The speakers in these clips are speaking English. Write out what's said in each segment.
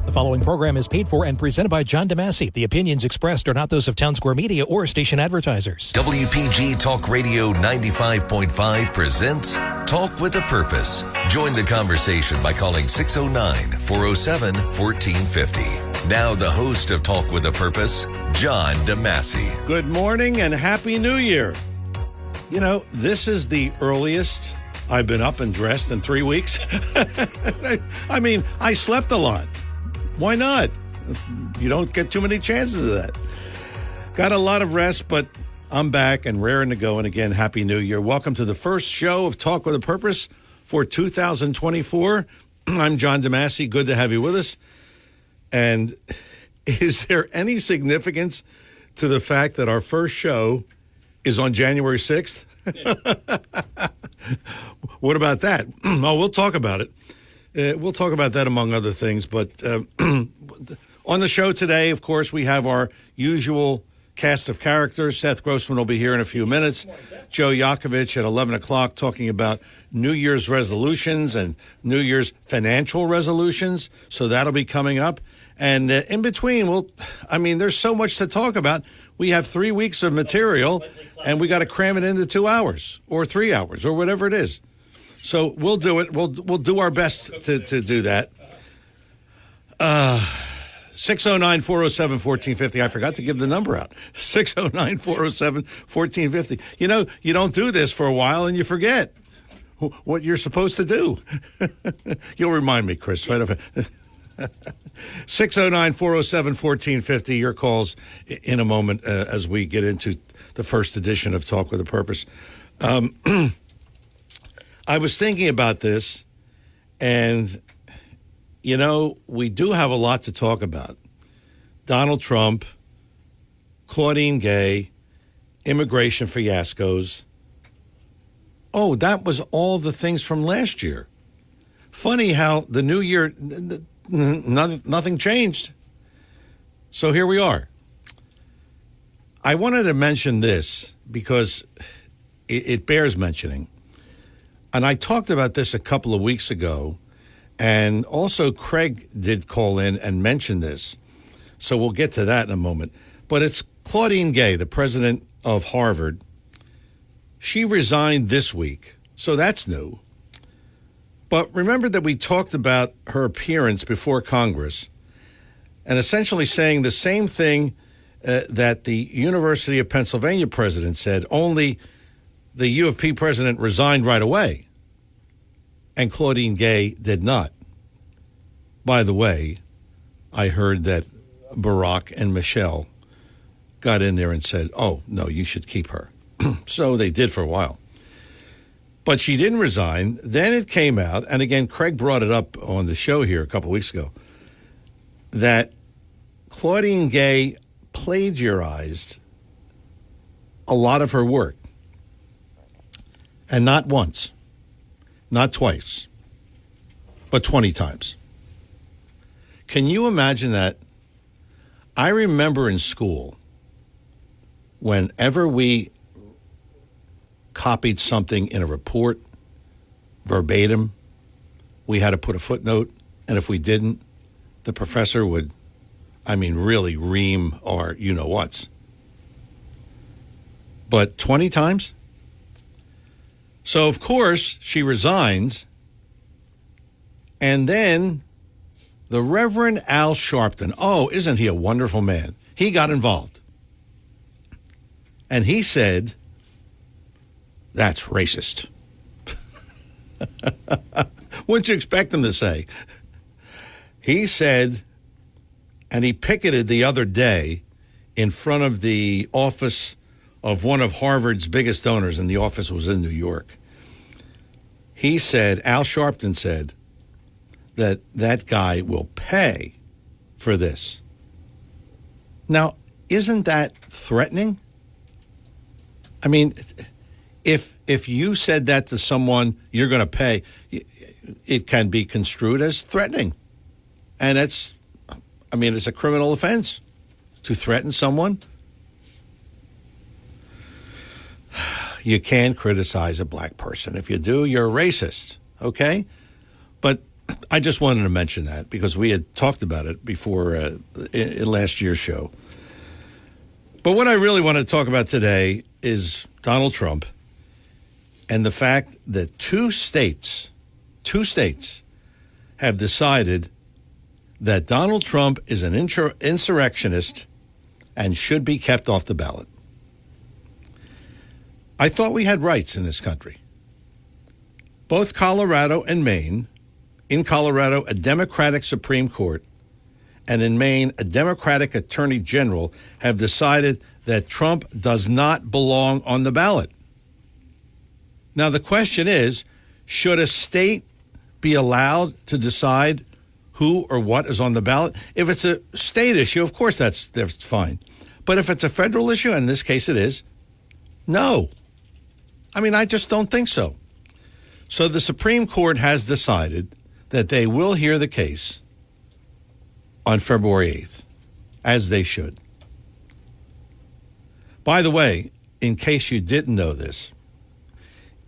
The following program is paid for and presented by John DeMasi. The opinions expressed are not those of Town Square Media or station advertisers. WPG Talk Radio 95.5 presents Talk with a Purpose. Join the conversation by calling 609-407-1450. Now the host of Talk with a Purpose, John DeMasi. Good morning and Happy New Year. You know, this is the earliest I've been up and dressed in 3 weeks. I mean, I slept a lot. Why not? You don't get too many chances of that. Got a lot of rest, but I'm back and raring to go. And again, Happy New Year. Welcome to the first show of Talk with a Purpose for 2024. I'm John DeMasi. Good to have you with us. And is there any significance to the fact that our first show is on January 6th? What about that? Oh, we'll talk about it. We'll talk about that among other things. But on the show today, of course, we have our usual cast of characters. Seth Grossman will be here in a few minutes. Joe Yakovich at 11 o'clock talking about New Year's resolutions and New Year's financial resolutions. So that'll be coming up. And in between, there's so much to talk about. We have 3 weeks of material, and we got to cram it into 2 hours or 3 hours or whatever it is. So we'll do it. We'll do our best to do that. 609-407-1450. I forgot to give the number out. 609-407-1450. You know, you don't do this for a while and you forget what you're supposed to do. You'll remind me, Chris, right away. 609-407-1450. Your calls in a moment as we get into the first edition of Talk with a Purpose. I was thinking about this, and, you know, we do have a lot to talk about. Donald Trump, Claudine Gay, immigration fiascos. Oh, that was all the things from last year. Funny how the new year, nothing changed. So here we are. I wanted to mention this because it bears mentioning. And I talked about this a couple of weeks ago, and also Craig did call in and mention this. So we'll get to that in a moment. But it's Claudine Gay, the president of Harvard. She resigned this week, so that's new. But remember that we talked about her appearance before Congress and essentially saying the same thing that the University of Pennsylvania president said, only the U of P president resigned right away, and Claudine Gay did not. By the way, I heard that Barack and Michelle got in there and said, oh, no, you should keep her. So they did for a while. But she didn't resign. Then it came out, and again, Craig brought it up on the show here a couple of weeks ago, that Claudine Gay plagiarized a lot of her work. And not once, not twice, but 20 times. Can you imagine that? I remember in school, whenever we copied something in a report, verbatim, we had to put a footnote, and if we didn't, the professor would, really ream our you-know-whats. But 20 times? So, of course, she resigns, and then the Reverend Al Sharpton, oh, isn't he a wonderful man? He got involved. And he said, that's racist. Wouldn't you expect him to say? He said, and he picketed the other day in front of the office of one of Harvard's biggest donors, and the office was in New York. He said, Al Sharpton said, that guy will pay for this. Now, isn't that threatening? I mean, if you said that to someone, you're going to pay, it can be construed as threatening. And it's a criminal offense to threaten someone. You can't criticize a black person. If you do, you're a racist, okay? But I just wanted to mention that because we had talked about it before in last year's show. But what I really want to talk about today is Donald Trump and the fact that two states have decided that Donald Trump is an insurrectionist and should be kept off the ballot. I thought we had rights in this country. Both Colorado and Maine, in Colorado, a Democratic Supreme Court, and in Maine, a Democratic Attorney General have decided that Trump does not belong on the ballot. Now, the question is, should a state be allowed to decide who or what is on the ballot? If it's a state issue, of course, that's fine. But if it's a federal issue, and in this case it is, no. I mean, I just don't think so. So the Supreme Court has decided that they will hear the case on February 8th, as they should. By the way, in case you didn't know this,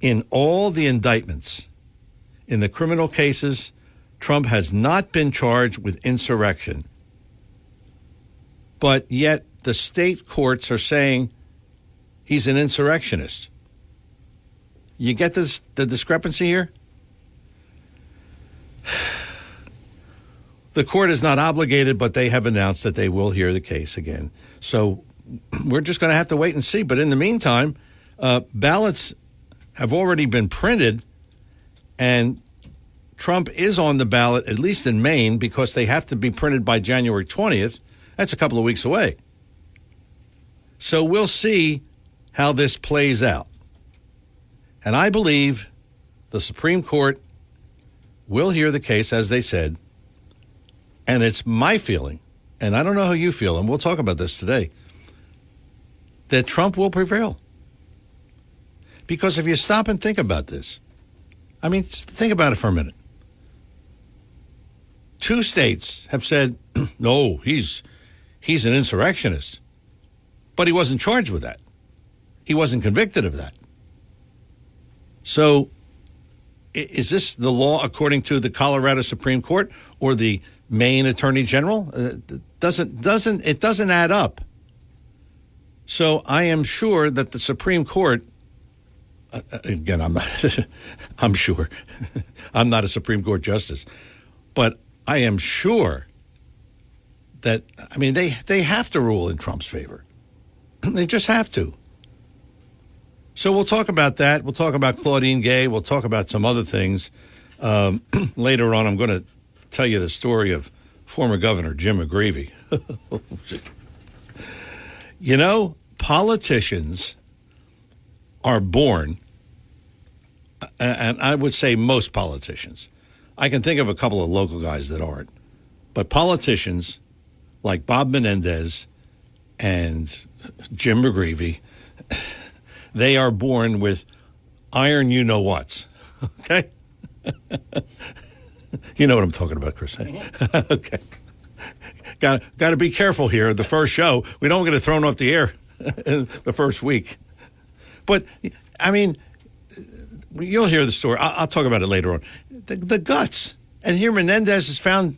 in all the indictments, in the criminal cases, Trump has not been charged with insurrection. But yet the state courts are saying he's an insurrectionist. You get this, the discrepancy here? The court is not obligated, but they have announced that they will hear the case again. So we're just going to have to wait and see. But in the meantime, ballots have already been printed, and Trump is on the ballot, at least in Maine, because they have to be printed by January 20th. That's a couple of weeks away. So we'll see how this plays out. And I believe the Supreme Court will hear the case, as they said. And it's my feeling, and I don't know how you feel, and we'll talk about this today, that Trump will prevail. Because if you stop and think about this, I mean, think about it for a minute. Two states have said, no, he's an insurrectionist. But he wasn't charged with that. He wasn't convicted of that. So is this the law according to the Colorado Supreme Court or the Maine Attorney General? It doesn't add up. So I am sure that the Supreme Court, again, I'm sure. I'm not a Supreme Court justice, but I am sure that, I mean, they have to rule in Trump's favor. They just have to. So we'll talk about that. We'll talk about Claudine Gay. We'll talk about some other things. Later on, I'm going to tell you the story of former Governor Jim McGreevey. You know, politicians are born, and I would say most politicians. I can think of a couple of local guys that aren't. But politicians like Bob Menendez and Jim McGreevey, they are born with iron you-know-whats, okay? You know what I'm talking about, Chris. Mm-hmm. Okay. Got to be careful here. The first show, we don't get it thrown off the air in the first week. But, I mean, you'll hear the story. I'll talk about it later on. The guts. And here Menendez has found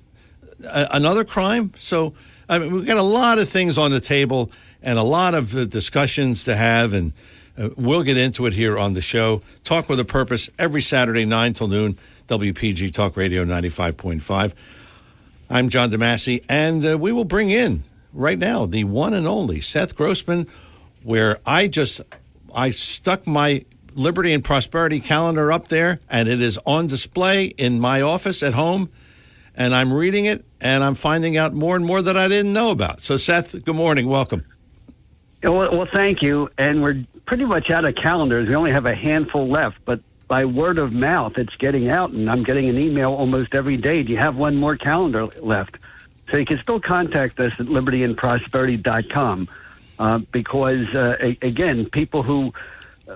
another crime. So, I mean, we've got a lot of things on the table and a lot of discussions to have, and we'll get into it here on the show. Talk with a Purpose every Saturday, 9 till noon, WPG Talk Radio 95.5. I'm John DeMasi, and we will bring in right now the one and only Seth Grossman, where I stuck my Liberty and Prosperity calendar up there, and it is on display in my office at home, and I'm reading it, and I'm finding out more and more that I didn't know about. So, Seth, good morning. Welcome. Well, thank you. And we're pretty much out of calendars. We only have a handful left, but by word of mouth, it's getting out, and I'm getting an email almost every day. Do you have one more calendar left? So you can still contact us at libertyandprosperity.com because, again, people who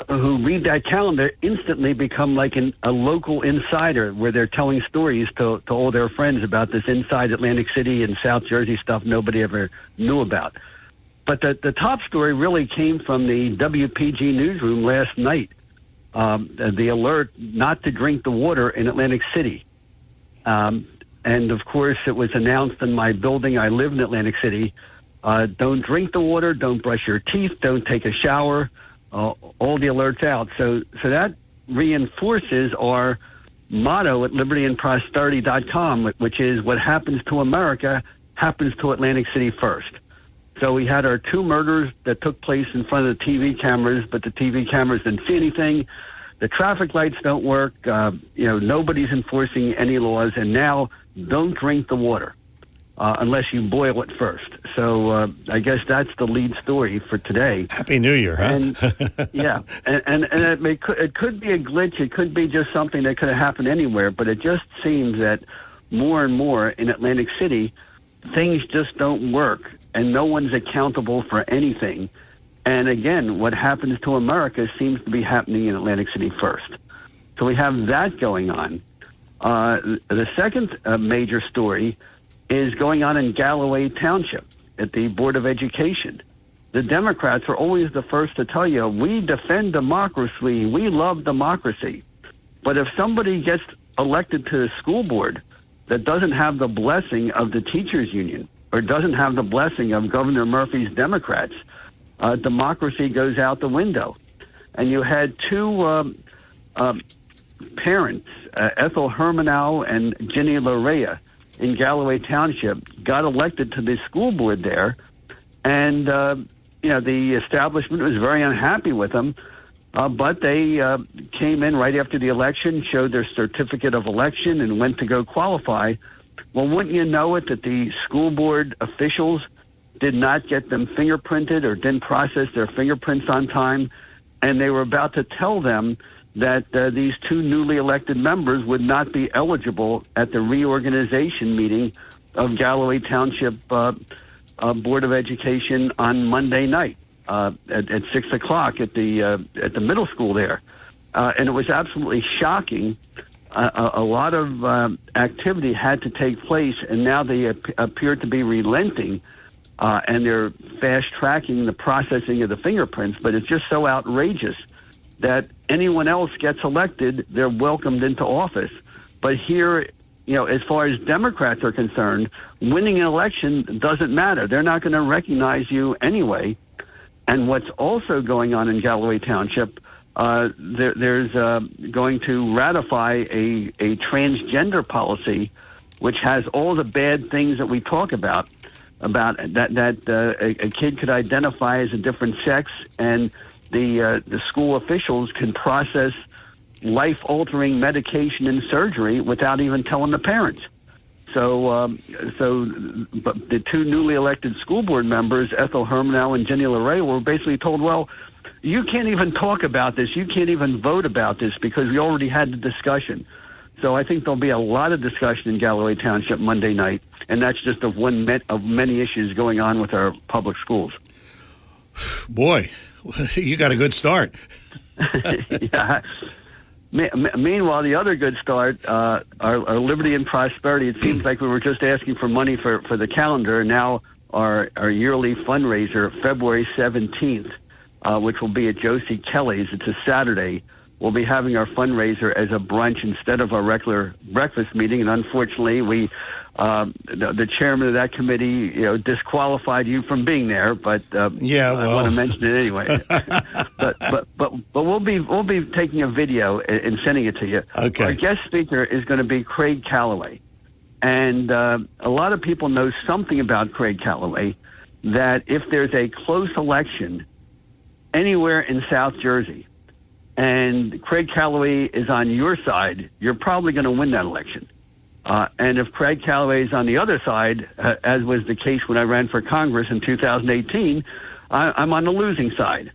read that calendar instantly become like a local insider where they're telling stories to all their friends about this inside Atlantic City and South Jersey stuff nobody ever knew about. But the top story really came from the WPG newsroom last night, the alert not to drink the water in Atlantic City. And, of course, it was announced in my building. I live in Atlantic City. Don't drink the water. Don't brush your teeth. Don't take a shower. All the alerts out. So that reinforces our motto at libertyandprosperity.com, which is what happens to America happens to Atlantic City first. So we had our 2 murders that took place in front of the TV cameras, but the TV cameras didn't see anything. The traffic lights don't work. Nobody's enforcing any laws. And now don't drink the water unless you boil it first. So I guess that's the lead story for today. Happy New Year, huh? And, yeah. And it could be a glitch. It could be just something that could have happened anywhere. But it just seems that more and more in Atlantic City, things just don't work. And no one's accountable for anything. And again, what happens to America seems to be happening in Atlantic City first. So we have that going on. The second major story is going on in Galloway Township at the Board of Education. The Democrats are always the first to tell you, we defend democracy, we love democracy. But if somebody gets elected to the school board that doesn't have the blessing of the teachers union or doesn't have the blessing of Governor Murphy's Democrats, democracy goes out the window. And you had 2 parents, Ethel Hermanow and Ginny Larea in Galloway Township, got elected to the school board there. And, the establishment was very unhappy with them. But they came in right after the election, showed their certificate of election, and went to go qualify. Well, wouldn't you know it that the school board officials did not get them fingerprinted or didn't process their fingerprints on time, and they were about to tell them that these 2 newly elected members would not be eligible at the reorganization meeting of Galloway Township Board of Education on Monday night at 6 o'clock at the middle school there. And it was absolutely shocking. A lot of activity had to take place, and now they appear to be relenting, and they're fast-tracking the processing of the fingerprints. But it's just so outrageous that anyone else gets elected, they're welcomed into office. But here, as far as Democrats are concerned, winning an election doesn't matter. They're not going to recognize you anyway. And what's also going on in Galloway Township, there's going to ratify a transgender policy, which has all the bad things that we talk about that a kid could identify as a different sex, and the school officials can process life-altering medication and surgery without even telling the parents. So but the 2 newly elected school board members, Ethel Hermanow and Jenny Larea, were basically told, well, you can't even talk about this. You can't even vote about this because we already had the discussion. So I think there'll be a lot of discussion in Galloway Township Monday night, and that's just of many issues going on with our public schools. Boy, you got a good start. Yeah. Meanwhile, the other good start, our Liberty and Prosperity. It seems like we were just asking for money for the calendar. Now our yearly fundraiser, February 17th, which will be at Josie Kelly's. It's a Saturday. We'll be having our fundraiser as a brunch instead of our regular breakfast meeting. And unfortunately, the chairman of that committee, disqualified you from being there. But I want to mention it anyway. but we'll be taking a video and sending it to you. Okay. Our guest speaker is going to be Craig Calloway, and a lot of people know something about Craig Calloway. That if there's a close election anywhere in South Jersey, and Craig Calloway is on your side, you're probably going to win that election. And if Craig Calloway is on the other side, as was the case when I ran for Congress in 2018, I'm on the losing side.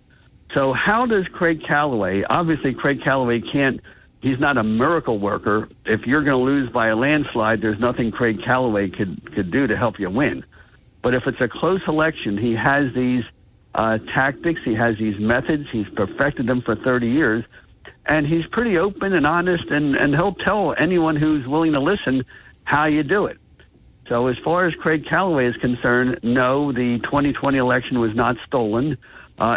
So how does Craig Calloway, obviously Craig Calloway he's not a miracle worker. If you're going to lose by a landslide, there's nothing Craig Calloway could do to help you win. But if it's a close election, he has these tactics, he has these methods, he's perfected them for 30 years, and he's pretty open and honest, and he'll tell anyone who's willing to listen how you do it. So as far as Craig Calloway is concerned, no, the 2020 election was not stolen.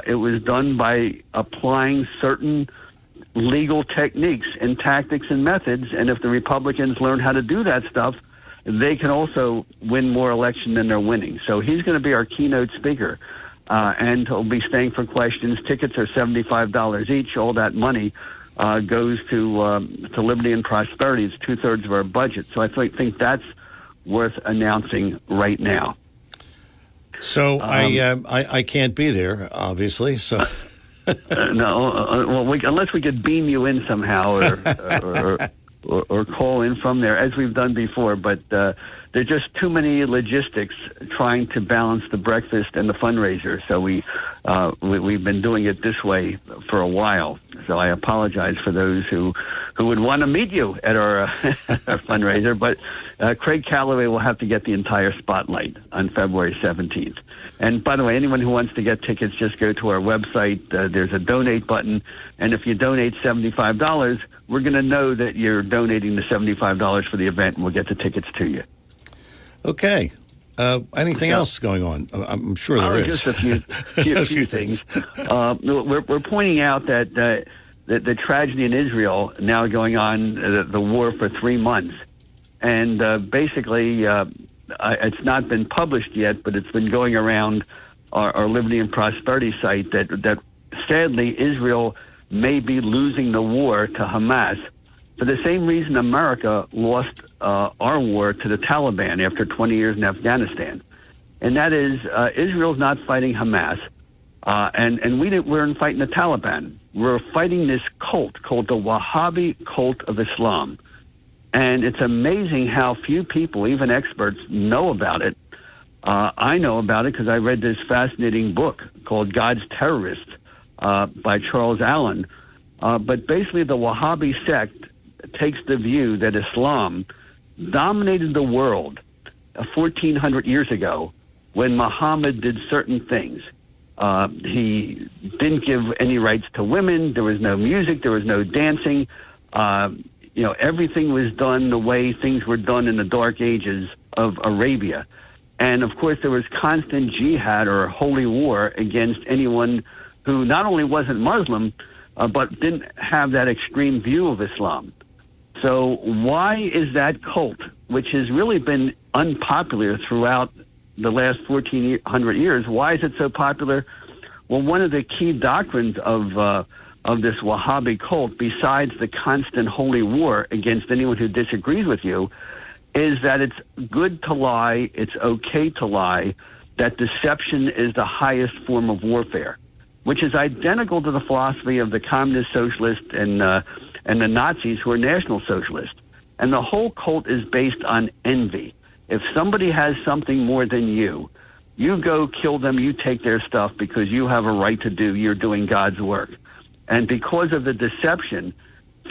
It was done by applying certain legal techniques and tactics and methods. And if the Republicans learn how to do that stuff, they can also win more election than they're winning. So he's going to be our keynote speaker. And he'll be staying for questions. Tickets are $75 each. All that money goes to Liberty and Prosperity. It's 2/3 of our budget. So I think that's worth announcing right now. So I can't be there, obviously. So no, unless we could beam you in somehow, or call in from there, as we've done before. But there are just too many logistics trying to balance the breakfast and the fundraiser. So we've been doing it this way for a while. So I apologize for those who would want to meet you at our fundraiser. But Craig Calloway will have to get the entire spotlight on February 17th. And by the way, anyone who wants to get tickets, just go to our website. There's a donate button. And if you donate $75, we're going to know that you're donating the $75 for the event, and we'll get the tickets to you. Okay. Anything else going on? I'm sure there is. Just a few things. We're pointing out that the tragedy in Israel now going on, the war for 3 months. And basically, it's not been published yet, but it's been going around our Liberty and Prosperity site that sadly Israel may be losing the war to Hamas for the same reason America lost our war to the Taliban after 20 years in Afghanistan. And that is Israel's not fighting Hamas, and we weren't fighting the Taliban. We're fighting this cult called the Wahhabi cult of Islam. And it's amazing how few people, even experts, know about it. I know about it because I read this fascinating book called God's Terrorists by Charles Allen. But basically the Wahhabi sect takes the view that Islam dominated the world 1,400 years ago when Muhammad did certain things. He didn't give any rights to women. There was no music. There was no dancing. Everything was done the way things were done in the Dark Ages of Arabia. And, of course, there was constant jihad or holy war against anyone who not only wasn't Muslim, but didn't have that extreme view of Islam. So why is that cult, which has really been unpopular throughout the last 1,400 years, why is it so popular? Well, one of the key doctrines of this Wahhabi cult, besides the constant holy war against anyone who disagrees with you, is that it's good to lie, it's okay to lie, that deception is the highest form of warfare, which is identical to the philosophy of the communist socialists and the Nazis who are National Socialists. And the whole cult is based on envy. If somebody has something more than you go kill them, you take their stuff because you have a right to you're doing God's work. And because of the deception,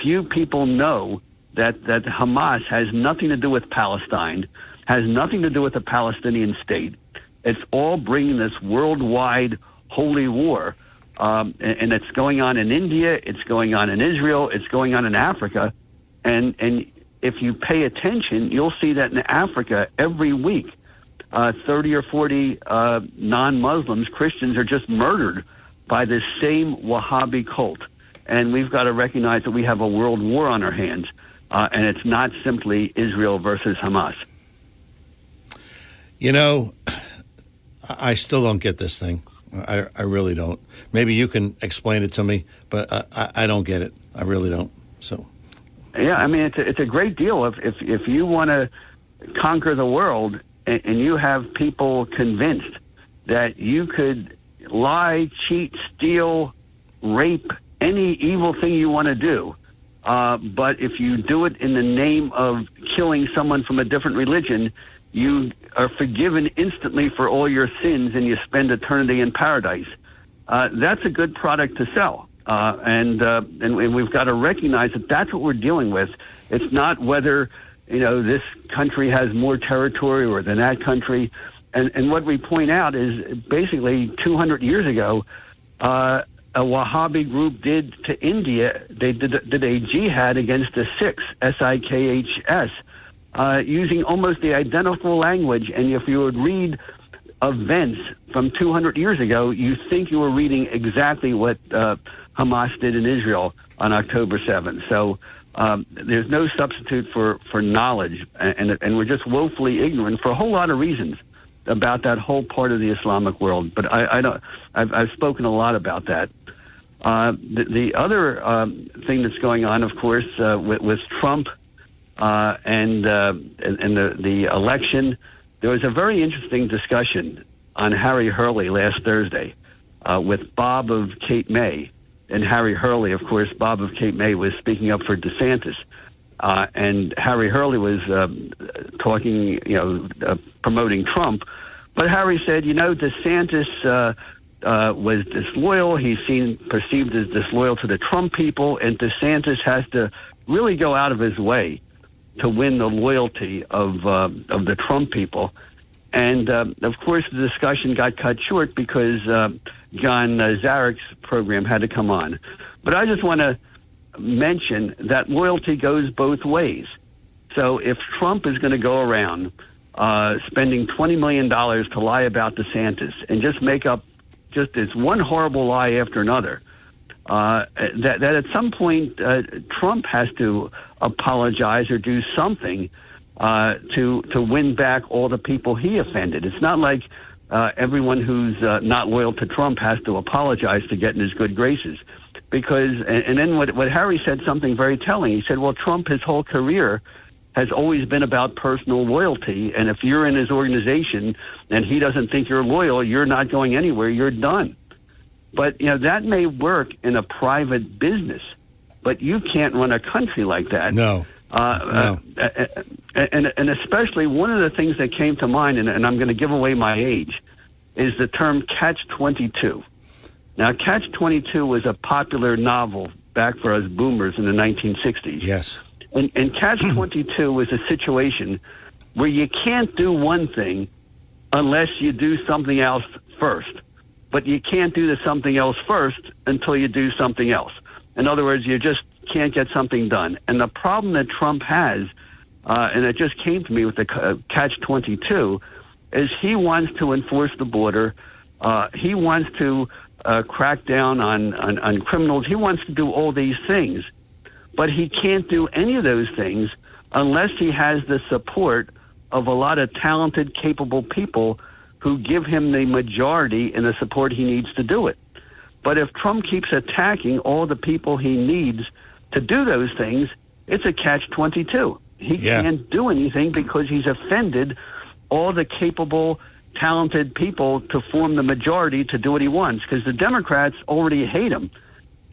few people know that Hamas has nothing to do with Palestine, has nothing to do with the Palestinian state. It's all bringing this worldwide holy war. And it's going on in India, it's going on in Israel, it's going on in Africa. And if you pay attention, you'll see that in Africa every week, 30 or 40 non-Muslims, Christians, are just murdered by this same Wahhabi cult. And we've got to recognize that we have a world war on our hands, and it's not simply Israel versus Hamas. I still don't get this thing. I really don't. Maybe you can explain it to me, but I don't get it. I really don't. So, yeah, I mean, it's a great deal. If you want to conquer the world and you have people convinced that you could lie, cheat, steal, rape, any evil thing you want to do, but if you do it in the name of killing someone from a different religion, you are forgiven instantly for all your sins and you spend eternity in paradise. That's a good product to sell. And we've got to recognize that that's what we're dealing with. It's not whether, this country has more territory or than that country. And what we point out is basically 200 years ago, a Wahhabi group did to India, they did a jihad against the Sikhs, S-I-K-H-S, using almost the identical language. And if you would read events from 200 years ago, you think you were reading exactly what Hamas Hamas did in Israel on October 7th. So there's no substitute for knowledge, and we're just woefully ignorant for a whole lot of reasons about that whole part of the Islamic world. But I've spoken a lot about that. The other thing that's going on, of course, with Trump and the election, there was a very interesting discussion on Harry Hurley last Thursday with Bob of Cape May. And Harry Hurley, of course, Bob of Cape May was speaking up for DeSantis. And Harry Hurley was talking, promoting Trump. But Harry said, DeSantis was disloyal. He's perceived as disloyal to the Trump people, and DeSantis has to really go out of his way to win the loyalty of the Trump people. And, of course, the discussion got cut short because John Zarek's program had to come on. But I just want to mention that loyalty goes both ways. So if Trump is going to go around spending $20 million to lie about DeSantis and just make up just this one horrible lie after another, that at some point Trump has to apologize or do something to win back all the people he offended. It's not like everyone who's not loyal to Trump has to apologize to get in his good graces. Because, and then what Harry said, something very telling. He said, well, Trump, his whole career has always been about personal loyalty. And if you're in his organization and he doesn't think you're loyal, you're not going anywhere. You're done. But, that may work in a private business, but you can't run a country like that. No. No. And especially one of the things that came to mind, and I'm going to give away my age, is the term Catch-22. Now, Catch-22 was a popular novel back for us boomers in the 1960s. Yes. And Catch-22 was a situation where you can't do one thing unless you do something else first. But you can't do the something else first until you do something else. In other words, you just can't get something done. And the problem that Trump has, and it just came to me with the Catch-22, is he wants to enforce the border. He wants to crack down on criminals. He wants to do all these things. But he can't do any of those things unless he has the support of a lot of talented, capable people who give him the majority and the support he needs to do it. But if Trump keeps attacking all the people he needs to do those things, it's a Catch-22. He can't do anything because he's offended all the capable, talented people to form the majority to do what he wants, because the Democrats already hate him.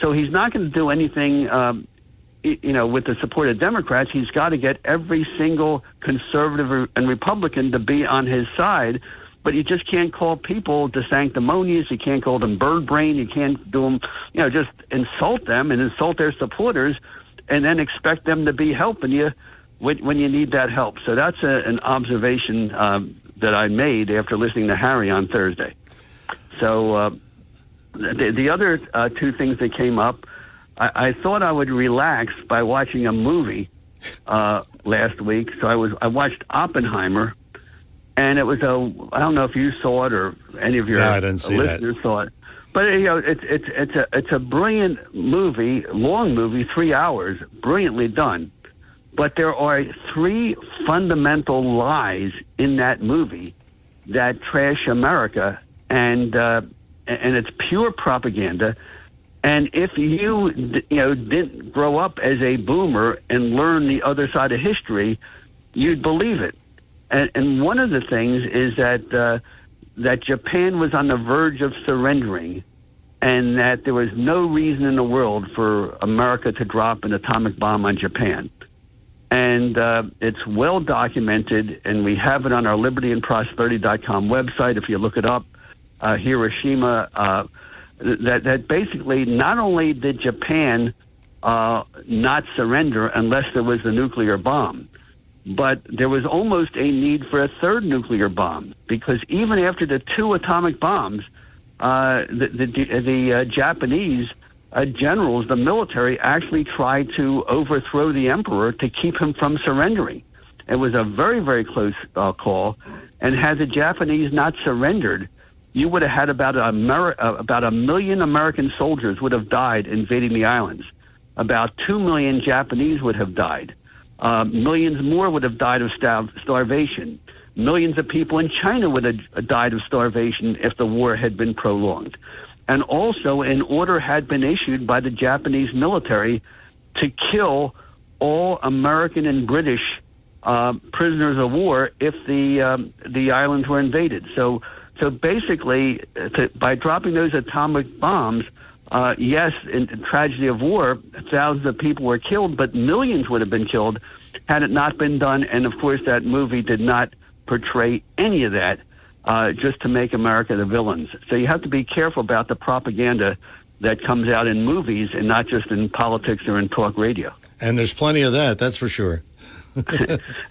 So he's not going to do anything, with the support of Democrats. He's got to get every single conservative and Republican to be on his side. But you just can't call people sanctimonious. You can't call them bird brain. You can't do them, just insult them and insult their supporters and then expect them to be helping you when you need that help. So that's an observation that I made after listening to Harry on Thursday. So the other two things that came up, I thought I would relax by watching a movie last week. So I watched Oppenheimer. And it was I don't know if you saw it or any of your listeners saw it, but it's a brilliant movie, long movie, 3 hours, brilliantly done. But there are three fundamental lies in that movie that trash America, and it's pure propaganda. And if you didn't grow up as a boomer and learn the other side of history, you'd believe it. And one of the things is that Japan was on the verge of surrendering, and that there was no reason in the world for America to drop an atomic bomb on Japan. And it's well documented, and we have it on our libertyandprosperity.com website. If you look it up, Hiroshima, that basically not only did Japan not surrender unless there was a nuclear bomb, but there was almost a need for a third nuclear bomb, because even after the two atomic bombs, the Japanese generals, the military, actually tried to overthrow the emperor to keep him from surrendering. It was a very, very close call, and had the Japanese not surrendered, you would have had about a million American soldiers would have died invading the islands. About 2 million Japanese would have died. Millions more would have died of starvation. Millions of people in China would have died of starvation if the war had been prolonged. And also, an order had been issued by the Japanese military to kill all American and British prisoners of war if the islands were invaded. So basically, by dropping those atomic bombs, yes, in the tragedy of war, thousands of people were killed, but millions would have been killed had it not been done. And of course, that movie did not portray any of that, just to make America the villains. So you have to be careful about the propaganda that comes out in movies and not just in politics or in talk radio. And there's plenty of that, that's for sure.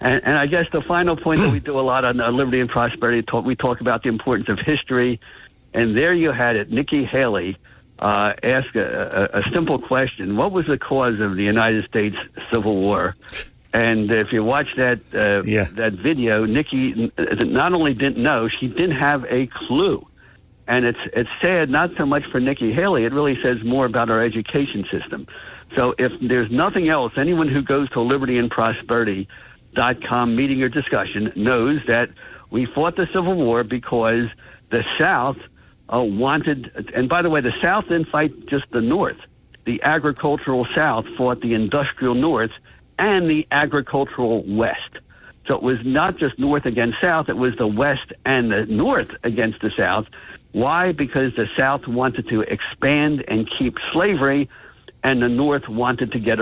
and I guess the final point that we do a lot on Liberty and Prosperity, we talk about the importance of history. And there you had it. Nikki Haley asked a simple question. What was the cause of the United States Civil War? And if you watch that video, Nikki not only didn't know, she didn't have a clue. And it's sad, not so much for Nikki Haley. It really says more about our education system. So if there's nothing else, anyone who goes to libertyandprosperity.com meeting or discussion knows that we fought the Civil War because the South wanted, and by the way, the South didn't fight just the North. The agricultural South fought the industrial North and the agricultural West. So it was not just North against South, it was the West and the North against the South. Why? Because the South wanted to expand and keep slavery, and the North wanted to get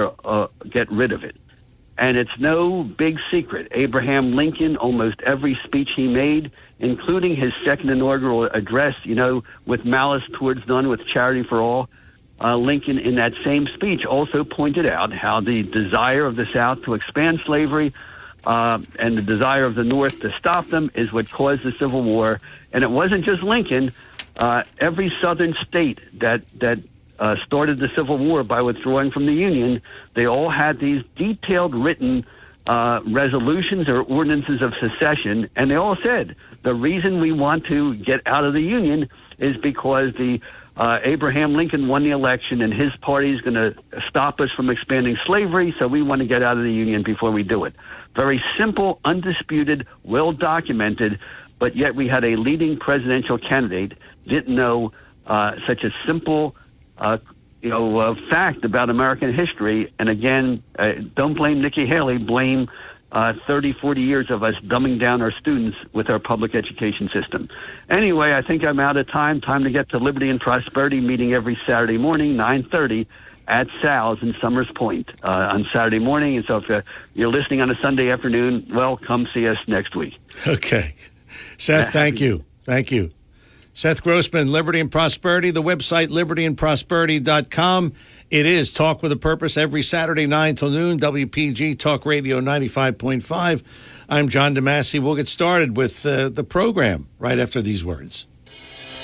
rid of it. And it's no big secret. Abraham Lincoln, almost every speech he made, including his second inaugural address, with malice towards none, with charity for all, Lincoln in that same speech also pointed out how the desire of the South to expand slavery and the desire of the North to stop them is what caused the Civil War. And it wasn't just Lincoln. Every southern state that started the Civil War by withdrawing from the Union, they all had these detailed written resolutions or ordinances of secession, and they all said the reason we want to get out of the Union is because Abraham Lincoln won the election, and his party is going to stop us from expanding slavery, so we want to get out of the Union before we do it. Very simple, undisputed, well-documented, but yet we had a leading presidential candidate didn't know such a simple fact about American history. And again, don't blame Nikki Haley, blame 30, 40 years of us dumbing down our students with our public education system. Anyway, I think I'm out of time. Time to get to Liberty and Prosperity, meeting every Saturday morning, 9:30 at Sal's in Summers Point on Saturday morning. And so if you're listening on a Sunday afternoon, well, come see us next week. Okay. Seth, thank you. Thank you. Seth Grossman, Liberty and Prosperity, the website libertyandprosperity.com. It is Talk with a Purpose every Saturday, 9 till noon, WPG Talk Radio 95.5. I'm John DeMasi. We'll get started with the program right after these words.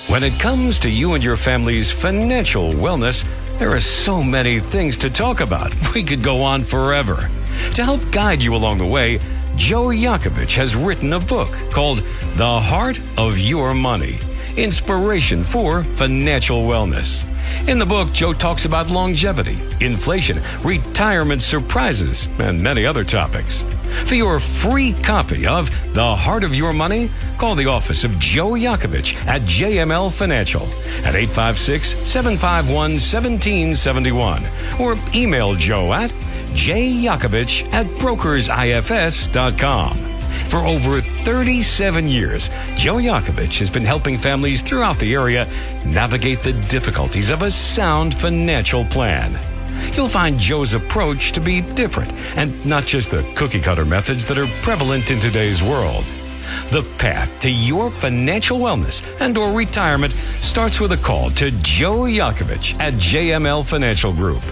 When it comes to you and your family's financial wellness, there are so many things to talk about. We could go on forever. To help guide you along the way, Joe Yakovich has written a book called The Heart of Your Money, Inspiration for Financial Wellness. In the book, Joe talks about longevity, inflation, retirement surprises, and many other topics. For your free copy of The Heart of Your Money, call the office of Joe Yakovich at JML Financial at 856-751-1771 or email Joe at jyakovich@brokersifs.com. For over 37 years, Joe Yakovich has been helping families throughout the area navigate the difficulties of a sound financial plan. You'll find Joe's approach to be different and not just the cookie-cutter methods that are prevalent in today's world. The path to your financial wellness and or retirement starts with a call to Joe Yakovich at JML Financial Group.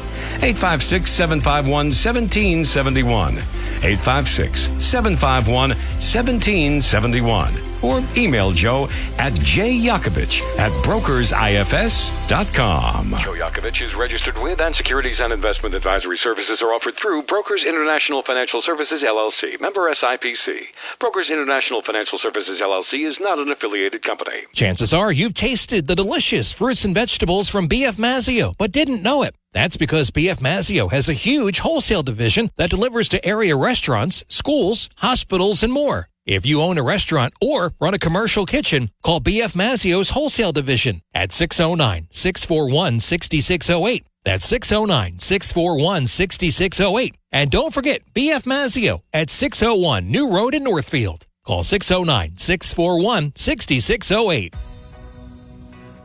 856-751-1771. 856-751-1771. or email Joe at jyakovich@brokersifs.com. Joe Yakovich is registered with, and securities and investment advisory services are offered through Brokers International Financial Services, LLC, member SIPC. Brokers International Financial Services, LLC is not an affiliated company. Chances are you've tasted the delicious fruits and vegetables from B.F. Mazzio, but didn't know it. That's because B.F. Mazzio has a huge wholesale division that delivers to area restaurants, schools, hospitals, and more. If you own a restaurant or run a commercial kitchen, call B.F. Mazzio's wholesale division at 609-641-6608. That's 609-641-6608. And don't forget B.F. Mazzio at 601 New Road in Northfield. Call 609-641-6608.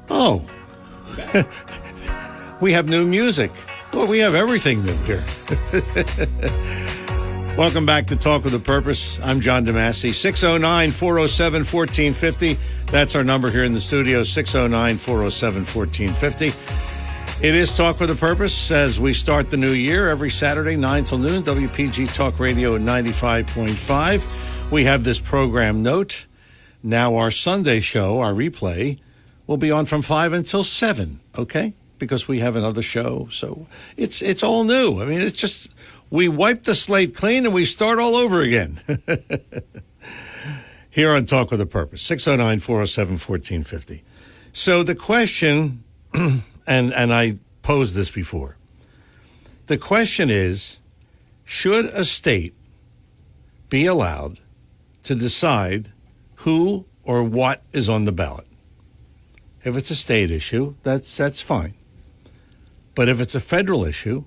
Oh, we have new music. Well, we have everything new here. Welcome back to Talk with a Purpose. I'm John DeMasi. 609-407-1450. That's our number here in the studio, 609-407-1450. It is Talk with a Purpose as we start the new year every Saturday, 9 till noon, WPG Talk Radio at 95.5. We have this program note. Now our Sunday show, our replay, will be on from 5 until 7, okay? Because we have another show, so it's all new. I mean, it's just, we wipe the slate clean and we start all over again. Here on Talk with a Purpose, 609-407-1450. So the question, and I posed this before, the question is, should a state be allowed to decide who or what is on the ballot? If it's a state issue, that's fine. But if it's a federal issue,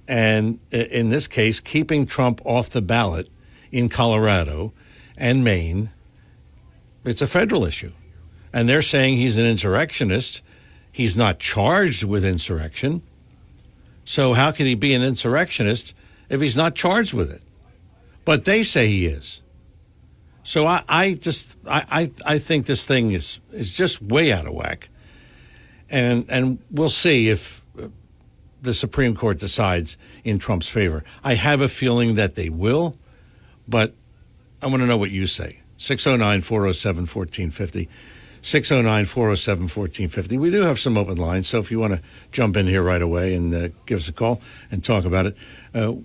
and in this case, keeping Trump off the ballot in Colorado and Maine, it's a federal issue. And they're saying he's an insurrectionist. He's not charged with insurrection. So how can he be an insurrectionist if he's not charged with it? But they say he is. So I think this thing is just way out of whack. And we'll see if the Supreme Court decides in Trump's favor. I have a feeling that they will, but I want to know what you say. 609-407-1450. 609-407-1450. We do have some open lines, so if you want to jump in here right away and give us a call and talk about it,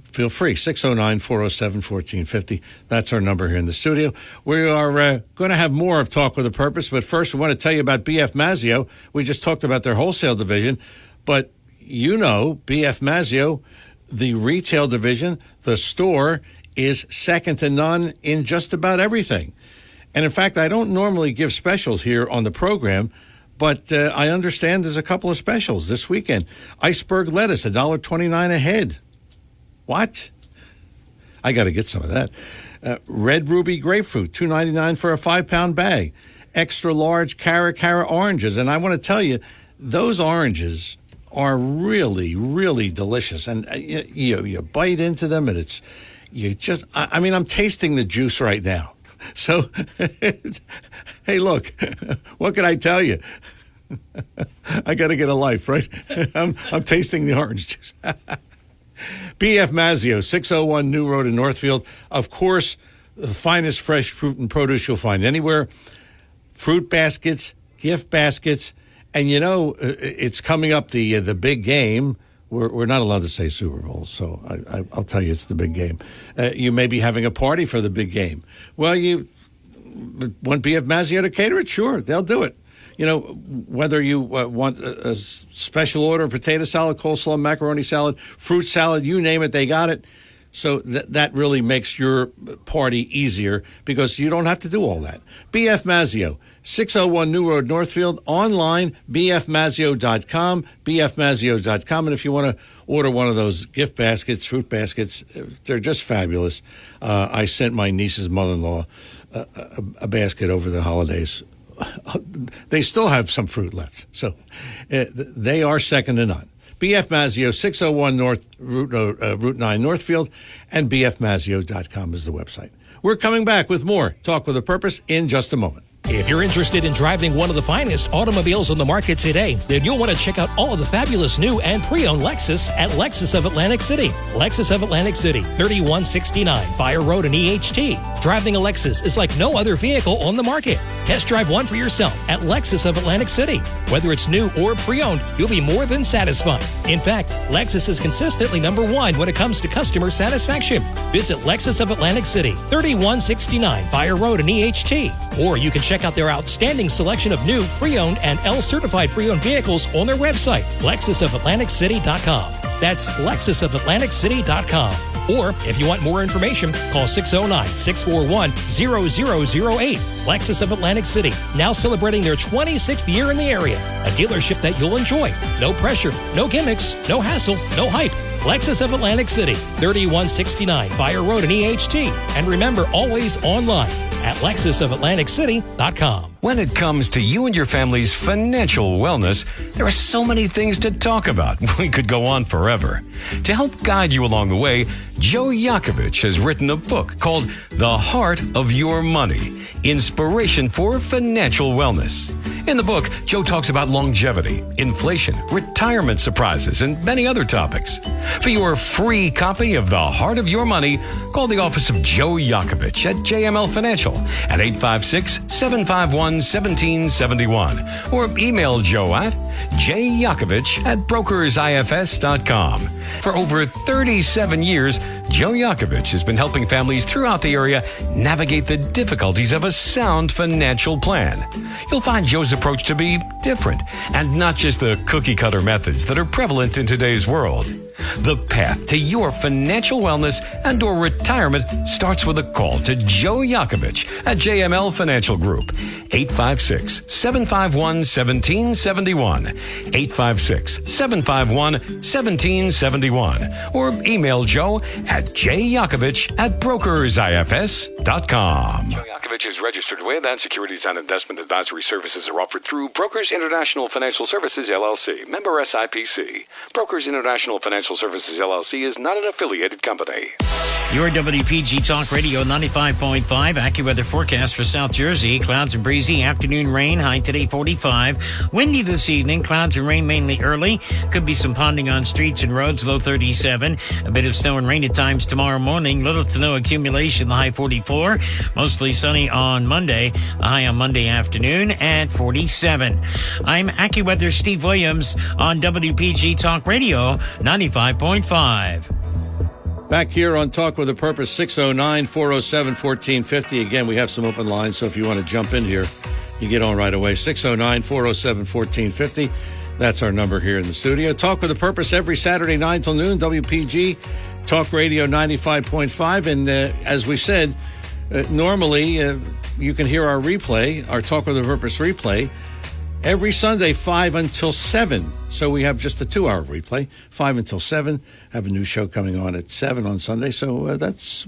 feel free. 609-407-1450. That's our number here in the studio. We are going to have more of Talk with a Purpose, but first we want to tell you about B.F. Mazzio. We just talked about their wholesale division, but you know B.F. Mazzio, the retail division, the store, is second to none in just about everything. And in fact, I don't normally give specials here on the program, but I understand there's a couple of specials this weekend. Iceberg lettuce, $1.29 a head. What? I got to get some of that. Red ruby grapefruit, $2.99 for a 5-pound bag. Extra large Cara oranges. And I want to tell you, those oranges are really, really delicious. And you bite into them and I'm tasting the juice right now. So, hey, look, what can I tell you? I got to get a life, right? I'm tasting the orange juice. B.F. Mazzio, 601 New Road in Northfield. Of course, the finest fresh fruit and produce you'll find anywhere. Fruit baskets, gift baskets, and it's coming up the big game. We're not allowed to say Super Bowl, so I'll tell you it's the big game. You may be having a party for the big game. Well, you want B.F. Mazzio to cater it? Sure, they'll do it. Whether you want a special order, potato salad, coleslaw, macaroni salad, fruit salad, you name it, they got it. So that really makes your party easier because you don't have to do all that. B.F. Mazzio, 601 New Road, Northfield, online, bfmazzio.com, bfmazzio.com. And if you want to order one of those gift baskets, fruit baskets, they're just fabulous. I sent my niece's mother-in-law a basket over the holidays. They still have some fruit left. So they are second to none. B.F. Mazzio, 601 Route 9 Northfield, and bfmazzio.com is the website. We're coming back with more Talk with a Purpose in just a moment. If you're interested in driving one of the finest automobiles on the market today, then you'll want to check out all of the fabulous new and pre-owned Lexus at Lexus of Atlantic City. Lexus of Atlantic City, 3169 Fire Road in EHT. Driving a Lexus is like no other vehicle on the market. Test drive one for yourself at Lexus of Atlantic City. Whether it's new or pre-owned, you'll be more than satisfied. In fact, Lexus is consistently #1 when it comes to customer satisfaction. Visit Lexus of Atlantic City, 3169 Fire Road in EHT. Or you can check out their outstanding selection of new, pre-owned, and L-certified pre-owned vehicles on their website, LexusofAtlanticCity.com. That's LexusofAtlanticCity.com. Or if you want more information, call 609-641-0008. Lexus of Atlantic City, now celebrating their 26th year in the area. A dealership that you'll enjoy. No pressure, no gimmicks, no hassle, no hype. Lexus of Atlantic City, 3169 Fire Road in EHT. And remember, always online at LexusofAtlanticCity.com. When it comes to you and your family's financial wellness, there are so many things to talk about. We could go on forever. To help guide you along the way, Joe Yakovich has written a book called The Heart of Your Money, Inspiration for Financial Wellness. In the book, Joe talks about longevity, inflation, retirement surprises, and many other topics. For your free copy of The Heart of Your Money, call the office of Joe Yakovich at JML Financial at 856-751-1771 or email Joe at jyakovich@brokersifs.com. For over 37 years, Joe Yakovich has been helping families throughout the area navigate the difficulties of a sound financial plan. You'll find Joe's approach to be different and not just the cookie-cutter methods that are prevalent in today's world. The path to your financial wellness and or retirement starts with a call to Joe Yakovich at JML Financial Group, 856-751-1771, 856-751-1771, or email Joe at jyakovich@brokersifs.com. Joe Yakovich is registered with and securities and investment advisory services are offered through Brokers International Financial Services, LLC, member SIPC. Brokers International Financial Services, LLC is not an affiliated company. Your WPG Talk Radio 95.5 AccuWeather forecast for South Jersey. Clouds and breezy, afternoon rain, high today 45. Windy this evening, clouds and rain mainly early. Could be some ponding on streets and roads, low 37. A bit of snow and rain at times tomorrow morning. Little to no accumulation, the high 44. Mostly sunny on Monday, the high on Monday afternoon at 47. I'm AccuWeather Steve Williams on WPG Talk Radio 95.5. Back here on Talk with a Purpose, 609-407-1450. Again, we have some open lines, so if you want to jump in here, you get on right away. 609-407-1450. That's our number here in the studio. Talk with a Purpose every Saturday, 9 till noon, WPG Talk Radio 95.5. And as we said, normally you can hear our replay, our Talk with a Purpose replay, every Sunday, 5 until 7. So we have just a 2-hour replay, 5 until 7. Have a new show coming on at 7 on Sunday. So that's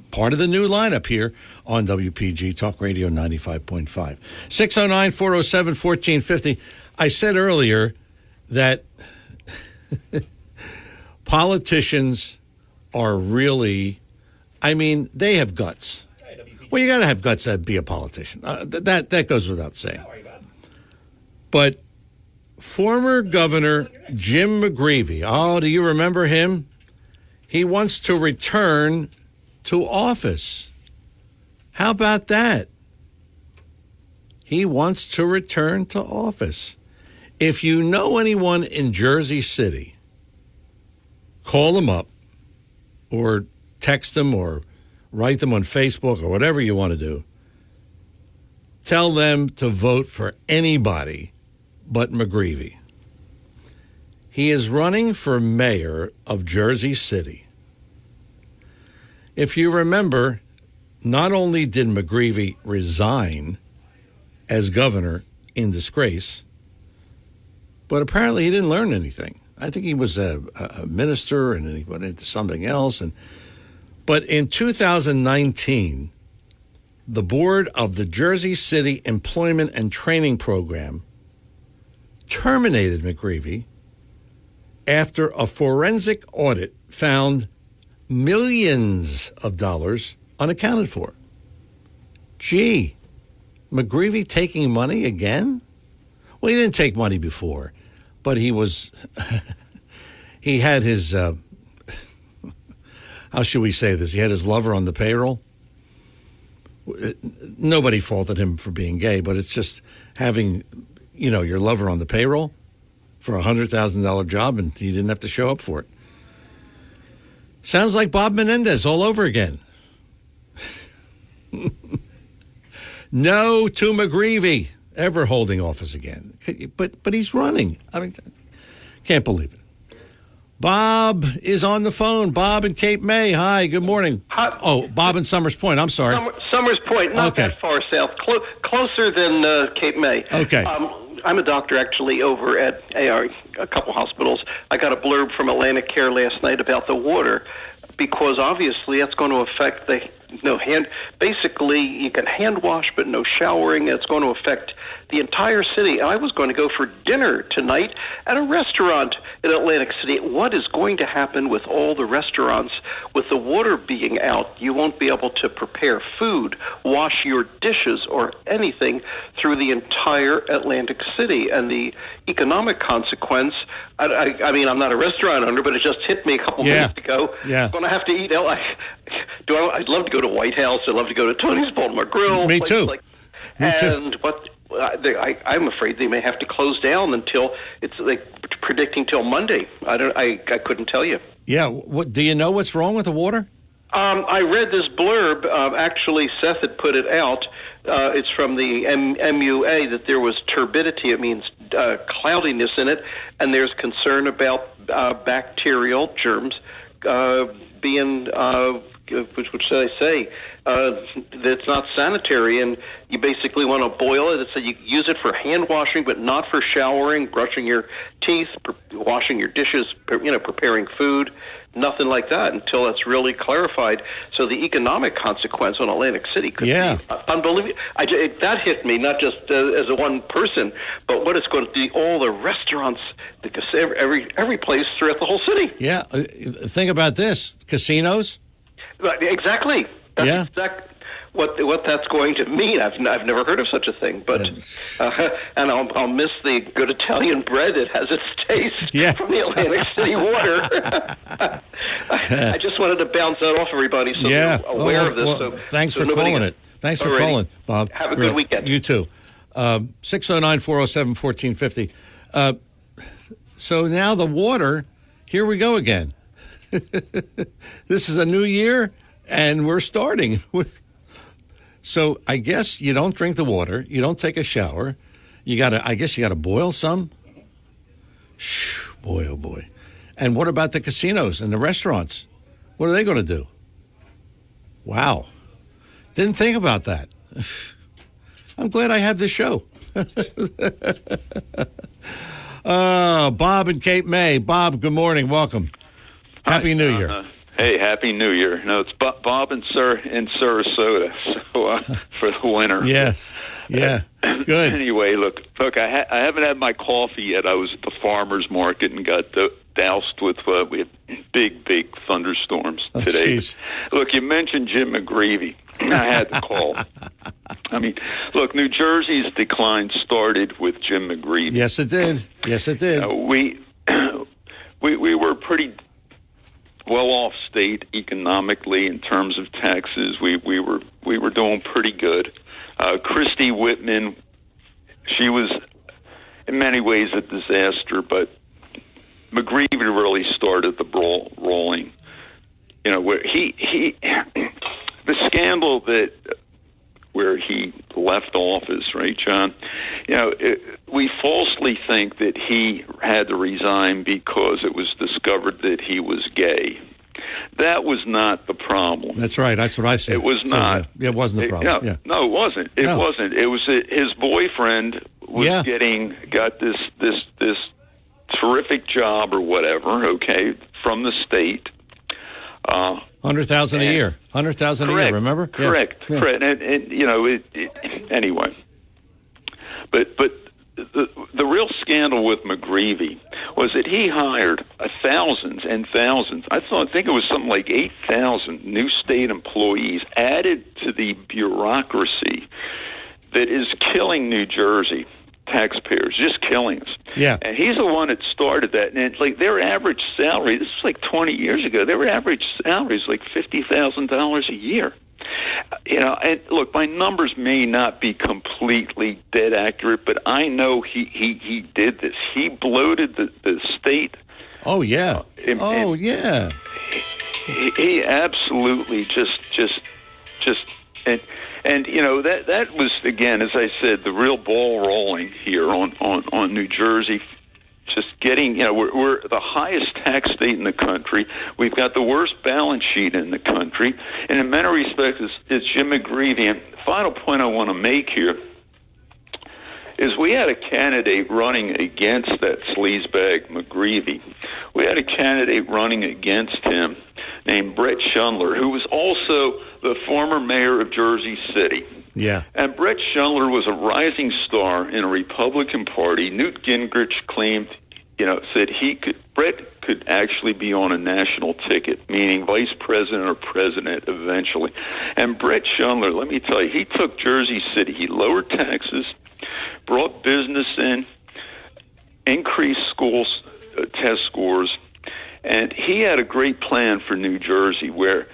part of the new lineup here on WPG Talk Radio 95.5. 609-407-1450. I said earlier that politicians are really, I mean, they have guts. Well, you got to have guts to be a politician. That goes without saying. But former Governor Jim McGreevey, do you remember him? He wants to return to office. How about that? He wants to return to office. If you know anyone in Jersey City, call them up or text them or write them on Facebook or whatever you want to do. Tell them to vote for anybody but McGreevey. He is running for mayor of Jersey City. If you remember, not only did McGreevey resign as governor in disgrace, but apparently he didn't learn anything. I think he was a minister and then he went into something else. But in 2019, the board of the Jersey City Employment and Training Program terminated McGreevey after a forensic audit found millions of dollars unaccounted for. Gee, McGreevey taking money again? Well, he didn't take money before, but he was, he had his, how should we say this? He had his lover on the payroll. Nobody faulted him for being gay, but it's just having, your lover on the payroll for a $100,000 job, and he didn't have to show up for it. Sounds like Bob Menendez all over again. No to McGreevey ever holding office again. But he's running. I mean, can't believe it. Bob is on the phone. Bob in Cape May. Hi, good morning. Hi. Oh, Bob in Summers Point. I'm sorry. Summers Point, not Okay. that far south, closer than Cape May. Okay. I'm a doctor actually over at a couple hospitals. I got a blurb from Atlantic Care last night about the water, because obviously that's going to affect the basically you can hand wash but no showering. It's going to affect the entire city. I was going to go for dinner tonight at a restaurant in Atlantic City. What is going to happen with all the restaurants with the water being out? You won't be able to prepare food, wash your dishes, or anything through the entire Atlantic City. And the economic consequence, I mean, I'm not a restaurant owner, but it just hit me a couple minutes ago. Yeah. I'm going to have to eat. I'd love to go to White House. I'd love to go to Tony's Baltimore Grill. Me too. Me too. And I'm afraid they may have to close down until it's predicting till Monday. I couldn't tell you. Yeah. What do you know? What's wrong with the water? I read this blurb. Actually, Seth had put it out. It's from the MUA that there was turbidity. It means cloudiness in it, and there's concern about bacterial germs being. Which should I say? That's not sanitary, and you basically want to boil it. So you use it for hand washing, but not for showering, brushing your teeth, washing your dishes, preparing food. Nothing like that until it's really clarified. So the economic consequence on Atlantic City could be unbelievable. That hit me, not just as a one person, but what it's going to do, all the restaurants, because every place throughout the whole city. Yeah. Think about this. Casinos. Exactly. That's what that's going to mean. I've never heard of such a thing, but and I'll miss the good Italian bread that has its taste from the Atlantic City water. I just wanted to bounce that off everybody so they're aware of this. Well, thanks for calling it. Thanks for calling, Bob. Have a good weekend. You too. 609-407-1450. So now the water, here we go again. This is a new year, and we're starting with. So I guess you don't drink the water. You don't take a shower. I guess you got to boil some. Boy, oh boy. And what about the casinos and the restaurants? What are they going to do? Wow. Didn't think about that. I'm glad I have this show. Bob in Cape May. Bob, good morning. Welcome. Happy New Year. Hey, Happy New Year. No, it's Bob in Sarasota for the winter. Yes. Yeah. Good. Anyway, look, I haven't had my coffee yet. I was at the farmer's market and got doused with we had big thunderstorms today. Geez. Look, you mentioned Jim McGreevey. I had to call. I mean, look, New Jersey's decline started with Jim McGreevey. Yes, it did. We were pretty well-off state economically in terms of taxes. We were doing pretty good. Christy Whitman, she was in many ways a disaster, but McGreevey really started the ball rolling. Where he the scandal where he left office, right, John? We falsely think that he had to resign because it was discovered that he was gay. That was not the problem. That's right. That's what I said. It was not. It wasn't the problem. No, it wasn't. It wasn't. It was his boyfriend was got this terrific job or whatever. Okay, from the state. $100,000 a year. $100,000 a year. Remember? Correct. Yeah. Correct. And anyway, but the real scandal with McGreevey was that he hired thousands and thousands. I think it was something like 8,000 new state employees added to the bureaucracy that is killing New Jersey taxpayers, just killing us. Yeah. And he's the one that started that. And it's like their average salary, this was like 20 years ago, their average salary is like $50,000 a year. You know, and look, my numbers may not be completely dead accurate, but I know he did this. He bloated the state. Oh, yeah. Yeah. He absolutely just and you know that was, again, as I said, the real ball rolling here on New Jersey. Just getting, you know, we're the highest tax state in the country. We've got the worst balance sheet in the country, and in many respects, it's Jim McGreevey. And the final point I want to make here is we had a candidate running against that sleazebag McGreevey. We had a candidate running against him named Brett Schundler, who was also the former mayor of Jersey City. Yeah. And Brett Schundler was a rising star in a Republican Party. Newt Gingrich claimed, said Brett could actually be on a national ticket, meaning vice president or president eventually. And Brett Schundler, let me tell you, he took Jersey City. He lowered taxes, brought business in, increased schools test scores, and he had a great plan for New Jersey where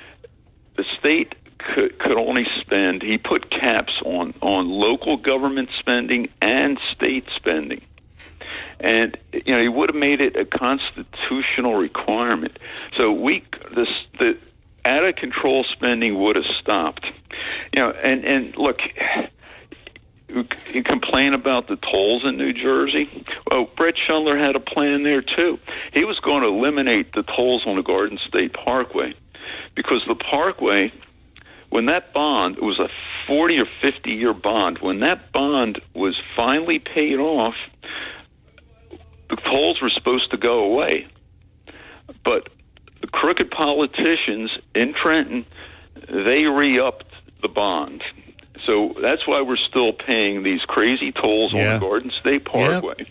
the state could only spend, he put caps on local government spending and state spending. And, he would have made it a constitutional requirement. So the out-of-control spending would have stopped. And look, you complain about the tolls in New Jersey. Well, Brett Schundler had a plan there, too. He was going to eliminate the tolls on the Garden State Parkway because the Parkway, when that bond, it was a 40 or 50-year bond, when that bond was finally paid off, the tolls were supposed to go away. But the crooked politicians in Trenton, they re-upped the bond. So that's why we're still paying these crazy tolls on the Garden State Parkway. Yep.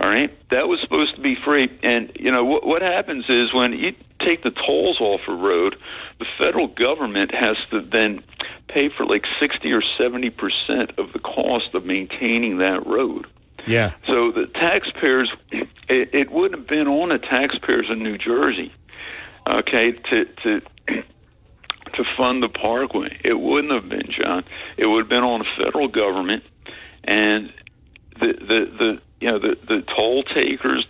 All right? That was supposed to be free. And, what happens is when you take the tolls off a road, the federal government has to then pay for like 60 or 70% of the cost of maintaining that road. Yeah. So the taxpayers, it wouldn't have been on the taxpayers in New Jersey, okay, to fund the Parkway. It wouldn't have been, John. It would have been on the federal government, and the toll takers.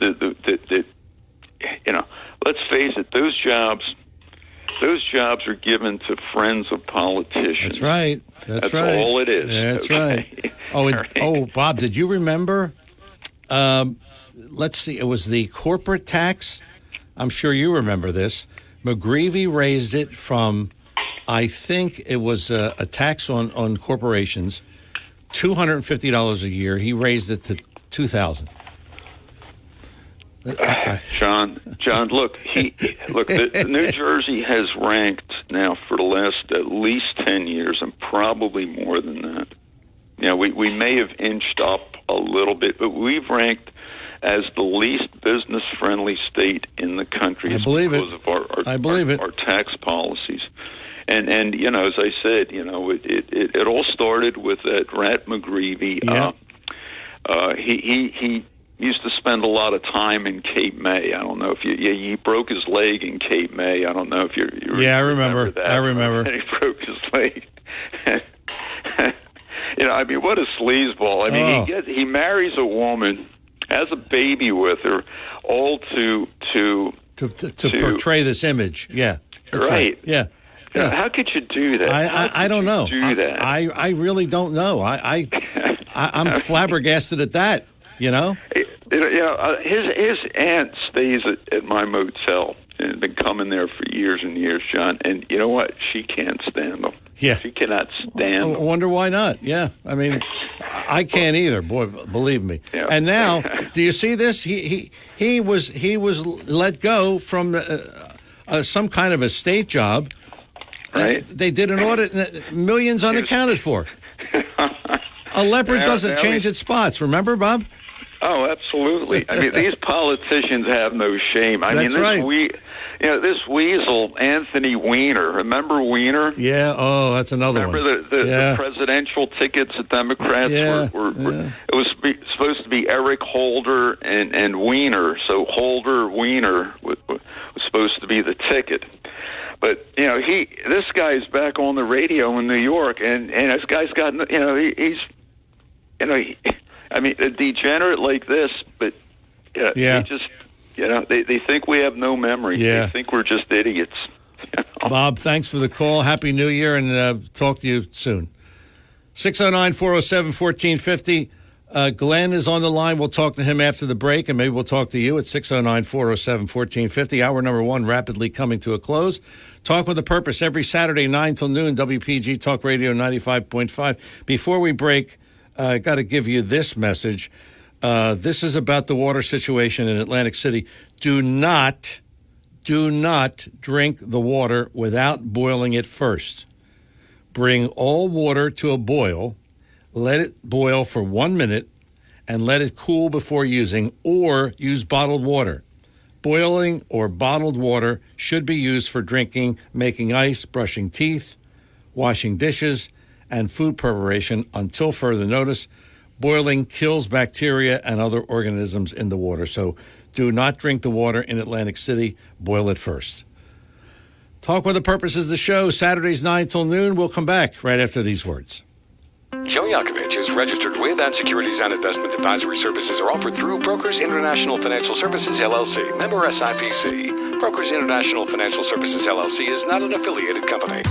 Let's face it, those jobs are given to friends of politicians. That's right. That's right. all it is. That's okay? right. Bob, did you remember? Let's see. It was the corporate tax. I'm sure you remember this. McGreevey raised it from, I think it was a tax on corporations, $250 a year. He raised it to $2,000. John, look, New Jersey has ranked now for the last at least 10 years, and probably more than that. We may have inched up a little bit, but we've ranked as the least business-friendly state in the country. I believe because of our tax policies. And as I said, it all started with that rat McGreevey. Yeah. He used to spend a lot of time in Cape May. I don't know if he broke his leg in Cape May. I don't know if you I remember that. I remember. And he broke his leg. What a sleazeball. He marries a woman, has a baby with her, all to portray this image. Yeah. That's right. Yeah. Yeah. How could you do that? I don't know. Do that? I really don't know. I'm flabbergasted at that. His aunt stays at my motel and been coming there for years and years, John. And you know what? She can't stand them. Yeah, she cannot stand them. I wonder why not. Yeah, I can't either. Boy, believe me. Yeah. And now, do you see this? He was let go from some kind of a state job. Right. They did an audit, millions unaccounted for. A leopard doesn't change its spots. Remember, Bob? Oh, absolutely. These politicians have no shame. That's right. this weasel, Anthony Weiner. Remember Weiner? Yeah. Oh, that's another one. Remember the presidential tickets the Democrats were it was supposed to be Eric Holder and Weiner. So Holder Weiner was supposed to be the ticket. But this guy's back on the radio in New York, and this guy's got he's a degenerate like this, but he just they think we have no memory. Yeah. They think we're just idiots. Bob, thanks for the call. Happy New Year, and talk to you soon. 609-407-1450. Glenn is on the line. We'll talk to him after the break, and maybe we'll talk to you at 609-407-1450. Hour number 1 rapidly coming to a close. Talk with a Purpose every Saturday, 9 till noon, WPG Talk Radio 95.5. Before we break, I got to give you this message. This is about the water situation in Atlantic City. Do not drink the water without boiling it first. Bring all water to a boil, let it boil for 1 minute, and let it cool before using, or use bottled water. Boiling or bottled water should be used for drinking, making ice, brushing teeth, washing dishes, and food preparation until further notice. Boiling kills bacteria and other organisms in the water. So do not drink the water in Atlantic City. Boil it first. Talk with a Purpose is the show. Saturdays 9 till noon. We'll come back right after these words. Joe Yakovich is registered with, and securities and investment advisory services are offered through Brokers International Financial Services, LLC. Member SIPC. Brokers International Financial Services, LLC is not an affiliated company.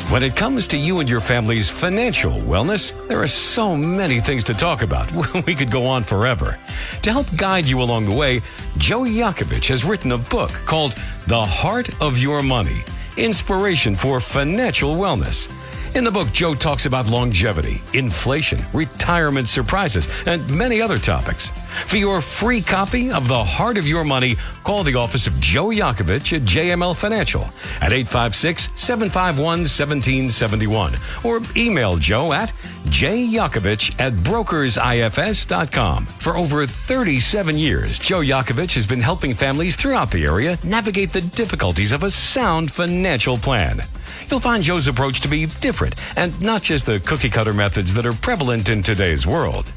When it comes to you and your family's financial wellness, there are so many things to talk about. We could go on forever. To help guide you along the way, Joe Yakovich has written a book called The Heart of Your Money, Inspiration for Financial Wellness. In the book, Joe talks about longevity, inflation, retirement surprises, and many other topics. For your free copy of The Heart of Your Money, call the office of Joe Yakovich at JML Financial at 856-751-1771 or email Joe at jyakovich@brokersifs.com. For over 37 years, Joe Yakovich has been helping families throughout the area navigate the difficulties of a sound financial plan. You'll find Joe's approach to be different and not just the cookie-cutter methods that are prevalent in today's world.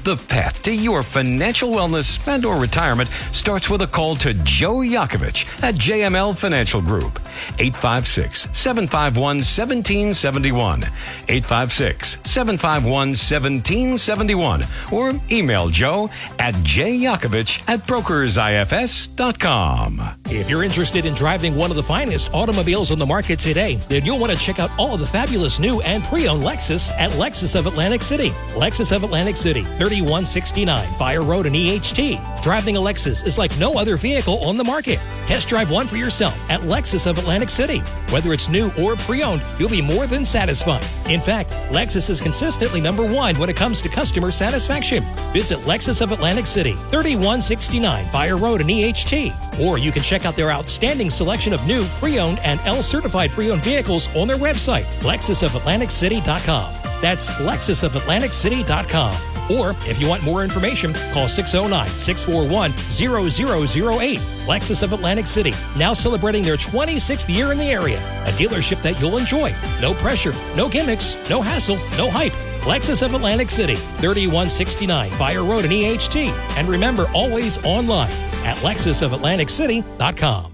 The path to your financial wellness and or retirement starts with a call to Joe Yakovich at JML Financial Group. 856-751-1771. 856-751-1771. Or email Joe at jyakovich@brokersifs.com. If you're interested in driving one of the finest automobiles on the market today, then you'll want to check out all of the fabulous new and pre-owned Lexus at Lexus of Atlantic City. Lexus of Atlantic City, 3169 Fire Road in EHT. Driving a Lexus is like no other vehicle on the market. Test drive one for yourself at Lexus of Atlantic City. Whether it's new or pre-owned, you'll be more than satisfied. In fact, Lexus is consistently #1 when it comes to customer satisfaction. Visit Lexus of Atlantic City, 3169 Fire Road in EHT. Or you can check out their outstanding selection of new, pre-owned, and L-certified pre-owned vehicles on their website, lexusofatlanticcity.com. That's lexusofatlanticcity.com. Or if you want more information, call 609-641-0008. Lexus of Atlantic City, now celebrating their 26th year in the area. A dealership that you'll enjoy. No pressure, no gimmicks, no hassle, no hype. Lexus of Atlantic City, 3169 Fire Road in EHT. And remember, always online at lexusofatlanticcity.com.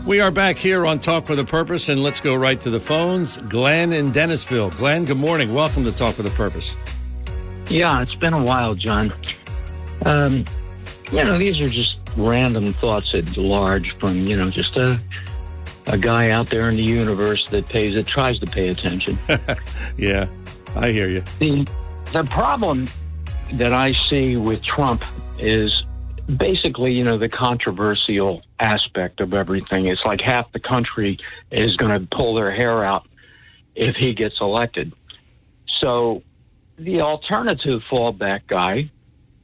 We are back here on Talk with a Purpose, and let's go right to the phones. Glenn in Dennisville. Glenn, good morning. Welcome to Talk with a Purpose. Yeah, it's been a while, John. These are just random thoughts at large from, just a guy out there in the universe that tries to pay attention. Yeah, I hear you. The problem that I see with Trump is basically, the controversial aspect of everything. It's like half the country is going to pull their hair out if he gets elected. So the alternative fallback guy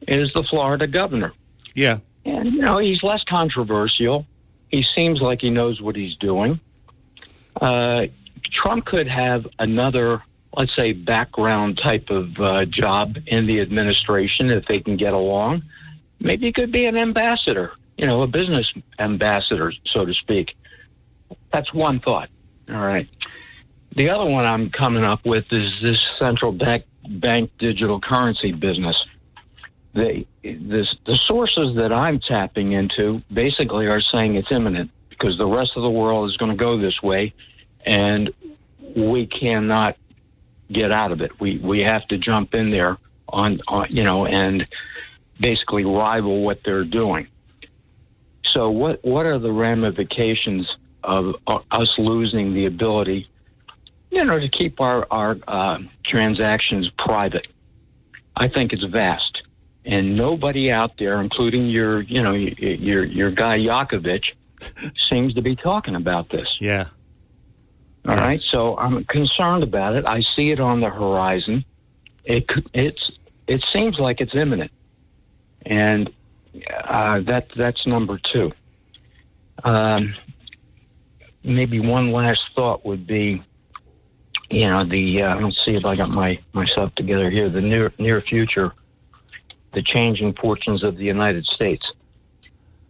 is the Florida governor. Yeah. And, he's less controversial. He seems like he knows what he's doing. Trump could have another, let's say, background type of job in the administration if they can get along. Maybe he could be an ambassador, a business ambassador, so to speak. That's one thought. All right. The other one I'm coming up with is this central bank digital currency business. The sources that I'm tapping into basically are saying it's imminent because the rest of the world is going to go this way, and we cannot get out of it. We have to jump in there on and basically rival what they're doing. So what are the ramifications of us losing the ability, to keep our transactions private? I think it's vast, and nobody out there, including your guy Yakovich, seems to be talking about this. Yeah. All right. So I'm concerned about it. I see it on the horizon. It seems like it's imminent, and that's number two. Maybe one last thought would be, let's see if I got myself together here. The near future, the changing fortunes of the United States.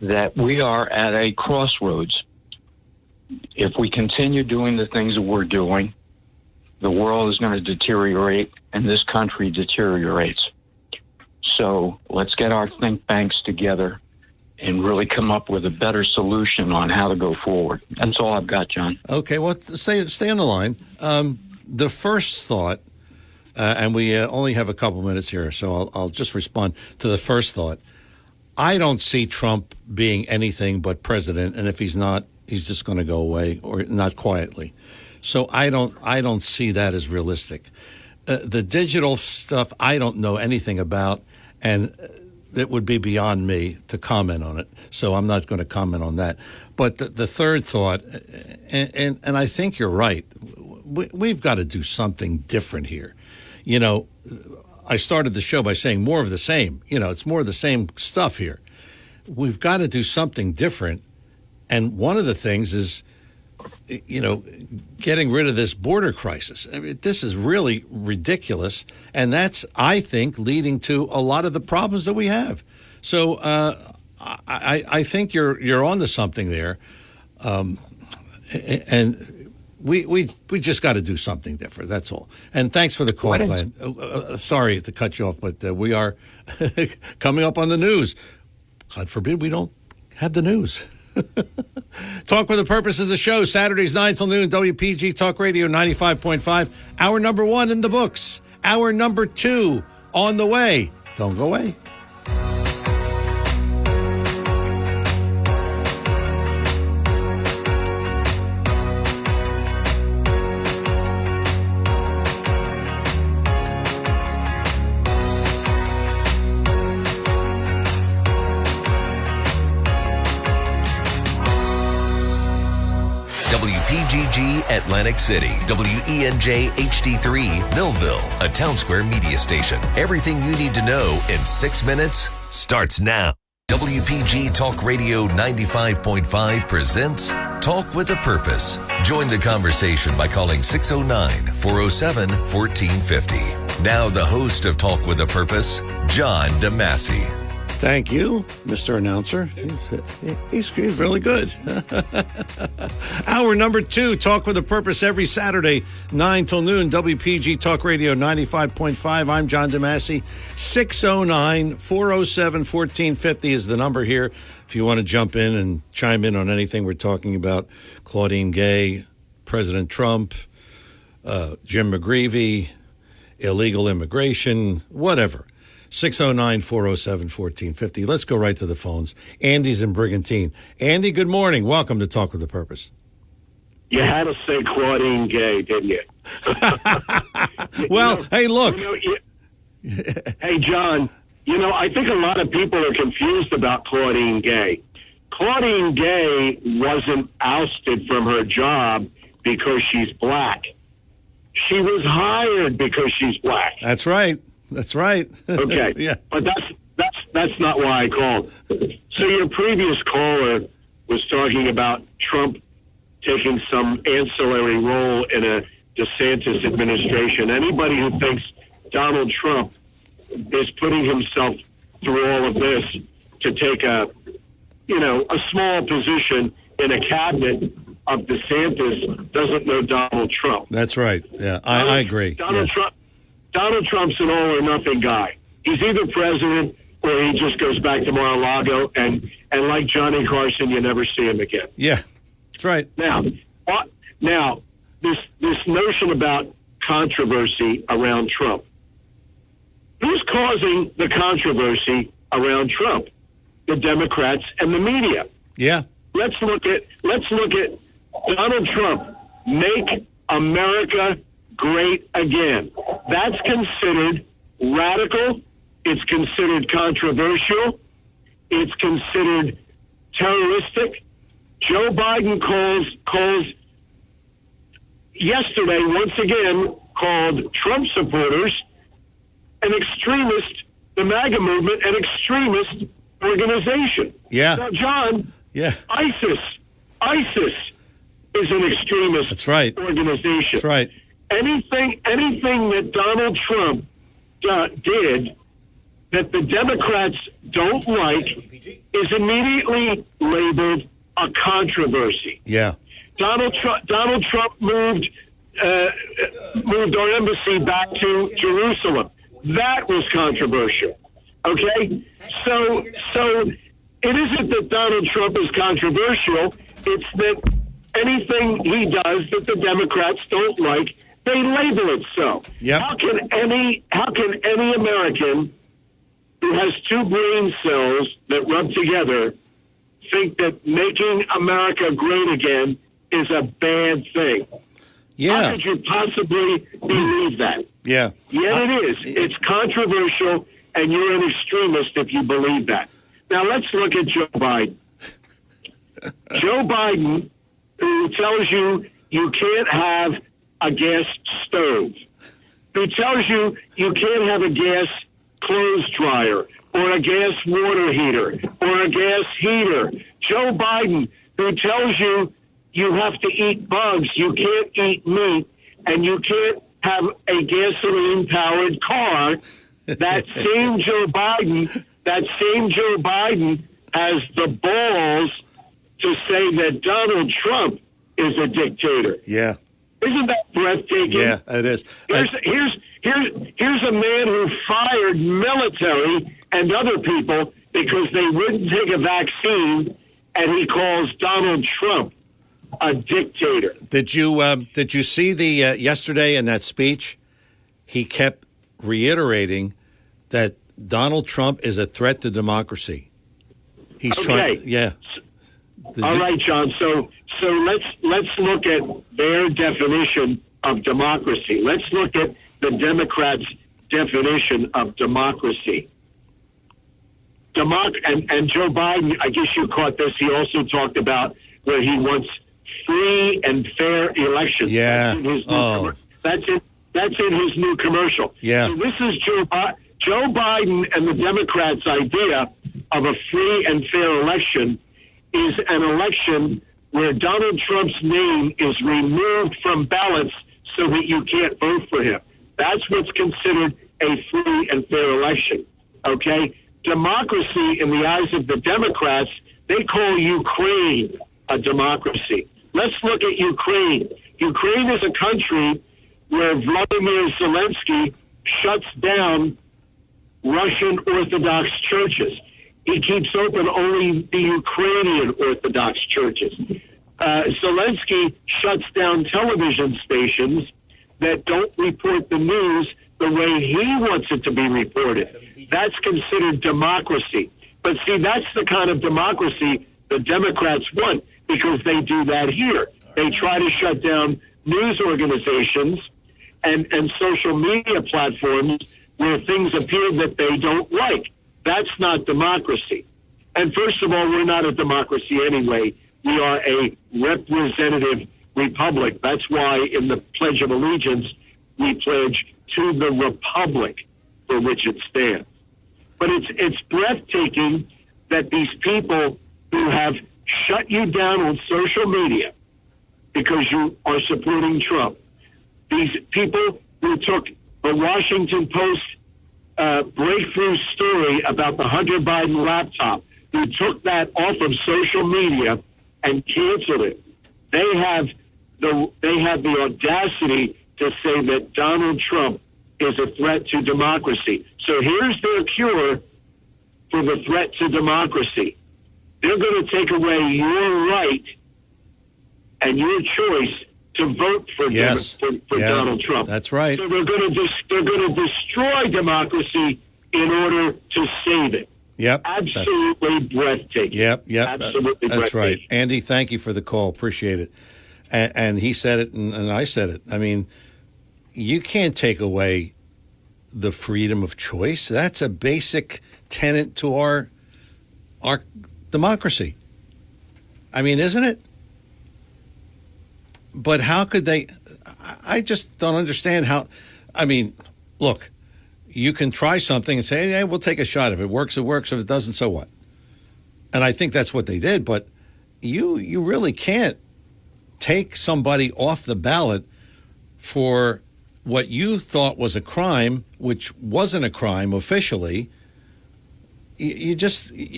That we are at a crossroads. If we continue doing the things that we're doing, the world is going to deteriorate, and this country deteriorates. So let's get our think banks together and really come up with a better solution on how to go forward. That's all I've got, John. Okay, well, stay on the line. The first thought, and we only have a couple minutes here, so I'll just respond to the first thought. I don't see Trump being anything but president, and if he's not, he's just going to go away, or not quietly. So I don't see that as realistic. The digital stuff, I don't know anything about, and it would be beyond me to comment on it. So I'm not going to comment on that. But the third thought, and I think you're right, we've got to do something different here. I started the show by saying more of the same. It's more of the same stuff here. We've got to do something different. And one of the things is, getting rid of this border crisis. I mean, this is really ridiculous. And that's, I think, leading to a lot of the problems that we have. So I think you're onto something there. And we just got to do something different. That's all. And thanks for the call, Glenn. Sorry to cut you off, but we are coming up on the news. God forbid we don't have the news. Talk with a Purpose is the show, Saturdays 9 till noon, WPG Talk Radio 95.5. Hour number 1 in the books. Hour number 2 on the way. Don't go away. WPGG Atlantic City, WENJ HD3 Millville, a Town Square media station. Everything you need to know in 6 minutes starts now. WPG Talk Radio 95.5 presents Talk with a Purpose. Join the conversation by calling 609-407-1450. Now the host of Talk with a Purpose, John DeMasi. Thank you, Mr. Announcer. He's really good. Hour number 2, Talk with a Purpose, every Saturday, 9 till noon, WPG Talk Radio 95.5. I'm John DeMasi. 609-407-1450 is the number here. If you want to jump in and chime in on anything we're talking about, Claudine Gay, President Trump, Jim McGreevey, illegal immigration, whatever. 609-407-1450. Let's go right to the phones. Andy's in Brigantine. Andy, good morning. Welcome to Talk with a Purpose. You had to say Claudine Gay, didn't you? Well, hey, look. Hey, John, I think a lot of people are confused about Claudine Gay. Claudine Gay wasn't ousted from her job because she's black. She was hired because she's black. That's right. That's right. Okay. Yeah. But that's not why I called. So your previous caller was talking about Trump taking some ancillary role in a DeSantis administration. Anybody who thinks Donald Trump is putting himself through all of this to take a small position in a cabinet of DeSantis doesn't know Donald Trump. That's right. Yeah, I agree. Donald Trump's an all or nothing guy. He's either president or he just goes back to Mar-a-Lago, and like Johnny Carson, you never see him again. Yeah, that's right. Now, this notion about controversy around Trump. Who's causing the controversy around Trump? The Democrats and the media. Yeah. Let's look at Donald Trump. Make America great again. That's considered radical. It's considered controversial. It's considered terroristic. Joe Biden calls yesterday, once again, called Trump supporters an extremist, the MAGA movement, an extremist organization. Yeah. Now, John, yeah. ISIS is an extremist organization. That's right. Anything that Donald Trump did that the Democrats don't like is immediately labeled a controversy. Yeah. Donald Trump moved our embassy back to Jerusalem. That was controversial. Okay? So it isn't that Donald Trump is controversial, it's that anything he does that the Democrats don't like, they label it so. Yep. How can any American who has two brain cells that rub together think that making America great again is a bad thing? Yeah. How could you possibly believe that? Yeah. Yeah, it is. It's controversial, and you're an extremist if you believe that. Now, let's look at Joe Biden. Joe Biden, who tells you you can't have a gas stove, who tells you you can't have a gas clothes dryer or a gas water heater or a gas heater. Joe Biden, who tells you you have to eat bugs, you can't eat meat, and you can't have a gasoline-powered car. That same Joe Biden has the balls to say that Donald Trump is a dictator. Yeah. Isn't that breathtaking? Yeah, it is. Here's a man who fired military and other people because they wouldn't take a vaccine, and he calls Donald Trump a dictator. Did you see the yesterday in that speech? He kept reiterating that Donald Trump is a threat to democracy. He's trying. Yeah. All right, John. So let's look at their definition of democracy. Let's look at the Democrats' definition of democracy. And Joe Biden, I guess you caught this. He also talked about where he wants free and fair elections. Yeah. That's in his new commercial. Yeah. So this is Joe Biden and the Democrats' idea of a free and fair election is an election where Donald Trump's name is removed from ballots so that you can't vote for him. That's what's considered a free and fair election. Okay? Democracy, in the eyes of the Democrats, they call Ukraine a democracy. Let's look at Ukraine. Ukraine is a country where Vladimir Zelensky shuts down Russian Orthodox churches. He keeps open only the Ukrainian Orthodox churches. Zelensky shuts down television stations that don't report the news the way he wants it to be reported. That's considered democracy. But see, that's the kind of democracy the Democrats want, because they do that here. They try to shut down news organizations and social media platforms where things appear that they don't like. That's not democracy. And first of all, we're not a democracy anyway. We are a representative republic. That's why in the Pledge of Allegiance, we pledge to the republic for which it stands. But it's breathtaking that these people who have shut you down on social media because you are supporting Trump, these people who took the Washington Post breakthrough story about the Hunter Biden laptop, who took that off of social media and canceled it, They have the audacity to say that Donald Trump is a threat to democracy. So here's their cure for the threat to democracy. They're going to take away your right and your choice to vote for Donald Trump. That's right. So they're going to destroy democracy in order to save it. Yep. Absolutely breathtaking. Yep. Absolutely That's right. breathtaking. Andy, thank you for the call. Appreciate it. And he said it, and I said it. I mean, you can't take away the freedom of choice. That's a basic tenet to our democracy. I mean, isn't it? But how could they? I just don't understand how. I mean, look, you can try something and say, "Hey, we'll take a shot. If it works, it works. If it doesn't, so what?" And I think that's what they did. But you really can't take somebody off the ballot for what you thought was a crime, which wasn't a crime officially. You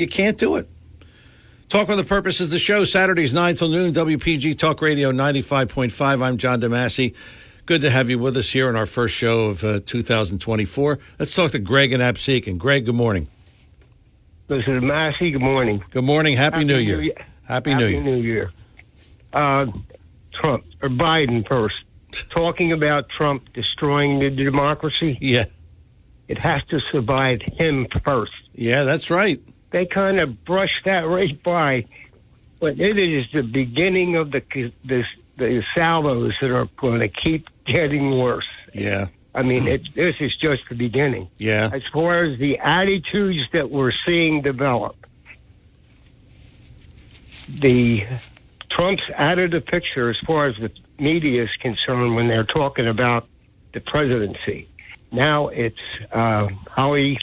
can't do it. Talk with a Purpose is the show, Saturdays 9 till noon, WPG Talk Radio 95.5. I'm John DeMasi. Good to have you with us here on our first show of 2024. Let's talk to Greg and Absec. And Greg, good morning. Mr. DeMasi, good morning. Good morning. Happy New Year. Happy New Year. Trump, or Biden first. Talking about Trump destroying the democracy. Yeah. It has to survive him first. Yeah, that's right. They kind of brush that right by, but it is the beginning of the salvos that are going to keep getting worse. Yeah. I mean, this is just the beginning. Yeah. As far as the attitudes that we're seeing develop, Trump's out of the picture as far as the media is concerned when they're talking about the presidency. Now it's Holly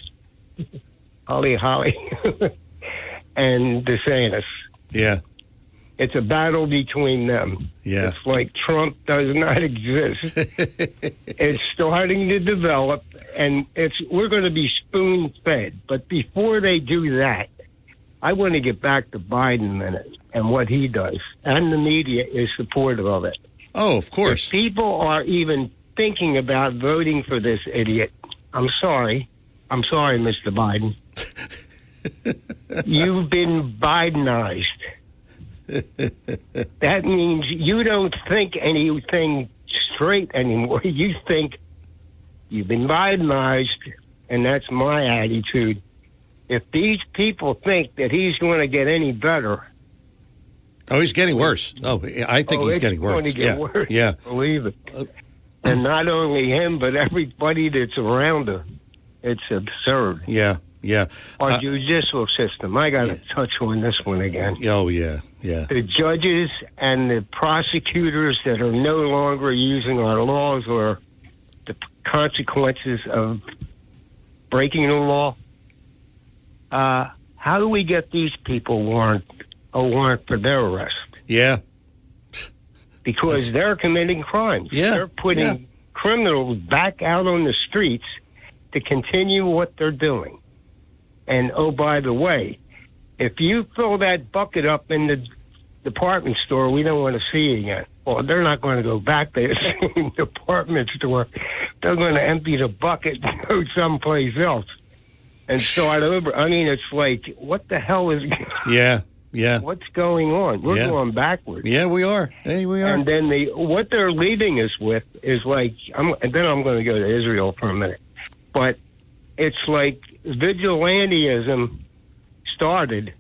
and DeSantis. Yeah. It's a battle between them. Yeah. It's like Trump does not exist. It's starting to develop, and we're going to be spoon-fed. But before they do that, I want to get back to Biden a minute and what he does. And the media is supportive of it. Oh, of course. If people are even thinking about voting for this idiot, I'm sorry, Mr. Biden. You've been Bidenized. That means you don't think anything straight anymore. You think you've been Bidenized, and that's my attitude. If these people think that he's going to get any better... Oh, he's getting worse. Oh, I think he's getting worse. It's going to get worse. Yeah. Believe it. And not only him, but everybody that's around him. It's absurd. Yeah. Our judicial system. I got to touch on this one again. Oh, yeah. The judges and the prosecutors that are no longer using our laws or the consequences of breaking the law. How do we get these people a warrant for their arrest? Yeah. Because they're committing crimes. Yeah. They're putting criminals back out on the streets to continue what they're doing. And, oh, by the way, if you fill that bucket up in the department store, we don't want to see you again. Well, they're not going to go back to the same department store. They're going to empty the bucket and go someplace else and start over. I mean, it's like, what the hell is... Yeah. What's going on? We're going backwards. Yeah, we are. Hey, we are. And then what they're leaving us with is like... and then I'm going to go to Israel for a minute. But it's like vigilantism started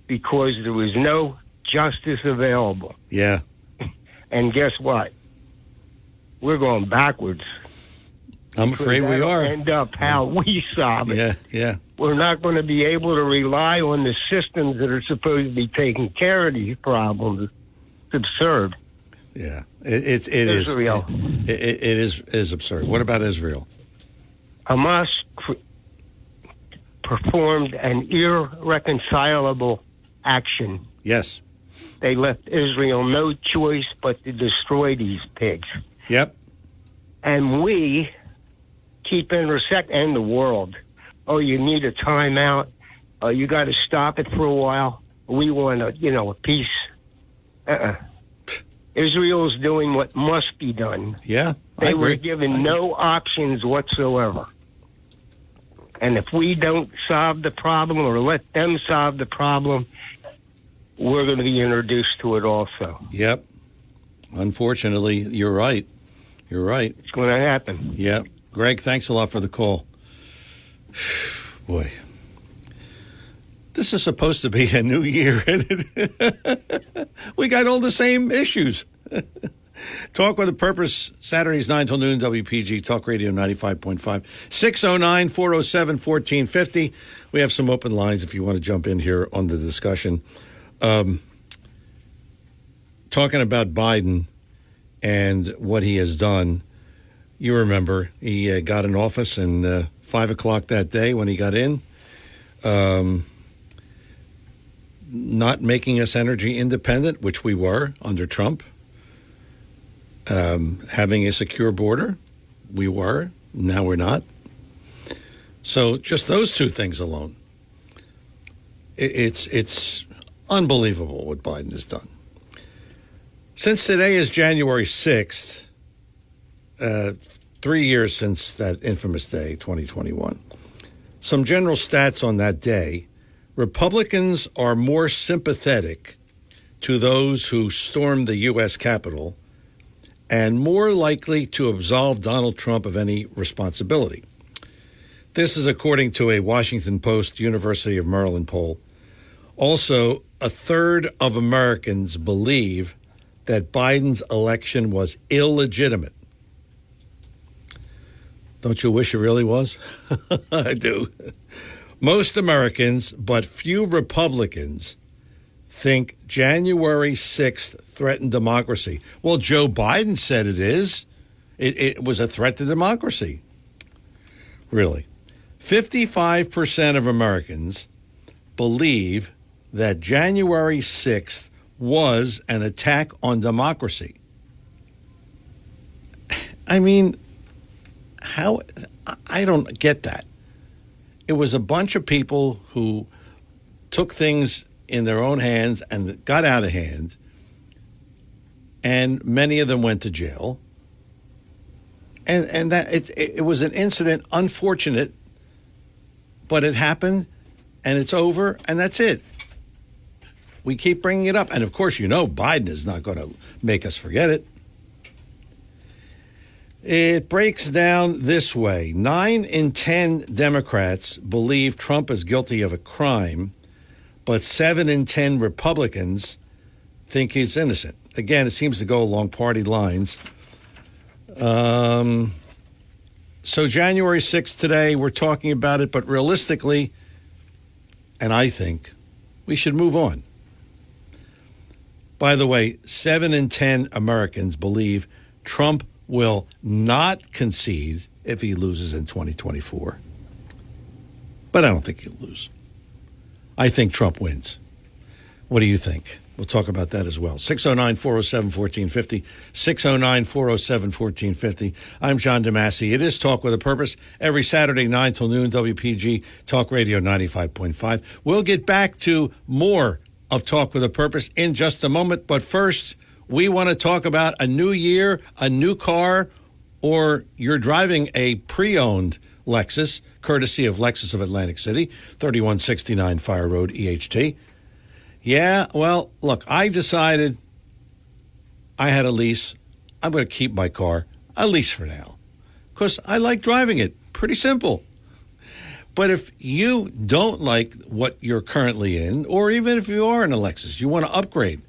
because there was no justice available. Yeah. And guess what? We're going backwards. I'm afraid we are. End up how we solve it. Yeah. We're not going to be able to rely on the systems that are supposed to be taking care of these problems. It's absurd. Yeah. It Israel. is absurd. What about Israel? Hamas performed an irreconcilable action. Yes. They left Israel no choice but to destroy these pigs. Yep. And we keep and the world. Oh, you need a timeout. You got to stop it for a while. We want a peace. Israel's doing what must be done. Yeah, They were given no options whatsoever. And if we don't solve the problem or let them solve the problem, we're going to be introduced to it also. Yep. Unfortunately, you're right. You're right. It's going to happen. Yep. Greg, thanks a lot for the call. Boy. This is supposed to be a new year. We got all the same issues. Talk with a Purpose, Saturdays 9 till noon, WPG Talk Radio 95.5. 609-407-1450. We have some open lines if you want to jump in here on the discussion. Talking about Biden and what he has done. You remember, he got in office and 5 o'clock that day when he got in. Not making us energy independent, which we were under Trump. Having a secure border, we were. Now we're not. So just those two things alone. It's unbelievable what Biden has done. Since today is January 6th, 3 years since that infamous day, 2021, some general stats on that day. Republicans are more sympathetic to those who stormed the U.S. Capitol and more likely to absolve Donald Trump of any responsibility. This is according to a Washington Post University of Maryland poll. Also, a third of Americans believe that Biden's election was illegitimate. Don't you wish it really was? I do. Most Americans, but few Republicans, think January 6th threatened democracy. Well, Joe Biden said it is. It was a threat to democracy. Really. 55% of Americans believe that January 6th was an attack on democracy. I mean, how? I don't get that. It was a bunch of people who took things in their own hands and got out of hand, and many of them went to jail. And that it was an incident, unfortunate, but it happened, and it's over, and that's it. We keep bringing it up, and of course, Biden is not going to make us forget it. It breaks down this way. 9 in 10 Democrats believe Trump is guilty of a crime, but 7 in 10 Republicans think he's innocent. Again, it seems to go along party lines. So January 6th today, we're talking about it, but realistically, and I think, we should move on. By the way, 7 in 10 Americans believe Trump will not concede if he loses in 2024. But I don't think he'll lose. I think Trump wins. What do you think? We'll talk about that as well. 609-407-1450, 609-407-1450. I'm John DeMasi. It is Talk with a Purpose. Every Saturday, 9 till noon, WPG Talk Radio 95.5. We'll get back to more of Talk with a Purpose in just a moment. But first, we want to talk about a new year, a new car, or you're driving a pre-owned Lexus, courtesy of Lexus of Atlantic City, 3169 Fire Road, EHT. Yeah, well, look, I decided I had a lease. I'm going to keep my car, a lease for now, because I like driving it. Pretty simple. But if you don't like what you're currently in, or even if you are in a Lexus, you want to upgrade,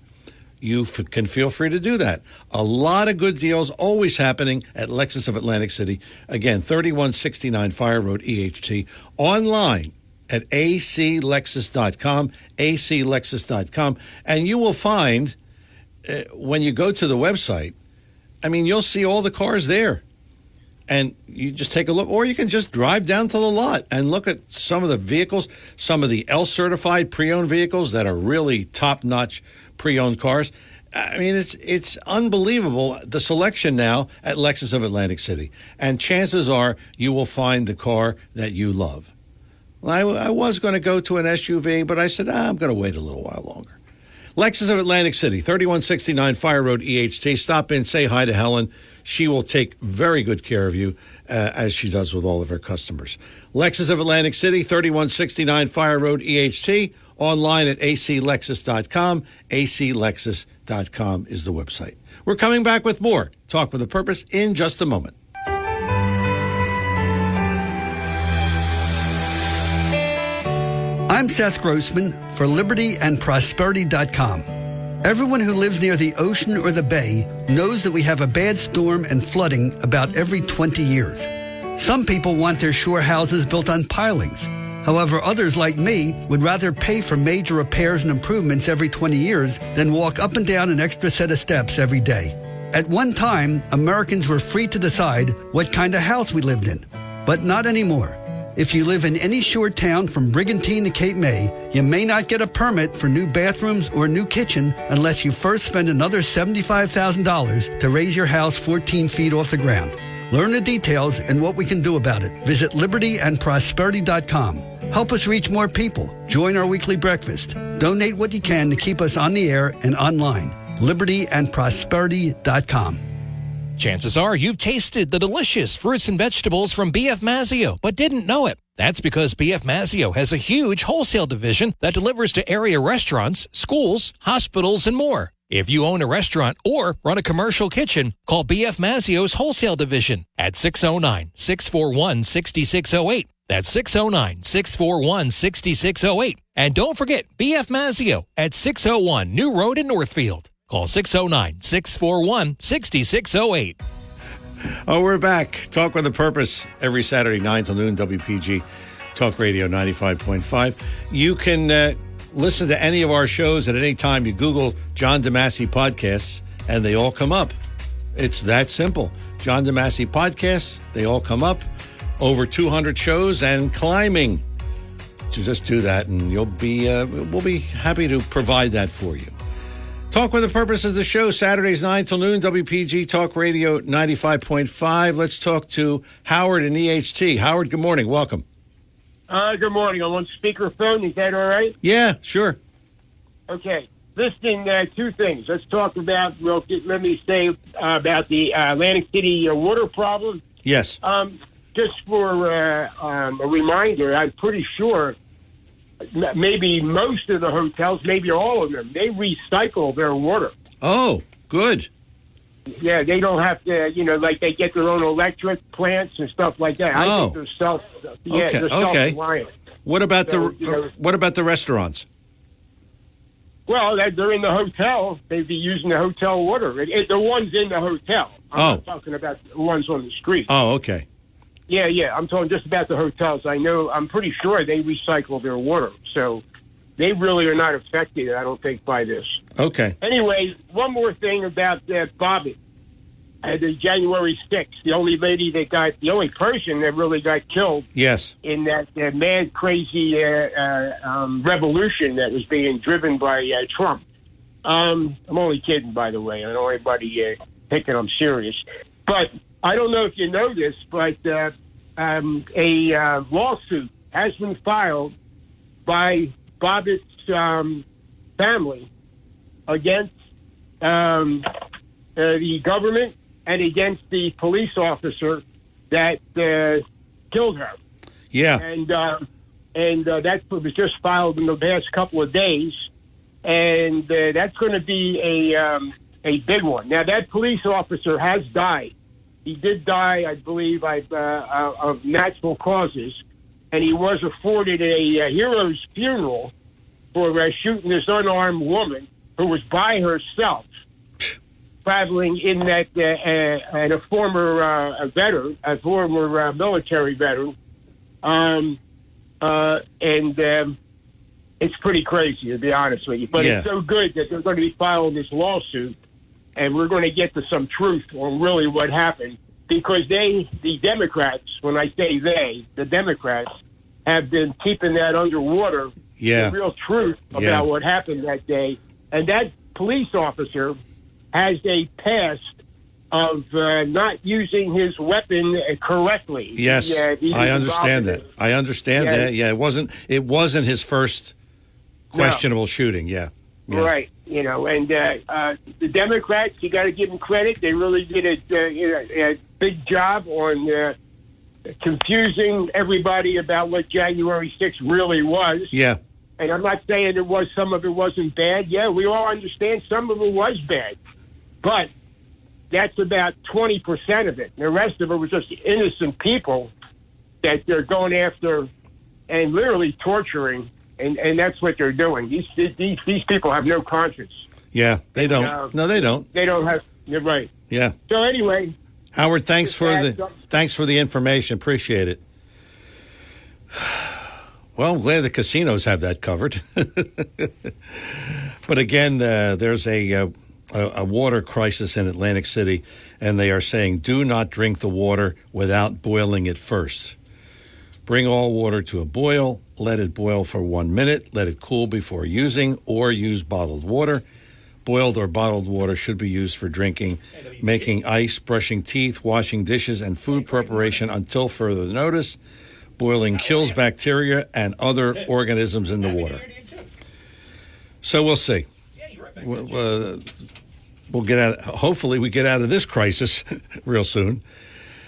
you can feel free to do that. A lot of good deals always happening at Lexus of Atlantic City. Again, 3169 Fire Road, EHT. Online at aclexus.com, aclexus.com. And you will find, when you go to the website, you'll see all the cars there. And you just take a look, or you can just drive down to the lot and look at some of the vehicles, some of the L-certified pre-owned vehicles that are really top-notch pre-owned cars. It's unbelievable, the selection now at Lexus of Atlantic City. And chances are you will find the car that you love. Well, I was going to go to an SUV, but I said, I'm going to wait a little while longer. Lexus of Atlantic City, 3169 Fire Road, EHT. Stop in, say hi to Helen. She will take very good care of you, as she does with all of her customers. Lexus of Atlantic City, 3169 Fire Road, EHT. Online at aclexus.com. aclexus.com is the website. We're coming back with more Talk with a Purpose in just a moment. I'm Seth Grossman for libertyandprosperity.com. Everyone who lives near the ocean or the bay knows that we have a bad storm and flooding about every 20 years. Some people want their shore houses built on pilings. However, others like me would rather pay for major repairs and improvements every 20 years than walk up and down an extra set of steps every day. At one time, Americans were free to decide what kind of house we lived in, but not anymore. If you live in any shore town from Brigantine to Cape May, you may not get a permit for new bathrooms or new kitchen unless you first spend another $75,000 to raise your house 14 feet off the ground. Learn the details and what we can do about it. Visit libertyandprosperity.com. Help us reach more people. Join our weekly breakfast. Donate what you can to keep us on the air and online. libertyandprosperity.com. Chances are you've tasted the delicious fruits and vegetables from B.F. Mazzio, but didn't know it. That's because B.F. Mazzio has a huge wholesale division that delivers to area restaurants, schools, hospitals, and more. If you own a restaurant or run a commercial kitchen, call B.F. Mazzio's wholesale division at 609-641-6608. That's 609-641-6608. And don't forget B.F. Mazzio at 601 New Road in Northfield. Call 609-641-6608. Oh, we're back. Talk with a Purpose every Saturday, 9 till noon, WPG Talk Radio 95.5. You can listen to any of our shows at any time. You Google John DeMasi Podcasts, and they all come up. It's that simple. John DeMasi Podcasts, they all come up. Over 200 shows and climbing. So just do that, and you'll be we'll be happy to provide that for you. Talk with a Purpose is the show, Saturdays 9 till noon, WPG Talk Radio 95.5. Let's talk to Howard in EHT. Howard, good morning. Welcome. Good morning. I'm on speakerphone. Is that all right? Yeah, sure. Okay. Listen, two things. Let's talk about, let me say about the Atlantic City water problem. Yes. Just for a reminder, I'm pretty sure maybe most of the hotels, maybe all of them, they recycle their water. Oh, good. Yeah, they don't have to, like they get their own electric plants and stuff like that. I think they're self-reliant. What about the restaurants? Well, they're in the hotel. They'd be using the hotel water. The ones in the hotel. I'm not talking about the ones on the street. Oh, okay. Yeah. I'm talking just about the hotels. I'm pretty sure they recycle their water. So they really are not affected, I don't think, by this. Okay. Anyway, one more thing about Bobbitt. The January 6th, the only person that really got killed. Yes. In that mad, crazy revolution that was being driven by Trump. I'm only kidding, by the way. I don't want anybody thinking I'm serious. But I don't know if you know this, but a lawsuit has been filed by Bobbitt's family against the government and against the police officer that killed her. Yeah. And that was just filed in the past couple of days, and that's going to be a big one. Now, that police officer has died. He did die, I believe, of natural causes, and he was afforded a hero's funeral for shooting this unarmed woman who was by herself, traveling in that, and a former veteran, a former military veteran, and it's pretty crazy, to be honest with you. But It's so good that they're going to be filing this lawsuit, and we're going to get to some truth on really what happened, because the Democrats, when I say the Democrats, have been keeping that underwater, the real truth about what happened that day. And that police officer has a past of not using his weapon correctly. Yes, I understand that. I understand that. Yeah, it wasn't his first questionable shooting. Yeah. Right. And the Democrats, you got to give them credit. They really did a big job on confusing everybody about what January 6th really was. Yeah. And I'm not saying some of it wasn't bad. Yeah, we all understand some of it was bad. But that's about 20% of it. The rest of it was just innocent people that they're going after and literally torturing. And that's what they're doing. These people have no conscience. Yeah, they don't. No, they don't. They don't have. You're right. Yeah. So anyway, Howard, thanks for the information. Appreciate it. Well, I'm glad the casinos have that covered. But again, there's a water crisis in Atlantic City, and they are saying do not drink the water without boiling it first. Bring all water to a boil. Let it boil for 1 minute. Let it cool before using, or use bottled water. Boiled or bottled water should be used for drinking, making ice, brushing teeth, washing dishes, and food preparation until further notice. Boiling kills bacteria and other organisms in the water. So we'll see. We'll get out. Hopefully, we get out of this crisis real soon.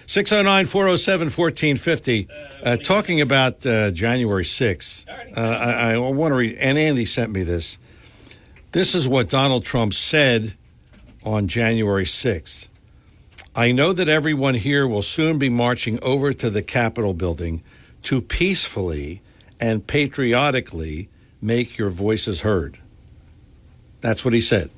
609-407-1450. Talking about January 6th, I want to read, and Andy sent me this. This is what Donald Trump said on January 6th. I know that everyone here will soon be marching over to the Capitol building to peacefully and patriotically make your voices heard. That's what he said.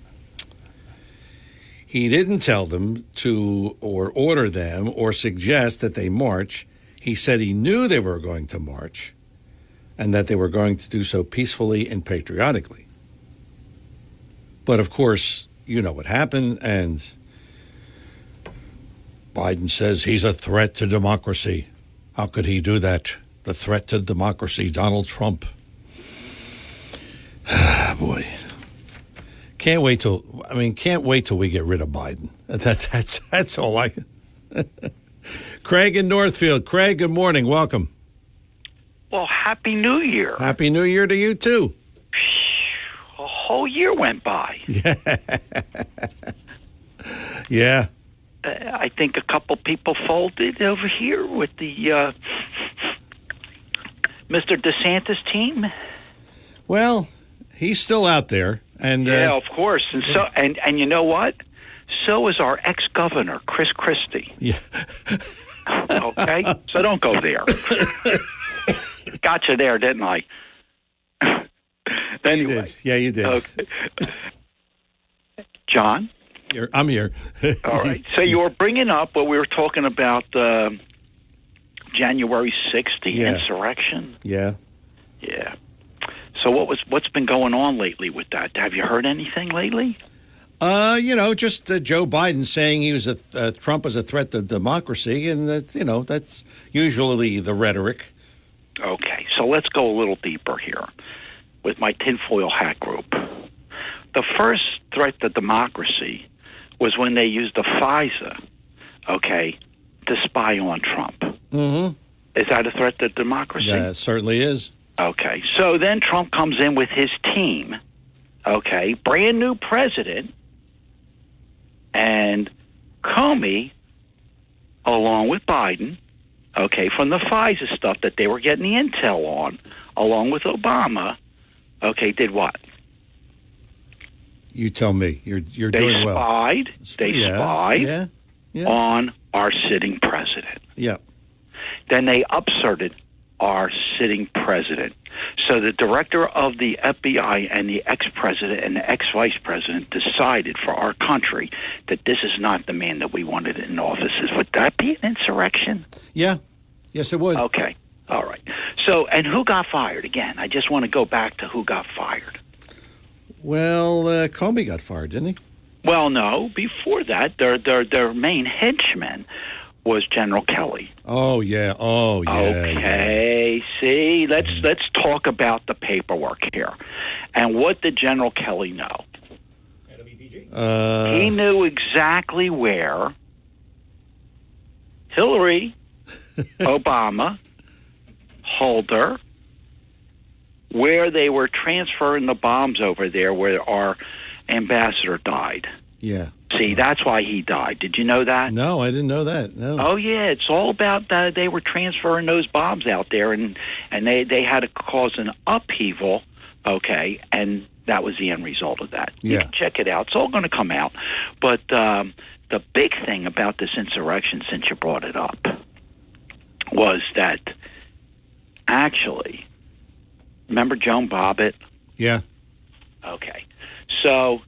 He didn't tell them to or order them or suggest that they march. He said he knew they were going to march and that they were going to do so peacefully and patriotically. But of course, you know what happened, and Biden says he's a threat to democracy. How could he do that? The threat to democracy, Donald Trump. Boy. Can't wait till we get rid of Biden. That's all I can. Craig in Northfield. Craig, good morning. Welcome. Well, Happy New Year. Happy New Year to you, too. A whole year went by. Yeah. Yeah. I think a couple people folded over here with the Mr. DeSantis team. Well, he's still out there. And yeah, of course. And so and you know what? So is our ex-governor, Chris Christie. Yeah. Okay? So don't go there. Got you there, didn't I? Anyway. You did. Yeah, you did. Okay. John? I'm here. All right. So you were bringing up what we were talking about January 6th, the insurrection. Yeah. Yeah. So what's been going on lately with that? Have you heard anything lately? Just Joe Biden saying he was Trump was a threat to democracy, and that's usually the rhetoric. Okay, so let's go a little deeper here with my tinfoil hat group. The first threat to democracy was when they used the FISA, to spy on Trump. Mm-hmm. Is that a threat to democracy? Yeah, it certainly is. Okay, so then Trump comes in with his team, brand new president, and Comey, along with Biden, from the FISA stuff that they were getting the intel on, along with Obama, did what? You tell me. You're doing well. They spied on our sitting president. Yeah. Then they upserted our sitting president. So the director of the FBI and the ex-president and the ex-vice president decided for our country that this is not the man that we wanted in office. Would that be an insurrection? Yeah. Yes, it would. Okay. All right. So, and who got fired? Again, I just want to go back to who got fired. Well, Comey got fired, didn't he? Well, no. Before that, their main henchman was General Kelly. Oh yeah. Okay. Yeah. See, let's talk about the paperwork here. And what did General Kelly know? WPGG. He knew exactly where Hillary, Obama, Holder, where they were transferring the bombs over there, where our ambassador died. Yeah. See, that's why he died. Did you know that? No, I didn't know that. No. Oh, yeah. It's all about they were transferring those bombs out there, and they had to cause an upheaval, okay, and that was the end result of that. You can check it out. It's all going to come out. But the big thing about this insurrection, since you brought it up, was that actually, remember Joan Bobbitt? Yeah. Okay. So,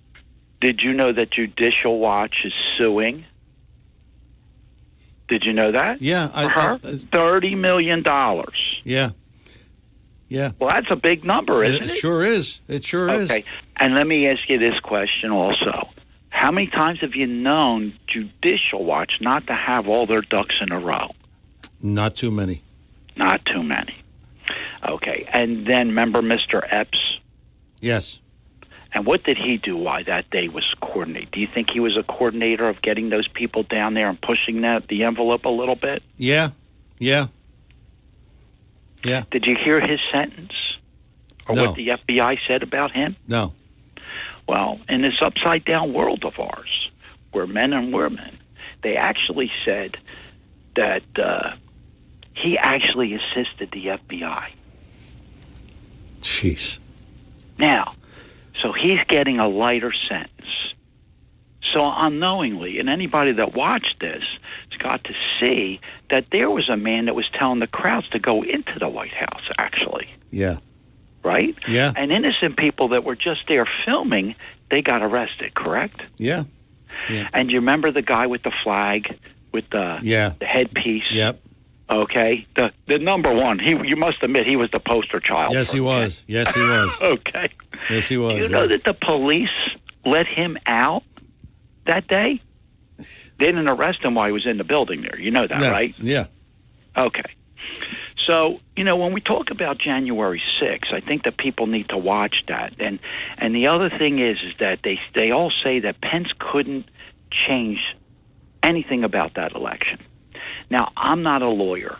did you know that Judicial Watch is suing? Did you know that? Yeah. $30 million. Yeah. Yeah. Well, that's a big number, isn't it? It sure is. It sure is. Okay. And let me ask you this question also. How many times have you known Judicial Watch not to have all their ducks in a row? Not too many. Not too many. Okay. And then remember Mr. Epps? Yes. And what did he do while that day was coordinated? Do you think he was a coordinator of getting those people down there and pushing the envelope a little bit? Yeah. Yeah. Yeah. Did you hear his sentence? Or No. what the FBI said about him? No. Well, in this upside-down world of ours, where men and women, they actually said that he actually assisted the FBI. Jeez. Now, so he's getting a lighter sentence. So unknowingly, and anybody that watched this has got to see that there was a man that was telling the crowds to go into the White House, actually. Yeah. Right? Yeah. And innocent people that were just there filming, they got arrested, correct? Yeah. Yeah. And you remember the guy with the flag, with the headpiece? Yep. Okay. The number one, you must admit he was the poster child. Yes, he was. Yes, he was. Okay. Yes, he was. Do you know that the police let him out that day? They didn't arrest him while he was in the building there. You know that, right? Yeah. Okay. So, when we talk about January 6th, I think that people need to watch that. And the other thing is that they all say that Pence couldn't change anything about that election. Now, I'm not a lawyer,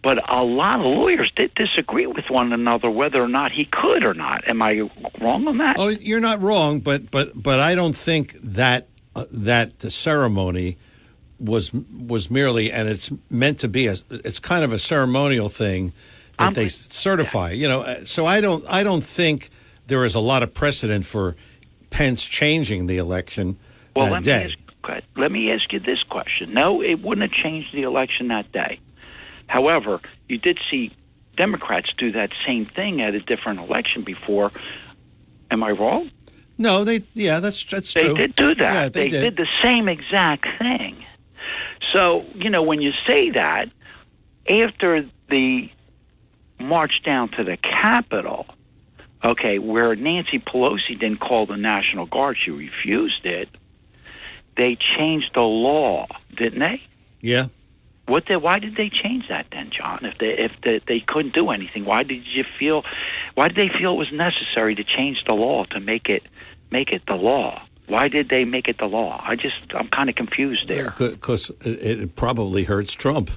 but a lot of lawyers did disagree with one another whether or not he could or not. Am I wrong on that? Oh, you're not wrong, but I don't think that that the ceremony was merely, and it's meant to be it's kind of a ceremonial thing that they certify. So I don't think there is a lot of precedent for Pence changing the election that day. Let me ask you this question. No, it wouldn't have changed the election that day. However, you did see Democrats do that same thing at a different election before. Am I wrong? No, that's true. They did do that. Yeah, they did the same exact thing. So, when you say that, after the march down to the Capitol, okay, where Nancy Pelosi didn't call the National Guard, she refused it, they changed the law, didn't they? Yeah. Why did they change that then, John? If they couldn't do anything, why did they feel it was necessary to change the law to make it the law? Why did they make it the law? I'm kind of confused there. Because it probably hurts Trump.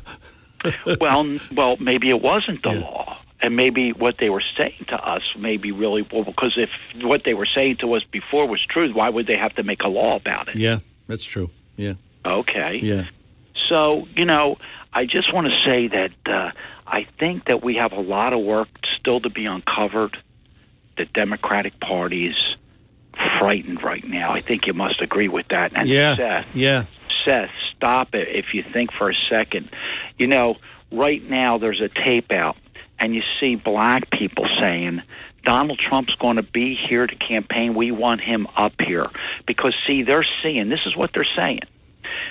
well, maybe it wasn't the law. And maybe what they were saying to us maybe really, because if what they were saying to us before was true, why would they have to make a law about it? Yeah, that's true. Yeah. Okay. Yeah. So, I just want to say that I think that we have a lot of work still to be uncovered. The Democratic Party is frightened right now. I think you must agree with that. And Seth, stop it if you think for a second. Right now there's a tape out, and you see black people saying, Donald Trump's going to be here to campaign. We want him up here. Because, see, they're seeing, this is what they're saying.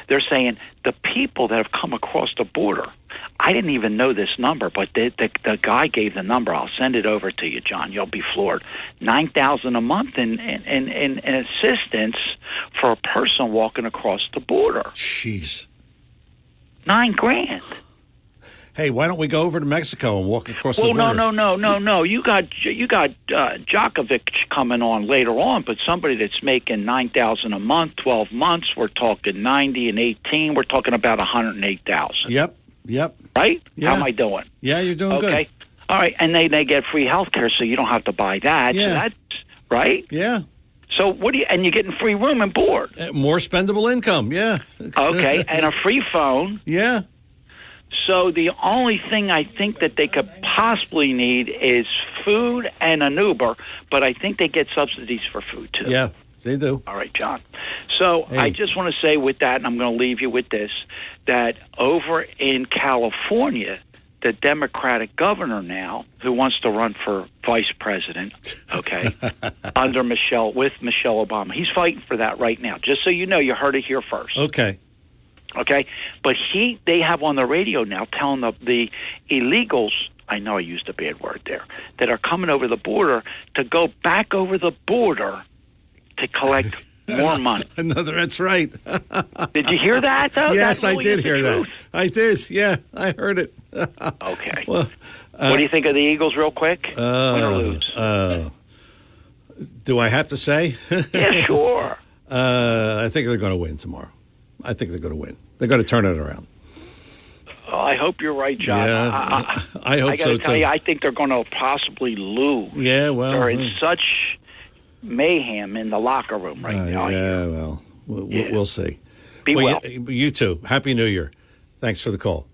They're saying the people that have come across the border, I didn't even know this number, but the guy gave the number. I'll send it over to you, John. You'll be floored. $9,000 a month in assistance for a person walking across the border. Jeez. $9,000. Hey, why don't we go over to Mexico and walk across the border? No. You got Djokovic coming on later on, but somebody that's making $9,000 a month, 12 months, we're talking 90 and 18. We're talking about $108,000. Yep. Right? Yeah. How am I doing? Yeah, you're doing good. Okay. All right, and they get free health care, so you don't have to buy that. Yeah. So that's right. Yeah. So what do you? And you're getting free room and board. More spendable income, yeah. Okay, and a free phone. Yeah. So the only thing I think that they could possibly need is food and an Uber, but I think they get subsidies for food, too. Yeah, they do. All right, John. So Hey. I just want to say with that, and I'm going to leave you with this, that over in California, the Democratic governor now, who wants to run for vice president, okay, with Michelle Obama, he's fighting for that right now. Just so you know, you heard it here first. Okay. Okay, but they have on the radio now telling the illegals, I know I used a bad word there, that are coming over the border to go back over the border to collect more money. That's right. Did you hear that, though? Yes, That really I did is the hear that. truth. I did. Yeah, I heard it. Okay. Well, what do you think of the Eagles, real quick? Win or lose? Do I have to say? Yeah, sure. I think they're going to win tomorrow. I think they're going to win. They're going to turn it around. Oh, I hope you're right, John. Yeah, I hope so, I got to tell too. you, I think they're going to possibly lose. Yeah, well. They're in such mayhem in the locker room right now. Yeah, well, we'll see. Be well. You too. Happy New Year. Thanks for the call.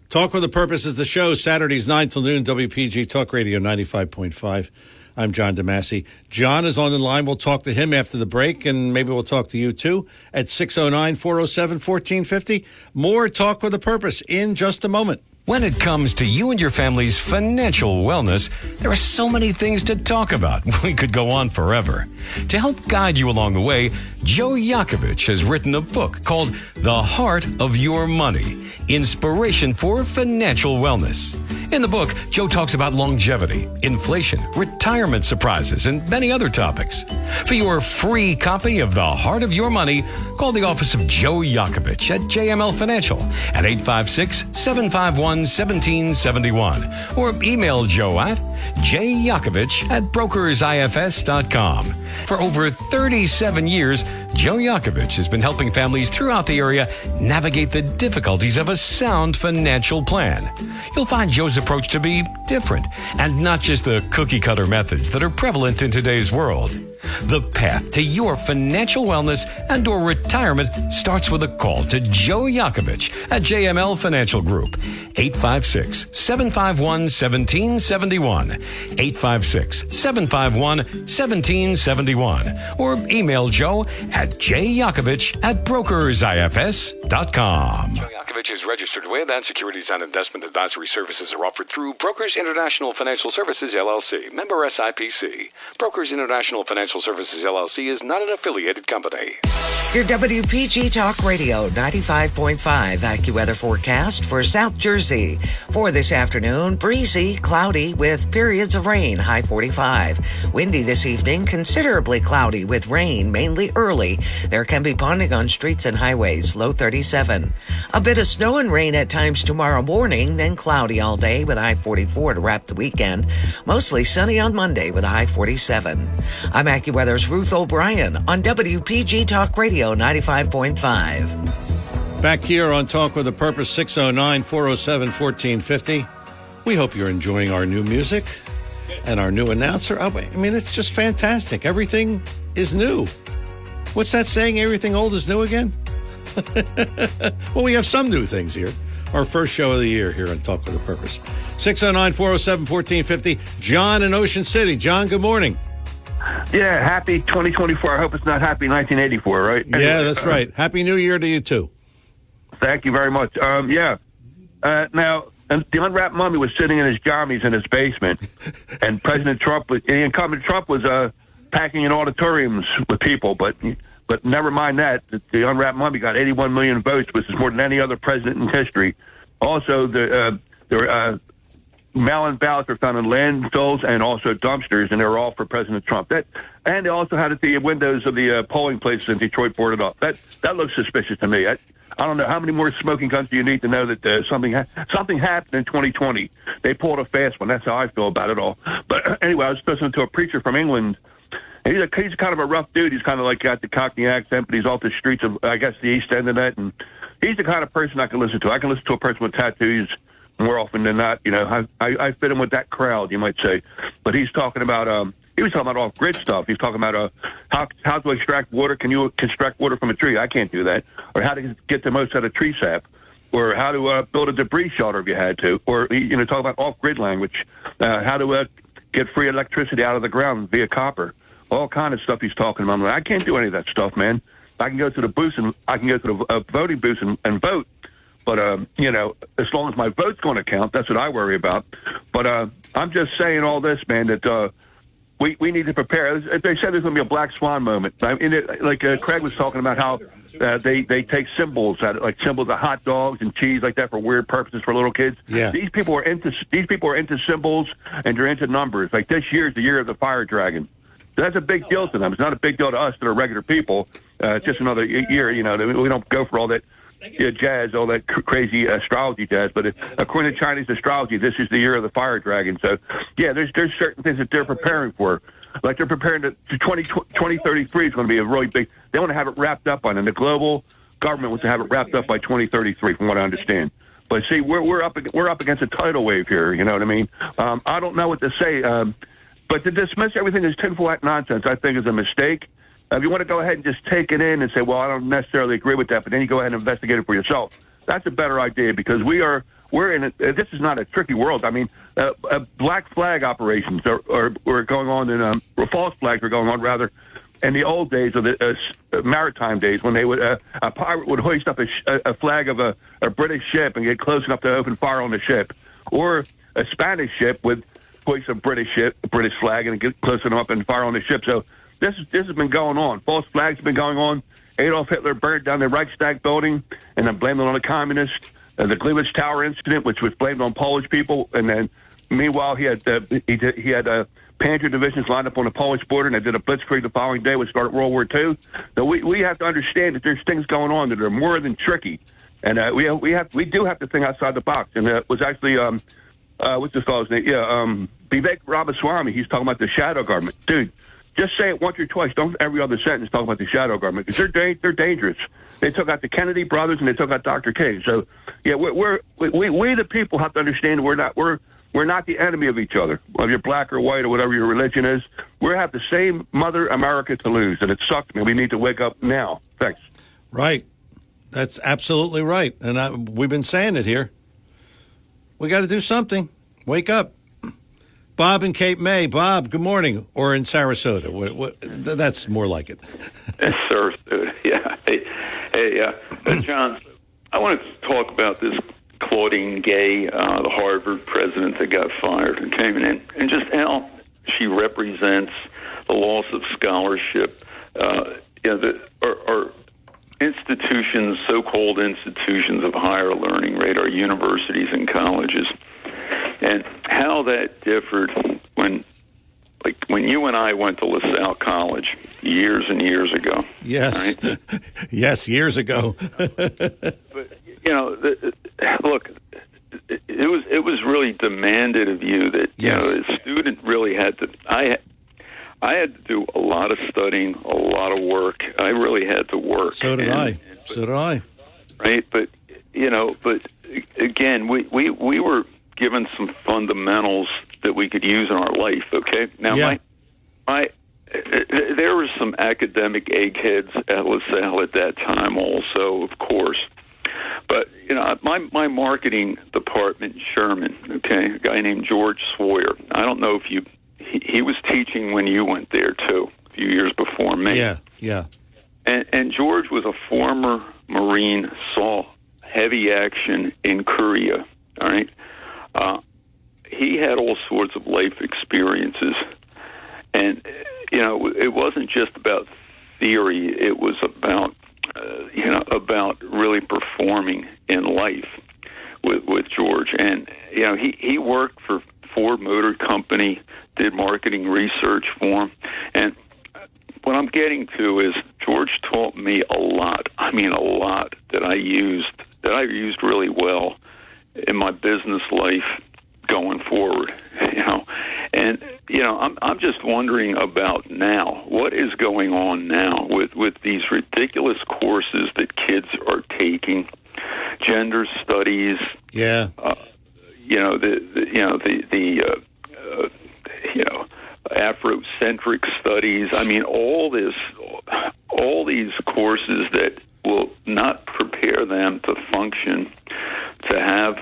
Talk with a Purpose is the show, Saturdays 9 till noon, WPG Talk Radio 95.5. I'm John DeMasi. John is on the line. We'll talk to him after the break, and maybe we'll talk to you, too, at 609-407-1450. More Talk with a Purpose in just a moment. When it comes to you and your family's financial wellness, there are so many things to talk about. We could go on forever. To help guide you along the way, Joe Yakovich has written a book called The Heart of Your Money, Inspiration for Financial Wellness. In the book, Joe talks about longevity, inflation, retirement surprises, and many other topics. For your free copy of The Heart of Your Money, call the office of Joe Yakovich at JML Financial at 856-751-1771 or email Joe at jyakovich@brokersifs.com. For over 37 years, Joe Yakovich has been helping families throughout the area navigate the difficulties of a sound financial plan. You'll find Joe's approach to be different and not just the cookie-cutter methods that are prevalent in today's world. The path to your financial wellness and or retirement starts with a call to Joe Yakovich at JML Financial Group, 856-751-1771, 856-751-1771, or email Joe at jyakovich@brokersifs.com. Joe Yakovich is registered with and securities and investment advisory services are offered through Brokers International Financial Services, LLC, member SIPC. Brokers International Financial Services, LLC is not an affiliated company. Your WPG Talk Radio 95.5 AccuWeather forecast for South Jersey. For this afternoon, breezy, cloudy with periods of rain, high 45. Windy this evening, considerably cloudy with rain, mainly early. There can be ponding on streets and highways, low 37. A bit of snow and rain at times tomorrow morning, then cloudy all day with a high 44 to wrap the weekend. Mostly sunny on Monday with a high 47. I'm AccuWeather's Ruth O'Brien on WPG Talk Radio 95.5. Back here on Talk with a Purpose, 609-407-1450. We hope you're enjoying our new music and our new announcer. I mean, it's just fantastic. Everything is new. What's that saying? Everything old is new again? Well, we have some new things here. Our first show of the year here on Talk with a Purpose. 609-407-1450. John in Ocean City. John, good morning. Yeah, happy 2024. I hope it's not happy 1984, right? Anyway, yeah, that's right. Happy New Year to you, too. Thank you very much. Now, the unwrapped mummy was sitting in his jammies in his basement, and the incumbent Trump was packing in auditoriums with people, but never mind that. The unwrapped mummy got 81 million votes, which is more than any other president in history. Also, there were mail-in ballots are found in landfills and also dumpsters, and they were all for President Trump. And they also had the windows of the polling places in Detroit boarded up. That looks suspicious to me. I don't know how many more smoking guns do you need to know that something happened in 2020. They pulled a fast one. That's how I feel about it all. But anyway, I was listening to a preacher from England. He's kind of a rough dude. He's kind of like got the Cockney accent, but he's off the streets of, I guess, the East End of that. And he's the kind of person I can listen to. I can listen to a person with tattoos more often than not. You know, I fit in with that crowd, you might say. But he's talking about He was talking about off-grid stuff. He's talking about how to extract water. Can you extract water from a tree? I can't do that. Or how to get the most out of tree sap. Or how to build a debris shelter if you had to. Or, talk about off-grid language. How to get free electricity out of the ground via copper. All kind of stuff he's talking about. I'm like, I can't do any of that stuff, man. I can go to the booth and I can go to the voting booth and vote. But, as long as my vote's going to count, that's what I worry about. But I'm just saying all this, man, that we need to prepare. They said there's going to be a black swan moment. Craig was talking about how they take symbols, like symbols of hot dogs and cheese like that for weird purposes for little kids. Yeah. These people are into symbols and they're into numbers. Like this year is the year of the fire dragon. That's a big deal to them. It's not a big deal to us that are regular people. It's just another year, we don't go for all that jazz, all that crazy astrology jazz. But according to Chinese astrology, this is the year of the fire dragon. So, yeah, there's certain things that they're preparing for. Like they're preparing to 2033 is going to be a really big. They want to have it wrapped up on, and the global government wants to have it wrapped up by 2033, from what I understand. But see, we're up against a tidal wave here. You know what I mean? I don't know what to say. But to dismiss everything as tinfoil hat nonsense, I think is a mistake. If you want to go ahead and just take it in and say, well, I don't necessarily agree with that, but then you go ahead and investigate it for yourself. That's a better idea because we're in this is not a tricky world. I mean, black flag operations are going on or false flags are going on rather in the old days of the maritime days when they would a pirate would hoist up a flag of a British ship and get close enough to open fire on the ship, or a Spanish ship would hoist a British flag and get close enough and fire on the ship. So this has been going on. False flags have been going on. Adolf Hitler burned down the Reichstag building and then blamed it on the communists. The Gleewitz Tower incident, which was blamed on Polish people, and then meanwhile he had Panzer divisions lined up on the Polish border, and they did a blitzkrieg the following day, which started World War II. So we have to understand that there's things going on that are more than tricky, and we do have to think outside the box. And it was actually what's this fellow's name? Yeah, Vivek Ramaswamy. He's talking about the shadow government, dude. Just say it once or twice. Don't every other sentence talk about the shadow government because they're dangerous. They took out the Kennedy brothers and they took out Dr. King. So yeah, we the people have to understand we're not the enemy of each other. Whether you're black or white or whatever your religion is, we have the same Mother America to lose, and it sucks, man. We need to wake up now. Thanks. Right, that's absolutely right, and we've been saying it here. We got to do something. Wake up. Bob in Cape May. Bob, good morning. Or in Sarasota. That's more like it. Sarasota, yeah. Hey, John, I want to talk about this Claudine Gay, the Harvard president that got fired and came in, and just how she represents the loss of scholarship. Our institutions, so-called institutions of higher learning rate, our universities and colleges, and how that differed when you and I went to LaSalle College years and years ago. Yes, right? Yes, years ago. But look, it was really demanded of you that a student really had to. I had to do a lot of studying, a lot of work. I really had to work. So did I. Right, but again, we were given some fundamentals that we could use in our life. Okay, now there were some academic eggheads at LaSalle at that time, also, of course. But my marketing department, Sherman, okay, a guy named George Sawyer. I don't know if he was teaching when you went there too, a few years before me. Yeah. And George was a former Marine, saw heavy action in Korea. All right. He had all sorts of life experiences, and it wasn't just about theory. It was about about really performing in life with George. And he worked for Ford Motor Company, did marketing research for him, and what I'm getting to is George taught me a lot. I mean, a lot that I used really well in my business life going forward, and I'm just wondering about now. What is going on now with these ridiculous courses that kids are taking, gender studies? Yeah. Afrocentric studies. I mean, all these courses that will not prepare them to function, to have,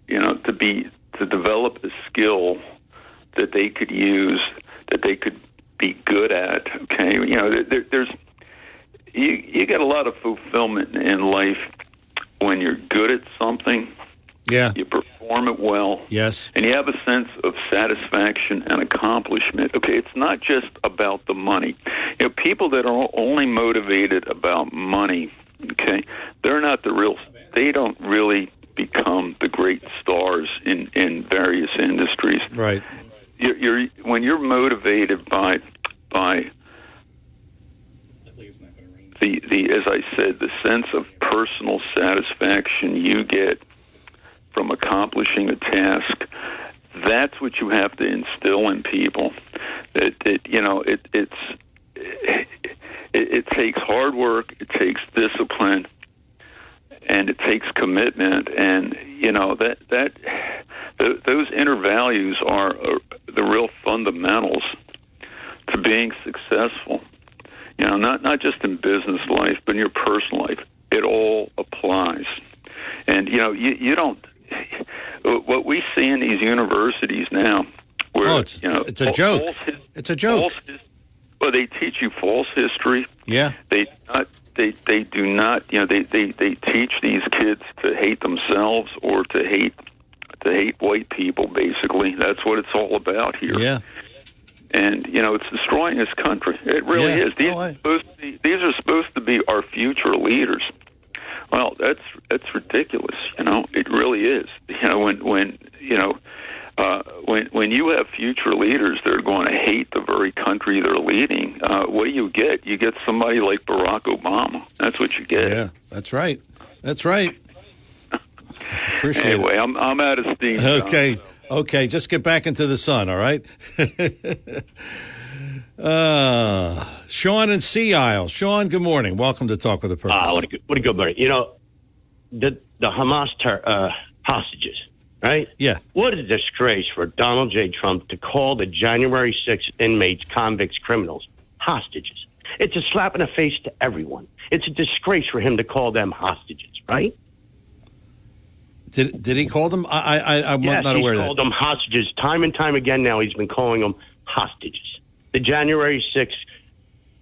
to develop a skill that they could use, that they could be good at. Okay, you get a lot of fulfillment in life when you're good at something. Yeah. You perform it well. Yes. And you have a sense of satisfaction and accomplishment. Okay, it's not just about the money. People that are only motivated about money, okay, they don't really become the great stars in various industries. Right. When you're motivated by the as I said, the sense of personal satisfaction you get from accomplishing a task, that's what you have to instill in people. It takes hard work, it takes discipline, and it takes commitment, and those inner values are the real fundamentals to being successful. Not just in business life, but in your personal life. It all applies. And you don't. What we see in these universities now, where it's a joke. It's a joke. Well, they teach you false history. Yeah. They do not. They teach these kids to hate themselves or to hate white people. Basically, that's what it's all about here. Yeah. And it's destroying this country. It really is. These are supposed to be our future leaders. Well, that's ridiculous. It really is. When you have future leaders that are going to hate the very country they're leading, what do you get? You get somebody like Barack Obama. That's what you get. Yeah, that's right. That's right. Appreciate anyway, it. I'm out of steam. Okay. John. Okay, just get back into the sun, all right? Sean in Sea Isle. Sean, good morning. Welcome to Talk with a Purpose. What a good buddy. The Hamas hostages, right? Yeah. What a disgrace for Donald J. Trump to call the January 6th inmates, convicts, criminals, hostages. It's a slap in the face to everyone. It's a disgrace for him to call them hostages, right? Did he call them? I'm not aware of that. He's called them hostages. Time and time again now he's been calling them hostages. The January 6th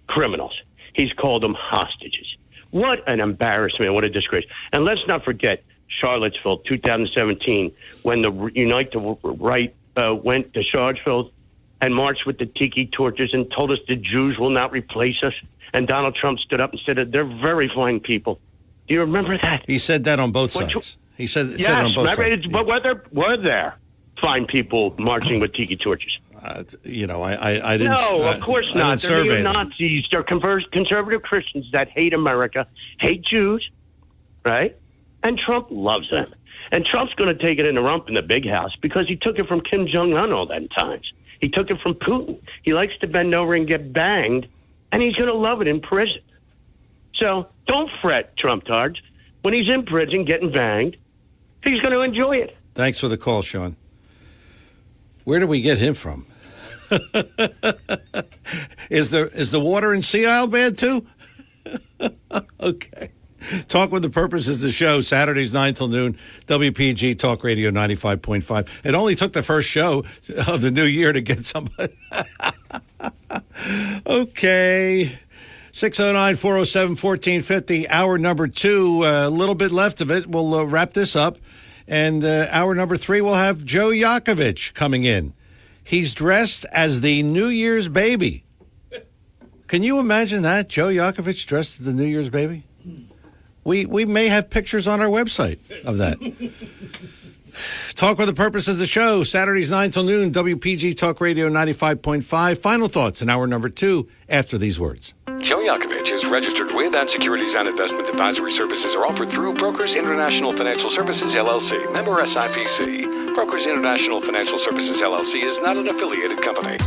criminals. He's called them hostages. What an embarrassment. What a disgrace. And let's not forget Charlottesville, 2017, when the Unite the Right went to Charlottesville and marched with the tiki torches and told us the Jews will not replace us. And Donald Trump stood up and said that they're very fine people. Do you remember that? He said that on both sides. He said it on both sides. But were there fine people marching with tiki torches? I didn't. No, of course not. They're neo-Nazis. They're conservative Christians that hate America, hate Jews, right? And Trump loves them. And Trump's going to take it in the rump in the big house because he took it from Kim Jong-un all them times. He took it from Putin. He likes to bend over and get banged, and he's going to love it in prison. So don't fret, Trump-tards. When he's in prison getting banged, he's going to enjoy it. Thanks for the call, Sean. Where did we get him from? Is the water in Sea Isle bad too? Okay. Talk with the Purpose is the show, Saturdays 9 till noon, WPG Talk Radio 95.5. It only took the first show of the new year to get somebody. Okay. 609-407-1450, hour number 2, a little bit left of it. We'll wrap this up. And hour number 3, we'll have Joe Yakovich coming in. He's dressed as the New Year's baby. Can you imagine that? Joe Yakovich dressed as the New Year's baby? We may have pictures on our website of that. Talk with the Purpose of the show, Saturdays 9 till noon, WPG Talk Radio 95.5. Final thoughts in hour number 2 after these words. Joe Yakovich is registered with and securities and investment advisory services are offered through Brokers International Financial Services, LLC, member SIPC. Brokers International Financial Services, LLC is not an affiliated company.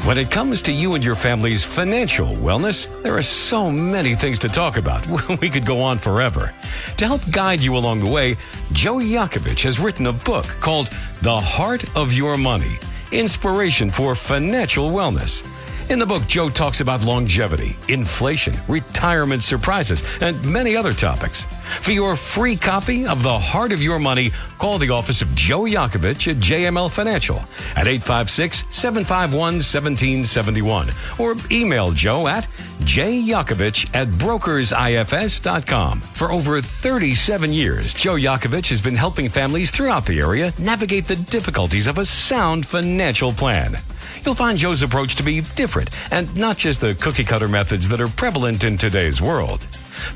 When it comes to you and your family's financial wellness, there are so many things to talk about. We could go on forever. To help guide you along the way, Joe Yakovich has written a book called The Heart of Your Money. inspiration for financial wellness. In the book, Joe talks about longevity, inflation, retirement surprises, and many other topics. For your free copy of The Heart of Your Money, call the office of Joe Yakovich at JML Financial at 856-751-1771 or email Joe at jyakovich@brokersifs.com. For over 37 years, Joe Yakovich has been helping families throughout the area navigate the difficulties of a sound financial plan. You'll find Joe's approach to be different and not just the cookie-cutter methods that are prevalent in today's world.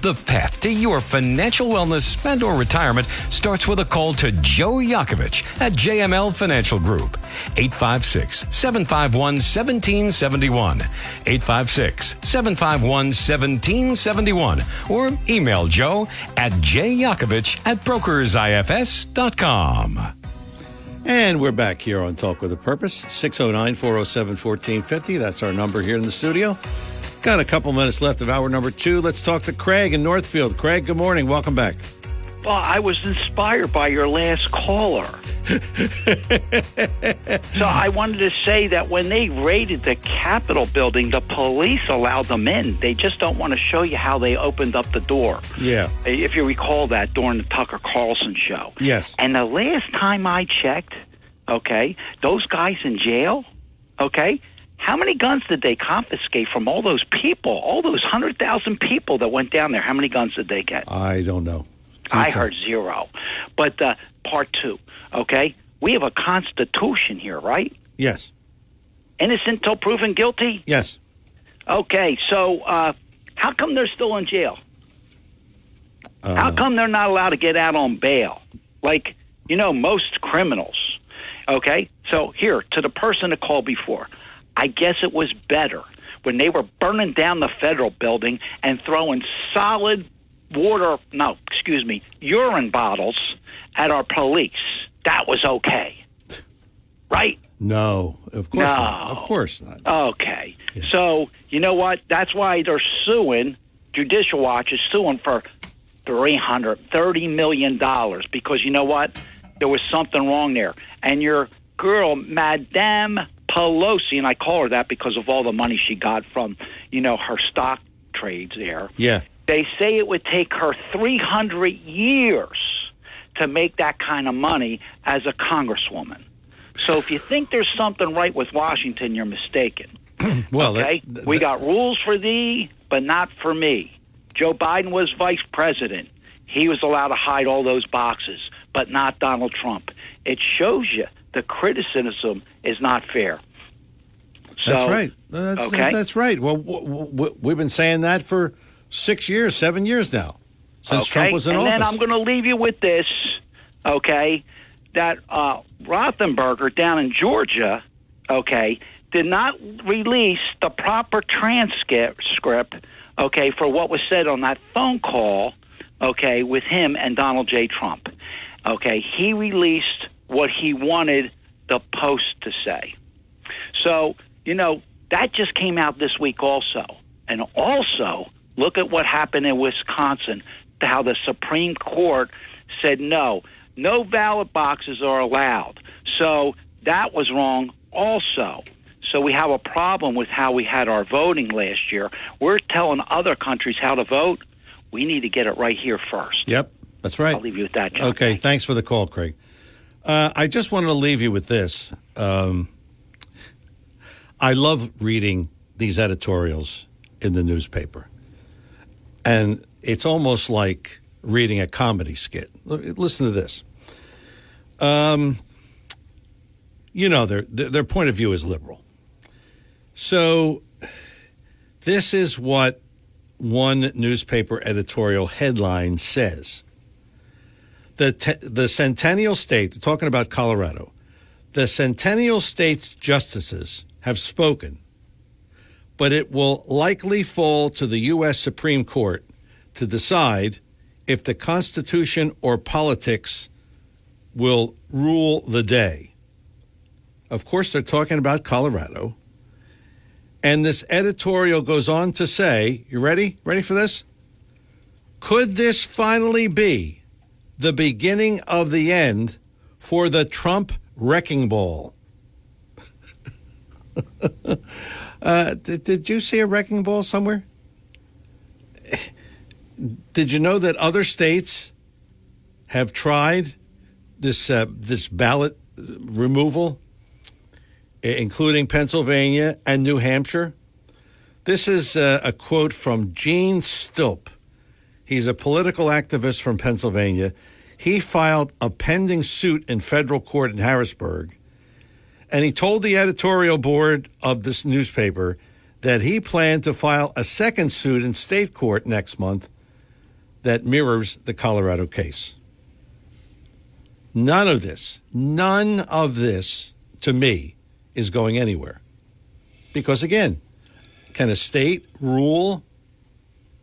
The path to your financial wellness and or retirement starts with a call to Joe Yakovich at JML Financial Group. 856-751-1771. 856-751-1771. Or email Joe at jyakovich@brokersifs.com. And we're back here on Talk with a Purpose, 609-407-1450. That's our number here in the studio. Got a couple minutes left of hour number 2. Let's talk to Craig in Northfield. Craig, good morning. Welcome back. Well, I was inspired by your last caller. So I wanted to say that when they raided the Capitol building, the police allowed them in. They just don't want to show you how they opened up the door. Yeah. If you recall that during the Tucker Carlson show. Yes. And the last time I checked, okay, those guys in jail, okay, how many guns did they confiscate from all those people, all those 100,000 people that went down there? How many guns did they get? I don't know. I heard 0. But part 2, okay? We have a constitution here, right? Yes. Innocent till proven guilty? Yes. Okay, so how come they're still in jail? How come they're not allowed to get out on bail? Like, most criminals. Okay? So here, to the person that called before, I guess it was better when they were burning down the federal building and throwing urine bottles at our police. That was okay. Right? No, of course not. Of course not. Okay. Yeah. So, you know what? That's why they're suing, Judicial Watch is suing for $330 million because you know what? There was something wrong there. And your girl, Madame Pelosi, and I call her that because of all the money she got from, her stock trades there. Yeah. They say it would take her 300 years to make that kind of money as a congresswoman. So if you think there's something right with Washington, you're mistaken. Well, okay? We got rules for thee, but not for me. Joe Biden was vice president. He was allowed to hide all those boxes, but not Donald Trump. It shows you the criticism is not fair. So, that's right. That's right. Well, we've been saying that for 6 years, 7 years now, since Trump was in office. And then I'm going to leave you with this, okay, that Rothenberger down in Georgia, okay, did not release the proper transcript, okay, for what was said on that phone call, okay, with him and Donald J. Trump. Okay, he released what he wanted the Post to say. So, that just came out this week also. And also, look at what happened in Wisconsin, how the Supreme Court said no ballot boxes are allowed. So that was wrong also. So we have a problem with how we had our voting last year. We're telling other countries how to vote. We need to get it right here first. Yep, that's right. I'll leave you with that, John. Okay, thanks for the call, Craig. I just wanted to leave you with this. I love reading these editorials in the newspaper. And it's almost like reading a comedy skit. Listen to this. Their point of view is liberal. So this is what one newspaper editorial headline says. The Centennial State, they're talking about Colorado, the Centennial State's justices have spoken, but it will likely fall to the U.S. Supreme Court to decide if the Constitution or politics will rule the day. Of course, they're talking about Colorado. And this editorial goes on to say, you ready? Ready for this? Could this finally be the beginning of the end for the Trump wrecking ball? Did you see a wrecking ball somewhere? Did you know that other states have tried this ballot removal, including Pennsylvania and New Hampshire? This is a quote from Gene Stilp. He's a political activist from Pennsylvania. He filed a pending suit in federal court in Harrisburg, and he told the editorial board of this newspaper that he planned to file a second suit in state court next month that mirrors the Colorado case. None of this, to me, is going anywhere. Because, again, can a state rule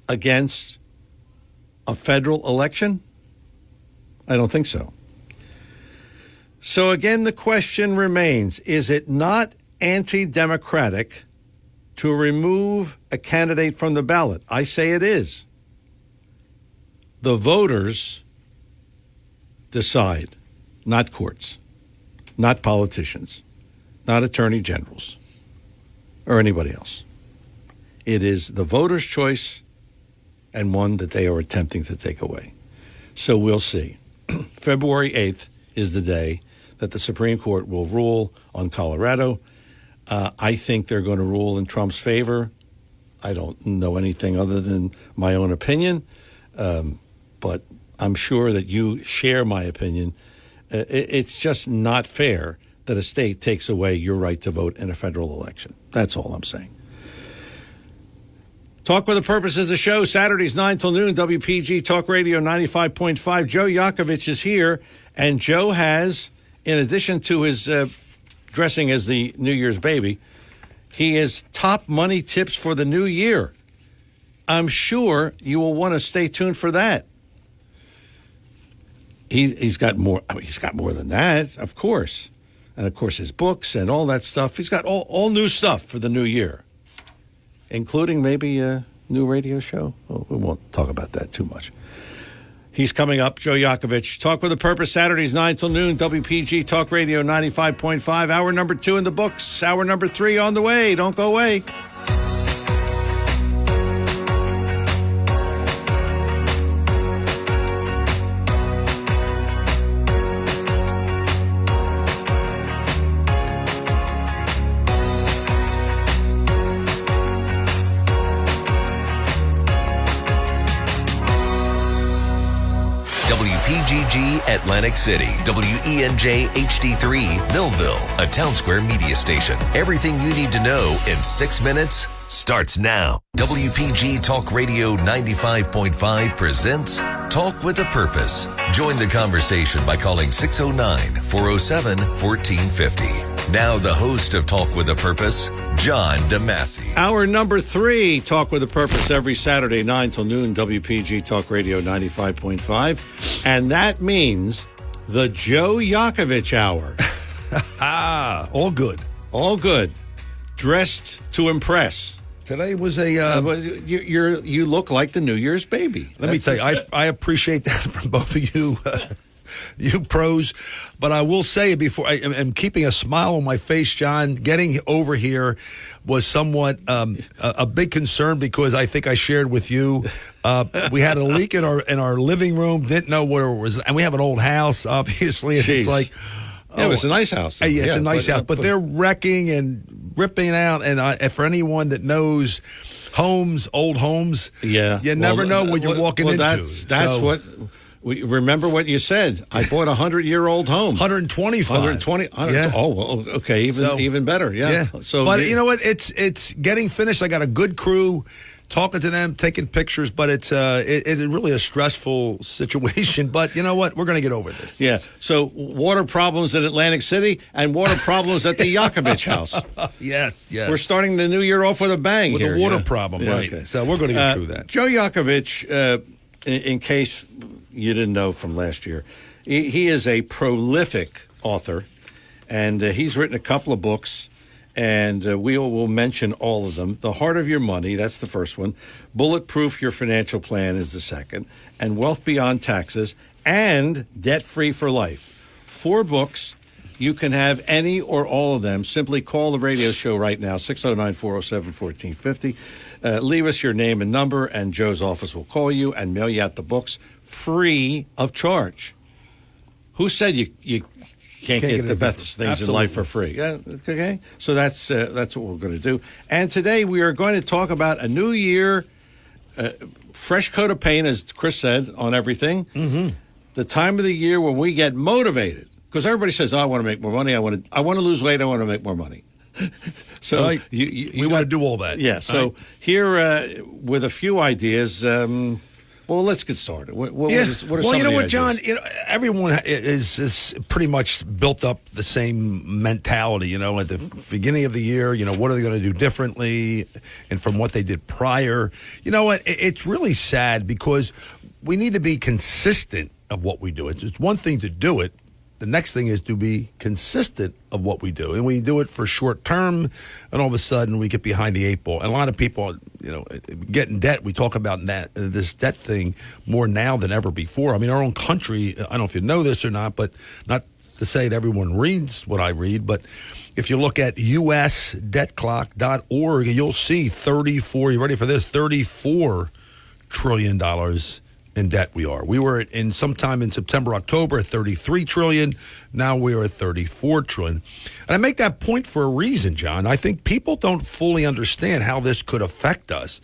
against a federal election? I don't think so. So, again, the question remains, is it not anti-democratic to remove a candidate from the ballot? I say it is. The voters decide, not courts, not politicians, not attorney generals, or anybody else. It is the voters' choice, and one that they are attempting to take away. So we'll see. February 8th is the day that the Supreme Court will rule on Colorado. I think they're going to rule in Trump's favor. I don't know anything other than my own opinion, but I'm sure that you share my opinion. It's just not fair that a state takes away your right to vote in a federal election. That's all I'm saying. Talk with a Purpose is the show, Saturdays 9 till noon, WPG Talk Radio 95.5. Joe Yakovich is here, and Joe has, in addition to his dressing as the New Year's baby, he has top money tips for the new year. I'm sure you will want to stay tuned for that. He's got more. I mean, he's got more than that, of course. And, of course, his books and all that stuff. He's got all new stuff for the new year, including maybe a new radio show. Well, we won't talk about that too much. He's coming up, Joe Yakovich. Talk with a Purpose, Saturdays 9 till noon, WPG Talk Radio 95.5. Hour number 2 in the books. Hour number 3 on the way. Don't go away. WPGG Atlantic City, WENJ HD3 Millville, a Town Square media station. Everything you need to know in 6 minutes starts now. WPG Talk Radio 95.5 presents Talk with a Purpose. Join the conversation by calling 609-407-1450. Now the host of Talk with a Purpose, John DeMasi. Hour number 3, Talk with a Purpose, every Saturday, 9 till noon, WPG Talk Radio 95.5. And that means the Joe Yakovich Hour. All good. All good. Dressed to impress. Today was a... you look like the New Year's baby. Let me tell you, I appreciate that from both of you. You pros, but I will say before I'm keeping a smile on my face, John. Getting over here was somewhat a big concern because I think I shared with you we had a leak in our living room. Didn't know where it was, and we have an old house, obviously. And it's like, yeah, it was a nice house. Yeah, it's a nice house, but they're wrecking and ripping out. And for anyone that knows homes, old homes, you never know what you're walking into. That's what. Remember what you said. I bought a 100-year-old home. 125. 120. Yeah. Oh, well, okay. Even better. Yeah. So, but you know what? It's getting finished. I got a good crew, talking to them, taking pictures. But it's really a stressful situation. But you know what? We're going to get over this. Yeah. So water problems in Atlantic City and water problems at the Yakovich house. Yes. We're starting the new year off with a bang with here. a water problem, right? Okay. So we're going to get through that. Joe Yakovich, in case you didn't know from last year, he is a prolific author, and he's written a couple of books, and we will mention all of them. The Heart of Your Money, that's the first one. Bulletproof Your Financial Plan is the second, and Wealth Beyond Taxes, and Debt Free for Life. 4 books You can have any or all of them. Simply call the radio show right now, 609-407-1450. Leave us your name and number, and Joe's office will call you and mail you out the books free of charge. Who said you can't get the best things in life for free? Okay, so that's what we're going to do. And today we are going to talk about a new year, fresh coat of paint, as Chris said, on everything. Mm-hmm. The time of the year when we get motivated, because everybody says, "Oh, I want to make more money. I want to lose weight. I want to make more money." So right. we want to do all that. Yeah. So right. Here with a few ideas. Well, let's get started. What are some of the ideas? John? Everyone is pretty much built up the same mentality. At the beginning of the year, what are they going to do differently, and from what they did prior. You know what? It's really sad because we need to be consistent of what we do. It's one thing to do it. The next thing is to be consistent of what we do. And we do it for short term, and all of a sudden we get behind the eight ball. And a lot of people, get in debt. We talk about this debt thing more now than ever before. I mean, our own country, I don't know if you know this or not, but not to say that everyone reads what I read, but if you look at usdebtclock.org, you'll see 34, you ready for this, $34 trillion in debt we are. We were in sometime in September, October at 33 trillion. Now we are at 34 trillion. And I make that point for a reason, John. I think people don't fully understand how this could affect us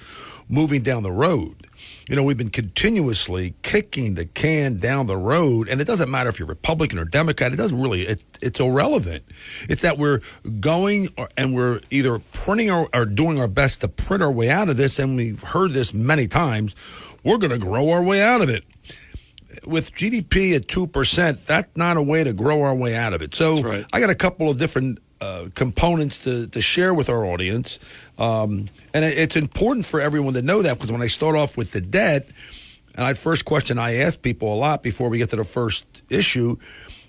moving down the road. We've been continuously kicking the can down the road, and it doesn't matter if you're Republican or Democrat. It doesn't really, it's irrelevant. It's that we're going and we're either printing or doing our best to print our way out of this, and we've heard this many times. We're going to grow our way out of it. With GDP at 2%, that's not a way to grow our way out of it. So right. I got a couple of different components to share with our audience. And it's important for everyone to know that, because when I start off with the debt, and the first question I ask people a lot before we get to the first issue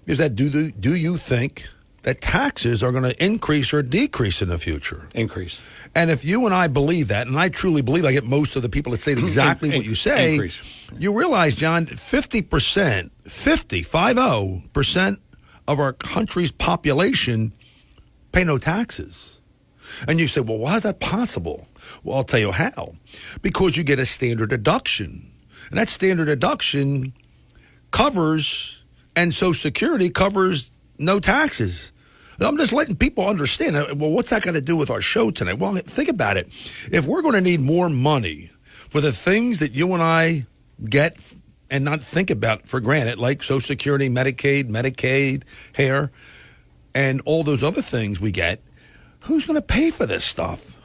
is that do you think that taxes are going to increase or decrease in the future? Increase. And if you and I believe that, and I truly believe, I get most of the people that say exactly what you say, increase. You realize, John, 50% of our country's population pay no taxes. And you say, well, why is that possible? Well, I'll tell you how. Because you get a standard deduction. And that standard deduction covers, and Social Security covers no taxes. I'm just letting people understand. Well, what's that got to do with our show tonight? Well, think about it. If we're going to need more money for the things that you and I get and not think about for granted, like Social Security, Medicaid, hair, and all those other things we get, who's going to pay for this stuff?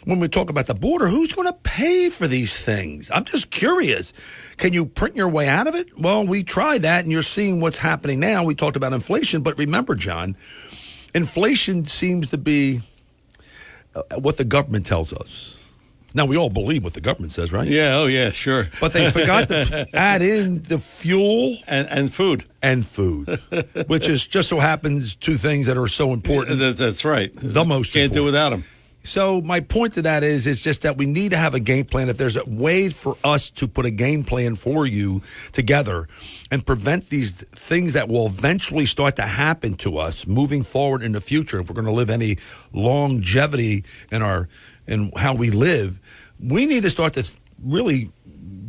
When we talk about the border, who's going to pay for these things? I'm just curious. Can you print your way out of it? Well, we tried that, and you're seeing what's happening now. We talked about inflation, but remember, John, inflation seems to be what the government tells us. Now, we all believe what the government says, right? Yeah, oh yeah, sure. But they forgot to add in the fuel. And food. And food, which is just so happens two things that are so important. That's right. The most Can't important. do without them. So my point to that is just that we need to have a game plan. If there's a way for us to put a game plan for you together and prevent these things that will eventually start to happen to us moving forward in the future, if we're going to live any longevity in how we live, we need to start to really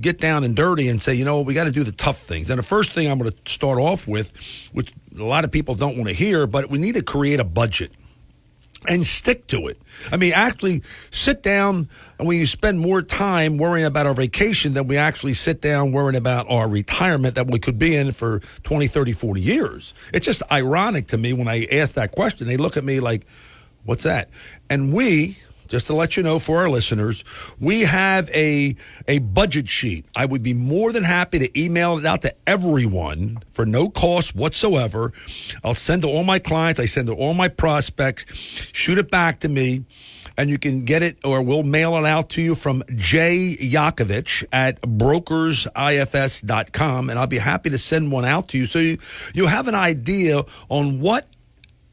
get down and dirty and say, we got to do the tough things. And the first thing I'm going to start off with, which a lot of people don't want to hear, but we need to create a budget. And stick to it. I mean, actually sit down, and when you spend more time worrying about our vacation than we actually sit down worrying about our retirement that we could be in for 20, 30, 40 years. It's just ironic to me when I ask that question. They look at me like, what's that? And just to let you know for our listeners, we have a budget sheet. I would be more than happy to email it out to everyone for no cost whatsoever. I'll send to all my clients. I send to all my prospects. Shoot it back to me, and you can get it, or we'll mail it out to you from Jay Yakovich at brokersifs.com, and I'll be happy to send one out to you so you have an idea on what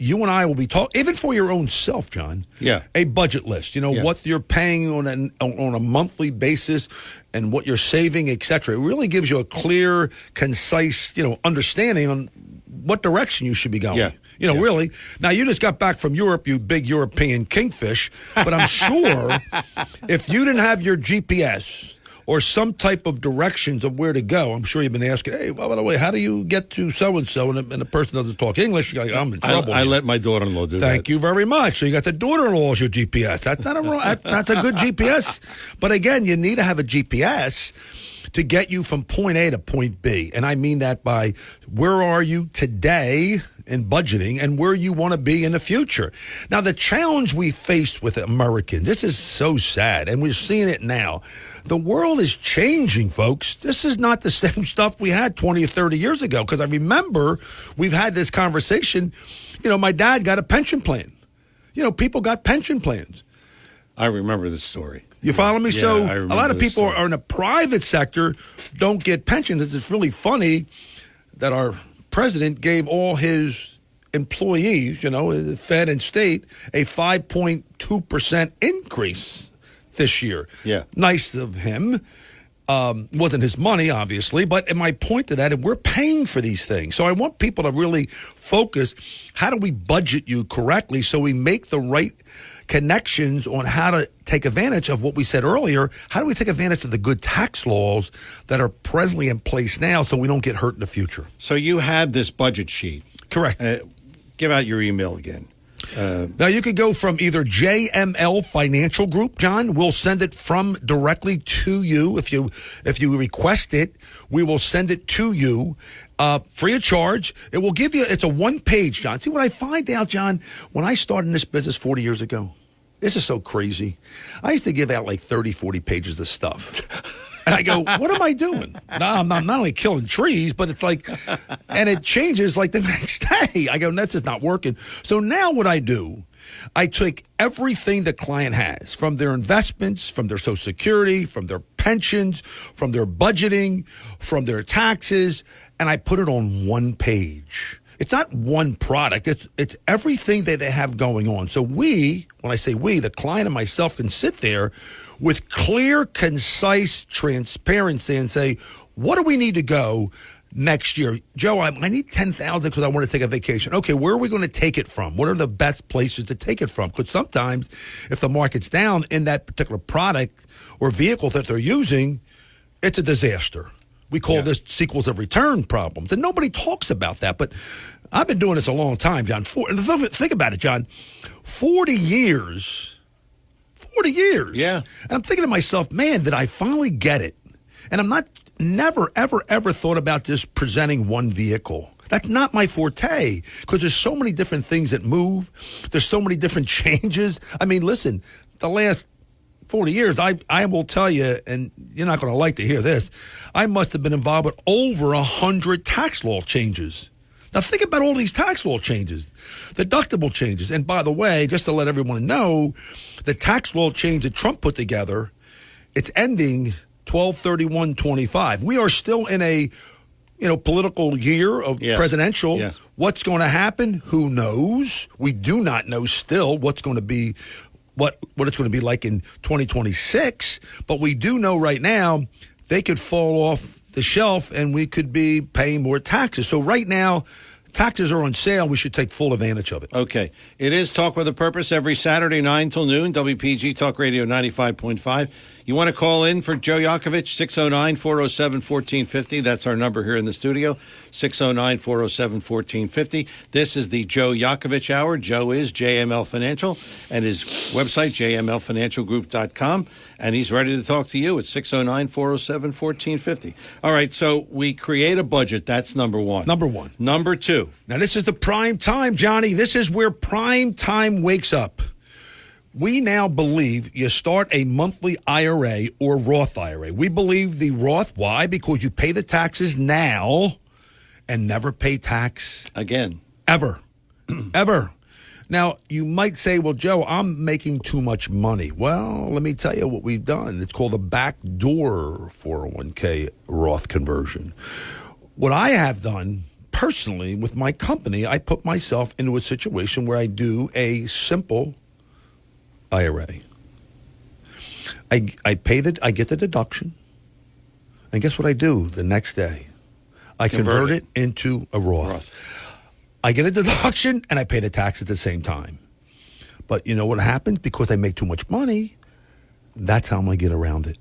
you and I will be talking, even for your own self, John. Yeah. A budget list. What you're paying on a monthly basis and what you're saving, et cetera. It really gives you a clear, concise, understanding on what direction you should be going. Yeah. Really. Now, you just got back from Europe, you big European kingfish, but I'm sure if you didn't have your GPS or some type of directions of where to go, I'm sure you've been asking, hey, well, by the way, how do you get to so-and-so? And the person doesn't talk English. You're like, I'm in trouble. I let my daughter-in-law do that. Thank you very much. So you got the daughter-in-law as your GPS. That's not that's a good GPS. But again, you need to have a GPS to get you from point A to point B. And I mean that by where are you today in budgeting and where you want to be in the future. Now, the challenge we face with Americans, this is so sad, and we're seeing it now. The world is changing, folks. This is not the same stuff we had 20 or 30 years ago, because I remember we've had this conversation. My dad got a pension plan. People got pension plans. I remember this story. You follow me? Yeah, So I a remember lot of this people story. are in the private sector don't get pensions. It's really funny that our president gave all his employees, Fed and state, a 5.2% increase this year. Yeah. Nice of him. Wasn't his money, obviously, but my point to that, we're paying for these things. So I want people to really focus, how do we budget you correctly so we make the right connections on how to take advantage of what we said earlier. How do we take advantage of the good tax laws that are presently in place now so we don't get hurt in the future? So you have this budget sheet. Correct. Give out your email again. Now, you could go from either JML Financial Group, John. We'll send it from directly to you. If you request it, we will send it to you free of charge. It will give you, it's a one-page, John. See, what I find out, John, when I started in this business 40 years ago, this is so crazy. I used to give out like 30, 40 pages of stuff. And I go, what am I doing? No, I'm not only killing trees, but it's like, and it changes like the next day. I go, that's just not working. So now what I do, I take everything the client has, from their investments, from their Social Security, from their pensions, from their budgeting, from their taxes, and I put it on one page. It's not one product. It's everything that they have going on. So when I say we, the client and myself can sit there with clear, concise transparency and say, what do we need to go next year? Joe, I need $10,000 because I want to take a vacation. Okay, where are we going to take it from? What are the best places to take it from? Because sometimes if the market's down in that particular product or vehicle that they're using, it's a disaster. We call this sequels of return problems. And nobody talks about that. But I've been doing this a long time, John. Think about it, John. 40 years. 40 years. Yeah. And I'm thinking to myself, man, did I finally get it? And I'm never, ever thought about just presenting one vehicle. That's not my forte, because there's so many different things that move. There's so many different changes. I mean, listen, the last 40 years, I will tell you, and you're not going to like to hear this, I must have been involved with over 100 tax law changes. Now, think about all these tax law changes, deductible changes. And by the way, just to let everyone know, the tax law change that Trump put together, it's ending 12/31/25. We are still in a political year of presidential. Yes. What's going to happen? Who knows? We do not know still what's going to be, what it's going to be like in 2026. But we do know right now they could fall off the shelf and we could be paying more taxes. So right now, taxes are on sale. We should take full advantage of it. Okay. It is Talk with a Purpose every Saturday, 9 till noon, WPG Talk Radio 95.5. You want to call in for Joe Yakovich, 609-407-1450. That's our number here in the studio, 609-407-1450. This is the Joe Yakovich Hour. Joe is JML Financial, and his website, jmlfinancialgroup.com. And he's ready to talk to you at 609-407-1450. All right, so we create a budget. That's number one. Number one. Number two. Now, this is the prime time, Johnny. This is where prime time wakes up. We now believe you start a monthly IRA or Roth IRA. We believe the Roth. Why? Because you pay the taxes now and never pay tax again. Ever. Ever. Now, you might say, well, Joe, I'm making too much money. Well, let me tell you what we've done. It's called a backdoor 401k Roth conversion. What I have done personally with my company, I put myself into a situation where I do a simple IRA. I get the deduction, and guess what I do the next day? I convert it into a Roth. I get a deduction and I pay the tax at the same time. But you know what happens? Because I make too much money, that's how I'm going to get around it.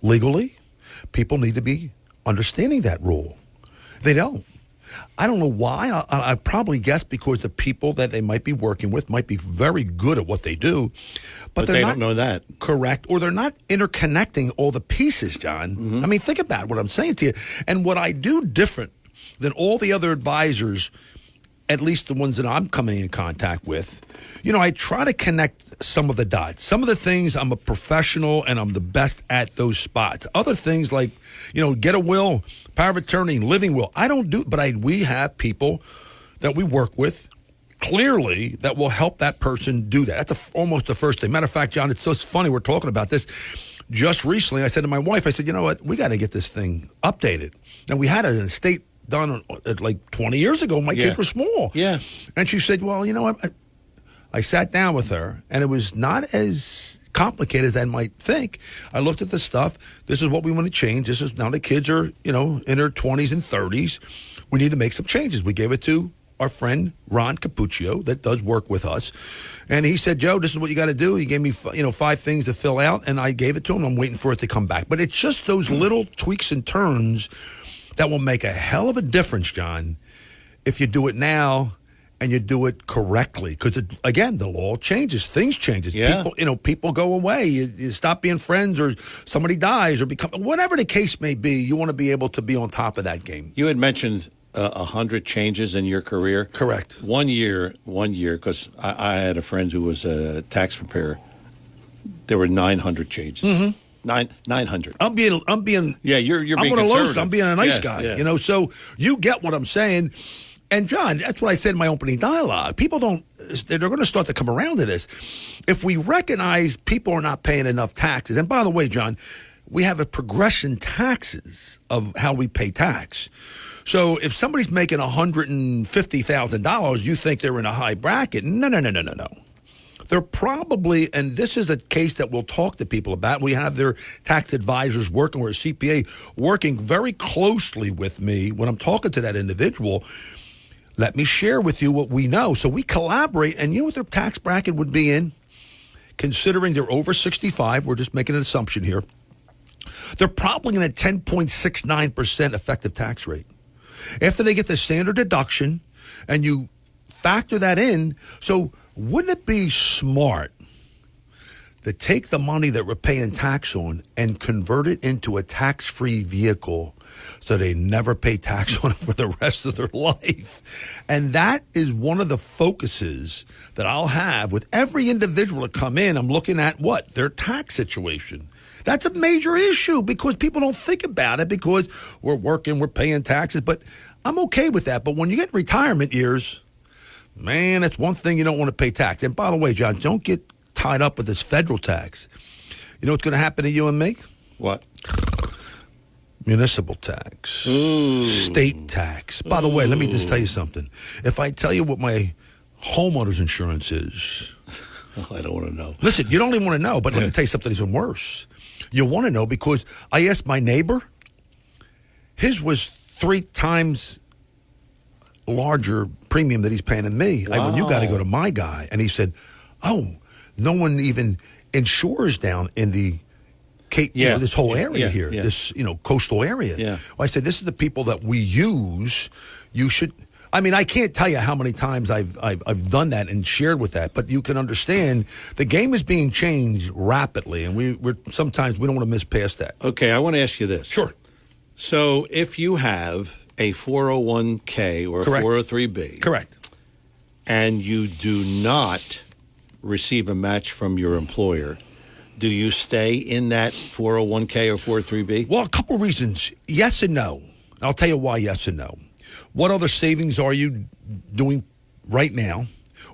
Legally, people need to be understanding that rule. They don't. I don't know why. I probably guess because the people that they might be working with might be very good at what they do, but they not don't know that. Correct, or they're not interconnecting all the pieces, John. Mm-hmm. I mean, think about what I'm saying to you. And what I do different than all the other advisors, at least the ones that I'm coming in contact with, I try to connect some of the dots. Some of the things I'm a professional and I'm the best at those spots. Other things like, get a will, power of attorney, living will. I don't do, but we have people that we work with clearly that will help that person do that. That's almost the first thing. Matter of fact, John, it's so funny we're talking about this. Just recently, I said to my wife, I said, you know what, we got to get this thing updated. And we had it in a state done like 20 years ago. My kids were small. Yeah. And she said, well, you know what, I sat down with her, and it was not as complicated as I might think. I looked at the stuff. This is what we want to change. This is now the kids are, in their 20s and 30s. We need to make some changes. We gave it to our friend Ron Capuccio that does work with us. And he said, Joe, this is what you got to do. He gave me, 5 things to fill out, and I gave it to him. I'm waiting for it to come back. But it's just those little tweaks and turns that will make a hell of a difference, John, if you do it now and you do it correctly. Because, again, the law changes. Things changes. Yeah. People go away. You stop being friends, or somebody dies, or become whatever the case may be. You want to be able to be on top of that game. You had mentioned 100 changes in your career. Correct. One year, because I had a friend who was a tax preparer. There were 900 changes. Mm-hmm. 900. I'm being. Yeah, you're I'm being going to conservative. I'm being a nice Yeah, guy. yeah. So you get what I'm saying. And John, that's what I said in my opening dialogue. People they're going to start to come around to this. If we recognize people are not paying enough taxes, and by the way, John, we have a progression taxes of how we pay tax. So if somebody's making $150,000, you think they're in a high bracket. No. They're probably, and this is a case that we'll talk to people about. We have their tax advisors working, or a CPA working very closely with me when I'm talking to that individual. Let me share with you what we know. So we collaborate, and you know what their tax bracket would be in? Considering they're over 65, we're just making an assumption here. They're probably in a 10.69% effective tax rate. After they get the standard deduction, and you factor that in, so wouldn't it be smart to take the money that we're paying tax on and convert it into a tax-free vehicle so they never pay tax on it for the rest of their life? And that is one of the focuses that I'll have with every individual to come in. I'm looking at their tax situation. That's a major issue because people don't think about it because we're working, we're paying taxes. But I'm okay with that. But when you get retirement years, man, that's one thing you don't want to pay tax. And by the way, John, don't get tied up with this federal tax. You know what's going to happen to you and me? What? Municipal tax. Ooh. State tax. By the way, let me just tell you something. If I tell you what my homeowner's insurance is, I don't want to know. Listen, you don't even want to know, but let me tell you something even worse. You want to know because I asked my neighbor. His was 3 times larger premium that he's paying than me. Wow. I went, you got to go to my guy. And he said, oh, no one even insures down in the this whole area here, this coastal area. Yeah. Well, I said, this is the people that we use. You should. I mean, I can't tell you how many times I've done that and shared with that, but you can understand the game is being changed rapidly, and we're sometimes we don't want to miss past that. Okay, I want to ask you this. Sure. So if you have a 401k or a Correct. 403b, correct, and you do not receive a match from your employer, do you stay in that 401k or 403b? Well, a couple of reasons. Yes and no. I'll tell you why yes and no. What other savings are you doing right now?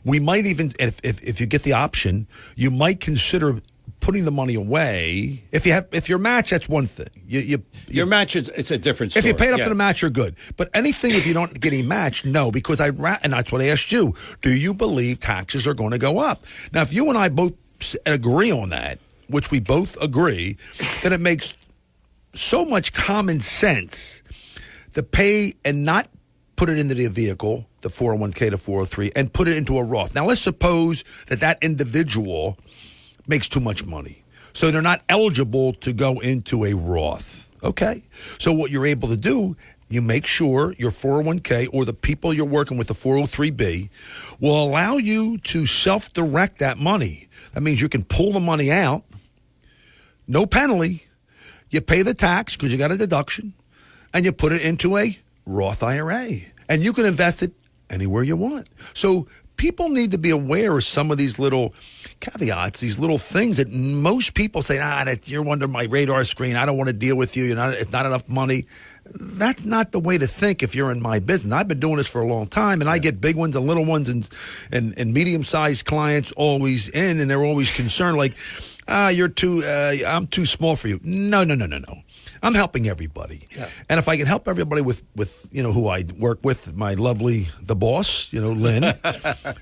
We might even, if you get the option, you might consider putting the money away. If your match, that's one thing. Your match it's a different story. If you paid up to the match, you're good. But anything if you don't get a match, no, because and that's what I asked you. Do you believe taxes are going to go up? Now, if you and I both agree on that, which we both agree, then it makes so much common sense to pay and not put it into the vehicle the 401k to 403 and put it into a Roth. Now, let's suppose that individual makes too much money, so they're not eligible to go into a Roth. Okay? So what you're able to do, you make sure your 401k or the people you're working with, the 403b, will allow you to self-direct that money. That means you can pull the money out, no penalty. You pay the tax because you got a deduction, and you put it into a Roth IRA. And you can invest it anywhere you want. So people need to be aware of some of these little caveats, these little things that most people say, you're under my radar screen. I don't want to deal with you. It's not enough money. That's not the way to think if you're in my business. I've been doing this for a long time, and I get big ones and little ones and medium-sized clients always in, and they're always concerned, like, I'm too small for you. No. I'm helping everybody. Yeah. And if I can help everybody with who I work with, the boss, Lynn,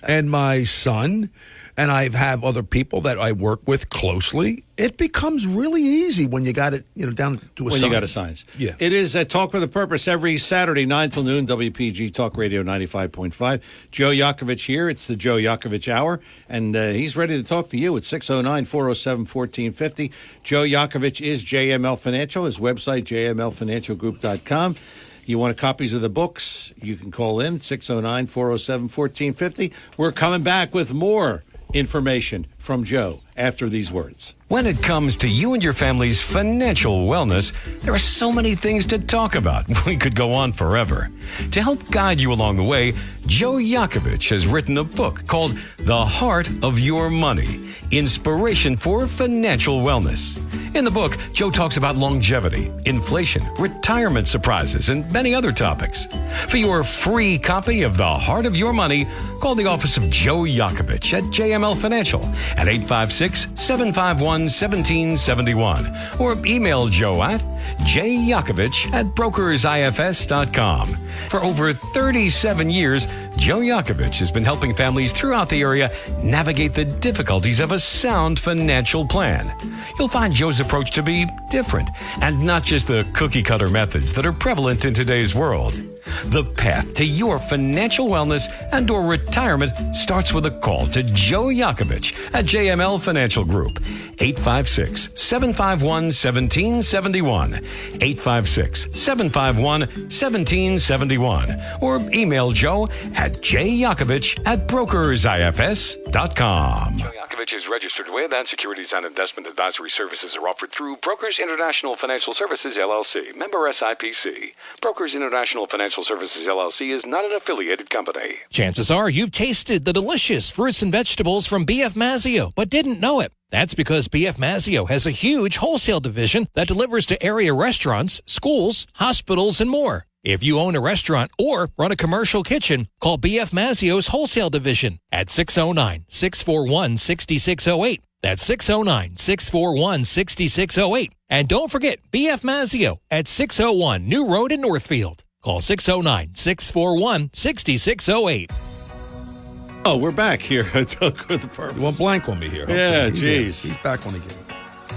and my son, and I have other people that I work with closely, it becomes really easy when you got it, down to a science. When you got a science. Yeah. It is a Talk with a Purpose every Saturday, 9 till noon, WPG Talk Radio 95.5. Joe Yakovich here. It's the Joe Yakovich Hour, and he's ready to talk to you at 609-407-1450. Joe Yakovich is JML Financial. His website, jmlfinancialgroup.com. You want copies of the books, you can call in 609-407-1450. We're coming back with more information from Joe after these words. When it comes to you and your family's financial wellness, there are so many things to talk about. We could go on forever. To help guide you along the way, Joe Yakovich has written a book called The Heart of Your Money, Inspiration for Financial Wellness. In the book, Joe talks about longevity, inflation, retirement surprises, and many other topics. For your free copy of The Heart of Your Money, call the office of Joe Yakovich at JML Financial at 856-751-1771 or email Joe at jyakovich@brokersifs.com. For over 37 years, Joe Yakovich has been helping families throughout the area navigate the difficulties of a sound financial plan. You'll find Joe's approach to be different and not just the cookie-cutter methods that are prevalent in today's world. The path to your financial wellness and or retirement starts with a call to Joe Yakovich at JML Financial Group, 856-751-1771, 856-751-1771, or email Joe at jyakovich@brokersifs.com. Joe Yakovich is registered with and securities and investment advisory services are offered through Brokers International Financial Services, LLC, member SIPC. Brokers International Financial Services, LLC is not an affiliated company. Chances are you've tasted the delicious fruits and vegetables from B.F. Mazzio, but didn't know it. That's because B.F. Mazzio has a huge wholesale division that delivers to area restaurants, schools, hospitals, and more. If you own a restaurant or run a commercial kitchen, call B.F. Mazzio's wholesale division at 609-641-6608. That's 609-641-6608. And don't forget B.F. Mazzio at 601 New Road in Northfield. Call 609-641-6608. Oh, we're back here at Talk with the Purpose. You went blank on me here. Yeah, okay, geez. He's back on again.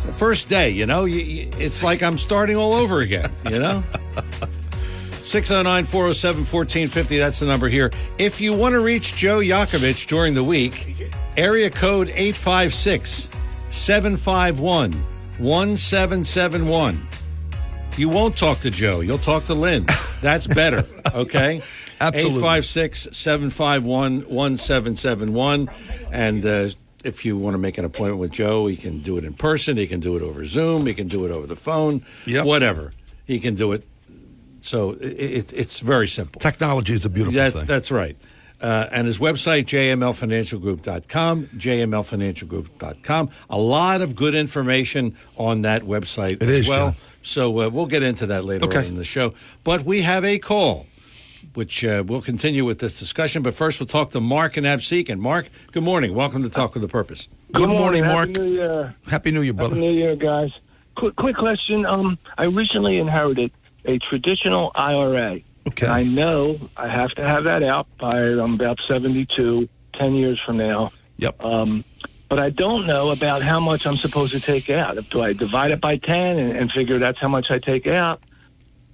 The first day, it's like I'm starting all over again, 609-407-1450, that's the number here. If you want to reach Joe Yakovich during the week, area code 856-751-1771. You won't talk to Joe. You'll talk to Lynn. That's better, okay? Absolutely. 856-751-1771. And if you want to make an appointment with Joe, he can do it in person. He can do it over Zoom. He can do it over the phone. Yep. Whatever. He can do it. So it's very simple. Technology is a beautiful thing. That's right. And his website, jmlfinancialgroup.com, jmlfinancialgroup.com. A lot of good information on that website as well. John. So we'll get into that later on in the show. But we have a call, which we'll continue with this discussion. But first, we'll talk to Mark and Absecon. Mark, good morning. Welcome to Talk with a Purpose. Good morning, Mark. Happy New Year. Happy New Year, brother. Happy New Year, guys. Quick question. I recently inherited a traditional IRA. Okay. I know I have to have that out by about 72, 10 years from now. Yep. But I don't know about how much I'm supposed to take out. Do I divide it by 10 and figure that's how much I take out?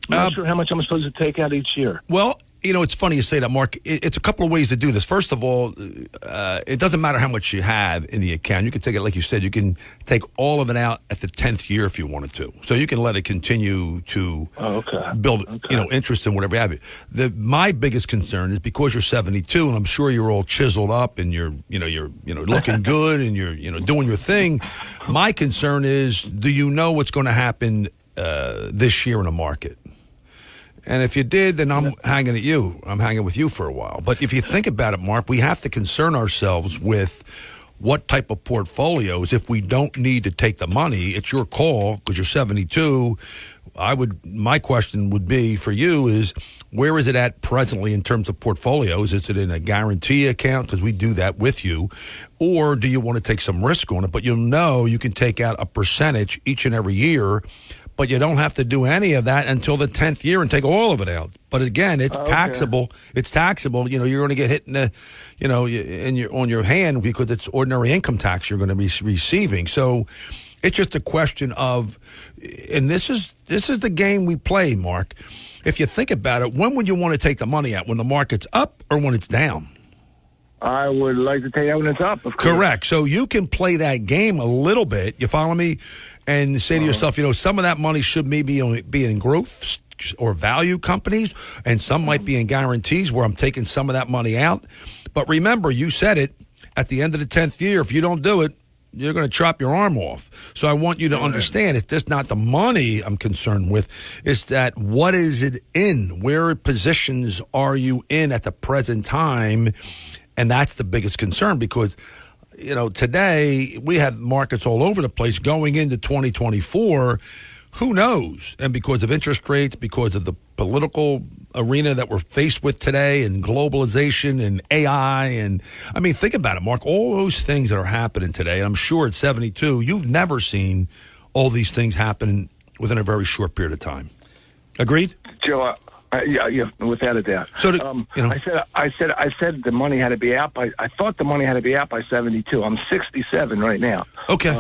I'm not sure how much I'm supposed to take out each year. Well, it's funny you say that, Mark. It's a couple of ways to do this. First of all, it doesn't matter how much you have in the account. You can take it, like you said, you can take all of it out at the 10th year if you wanted to. So you can let it continue to build, interest in whatever have you. My biggest concern is because you're 72, and I'm sure you're all chiseled up and you're looking good and you're doing your thing. My concern is, do you know what's going to happen this year in the market? And if you did, then I'm hanging at you. I'm hanging with you for a while. But if you think about it, Mark, we have to concern ourselves with what type of portfolios. If we don't need to take the money, it's your call because you're 72. My question would be for you is, where is it at presently in terms of portfolios? Is it in a guarantee account? Because we do that with you. Or do you want to take some risk on it? But you can take out a percentage each and every year. But you don't have to do any of that until the 10th year and take all of it out. But again, it's taxable. It's taxable. You're going to get hit in the, on your hand because it's ordinary income tax you're going to be receiving. So it's just a question of, and this is the game we play, Mark. If you think about it, when would you want to take the money out? When the market's up or when it's down? I would like to take that when it's up, of course. Correct. So you can play that game a little bit, you follow me, and say to yourself, some of that money should maybe be in growth or value companies, and some might be in guarantees where I'm taking some of that money out. But remember, you said it, at the end of the 10th year, if you don't do it, you're going to chop your arm off. So I want you to understand, it's just not the money I'm concerned with. It's that what is it in? Where positions are you in at the present time? And that's the biggest concern because, today we have markets all over the place going into 2024. Who knows? And because of interest rates, because of the political arena that we're faced with today and globalization and AI. And think about it, Mark, all those things that are happening today. I'm sure at 72, you've never seen all these things happen within a very short period of time. Agreed? Joe, yeah, without a doubt. So, I said the money had to be out by. I thought the money had to be out by 72. I'm 67 right now. Okay.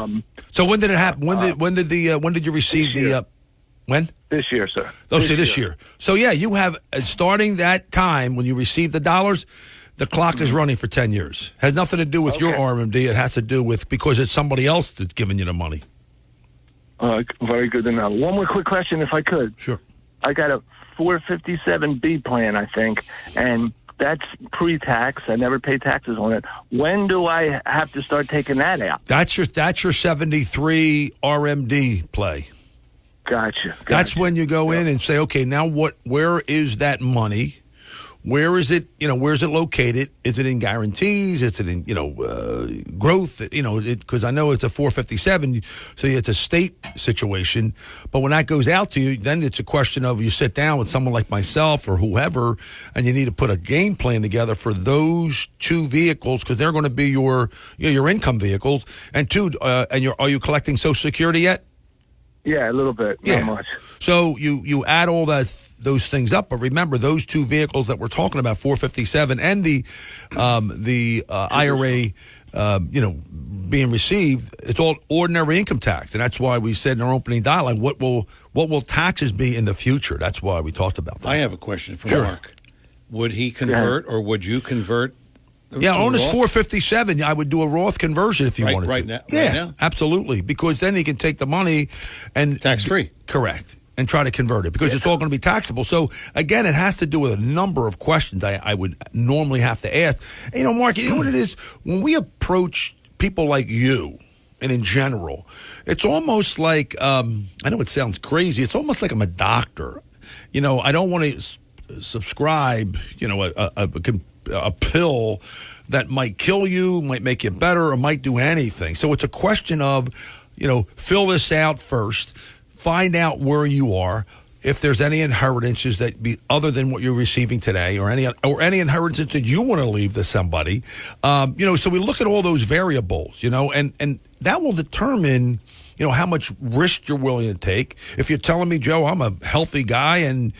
So when did it happen? When did you receive the? When? This year, sir. Oh, this year. So yeah, you have starting that time when you receive the dollars. The clock is running for 10 years. Has nothing to do with your RMD. It has to do with because it's somebody else that's giving you the money. Very good to know. One more quick question, if I could. Sure. I got a 457B plan, I think, and that's pre-tax. I never pay taxes on it. When do I have to start taking that out? That's your 73 RMD play. Gotcha. That's when you go in and say, okay, now where is that money? Where is it? Where's it located? Is it in guarantees? Is it in, growth? Because I know it's a 457, so it's a state situation. But when that goes out to you, then it's a question of you sit down with someone like myself or whoever, and you need to put a game plan together for those two vehicles because they're going to be your income vehicles. And two, are you collecting Social Security yet? Yeah, a little bit, not much. So you add all those things up, but remember those two vehicles that we're talking about, 457 and the IRA, being received, it's all ordinary income tax, and that's why we said in our opening dialogue, what will taxes be in the future? That's why we talked about that. I have a question for Mark. Would he convert, or would you convert? Yeah, on his 457, I would do a Roth conversion if you wanted to. Right now? Absolutely, because then he can take the money and tax-free. Correct, and try to convert it because it's all going to be taxable. So again, it has to do with a number of questions I would normally have to ask. And, Mark, you know what it is? When we approach people like you, and in general, it's almost like I know it sounds crazy. It's almost like I'm a doctor. I don't want to subscribe. A pill that might kill you, might make you better, or might do anything. So it's a question of, fill this out first, find out where you are, if there's any inheritances that be other than what you're receiving today, or any inheritance that you want to leave to somebody. So we look at all those variables, and that will determine how much risk you're willing to take. If you're telling me, Joe, I'm a healthy guy and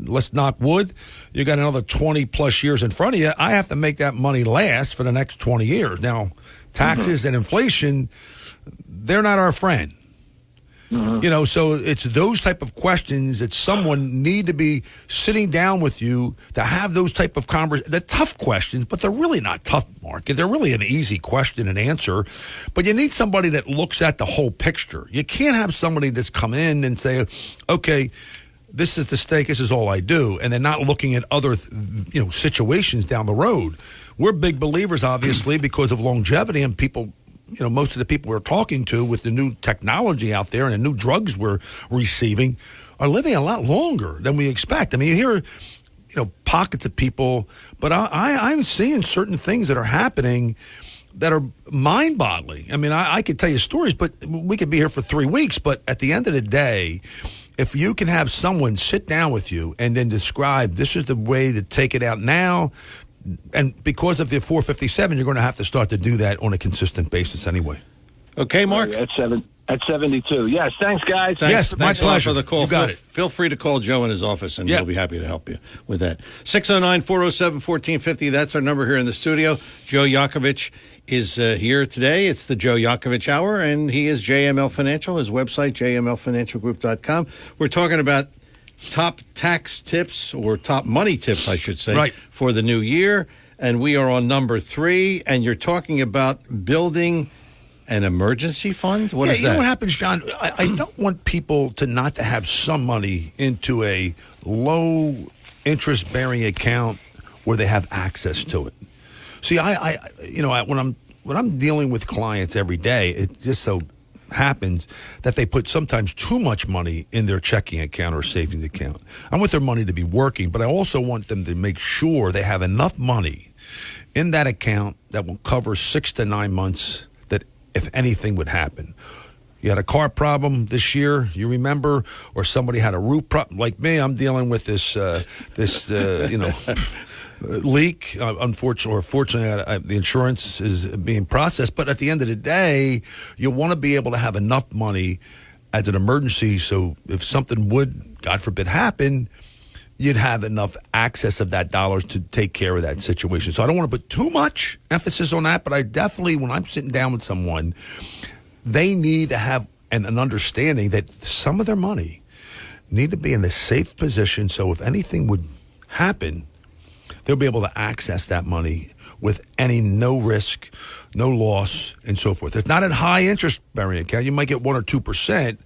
let's knock wood, you got another 20 plus years in front of you, I have to make that money last for the next 20 years. Now, taxes and inflation, they're not our friend. You know, so it's those type of questions that someone need to be sitting down with you to have those type of conversations. They're tough questions, but they're really not tough, Mark. They're really an easy question and answer. But you need somebody that looks at the whole picture. You can't have somebody that's come in and say, okay, this is the stake, this is all I do, and they're not looking at other, situations down the road. We're big believers, obviously, because of longevity, and people, most of the people we're talking to with the new technology out there and the new drugs we're receiving are living a lot longer than we expect. I mean, you hear, pockets of people, but I'm seeing certain things that are happening that are mind-boggling. I mean, I could tell you stories, but we could be here for 3 weeks. But at the end of the day, if you can have someone sit down with you and then describe this is the way to take it out now, and because of the 457, you're going to have to start to do that on a consistent basis anyway. Okay, Mark? At 72. Yes, thanks, guys. Thanks, my pleasure. For the call. You got it. Feel free to call Joe in his office, and he'll be happy to help you with that. 609-407-1450. That's our number here in the studio. Joe Yakovich is here today. It's the Joe Yakovich Hour, and he is JML Financial. His website, jmlfinancialgroup.com. We're talking about top tax tips, or top money tips, I should say, for the new year. And we are on number 3, and you're talking about building an emergency fund? What is that? You know what happens, John? I don't want people to not to have some money into a low interest-bearing account where they have access to it. See, when I'm dealing with clients every day, it just so happens that they put sometimes too much money in their checking account or savings account. I want their money to be working, but I also want them to make sure they have enough money in that account that will cover 6 to 9 months that if anything would happen. You had a car problem this year, you remember, or somebody had a roof problem. Like me, I'm dealing with this leak. Fortunately, the insurance is being processed. But at the end of the day, you want to be able to have enough money as an emergency. So if something would, God forbid, happen, you'd have enough access of that dollars to take care of that situation. So I don't want to put too much emphasis on that, but I definitely, when I'm sitting down with someone, they need to have an understanding that some of their money need to be in a safe position. So if anything would happen, they'll be able to access that money with no risk, no loss, and so forth. It's not a high interest bearing account. You might get 1 or 2%,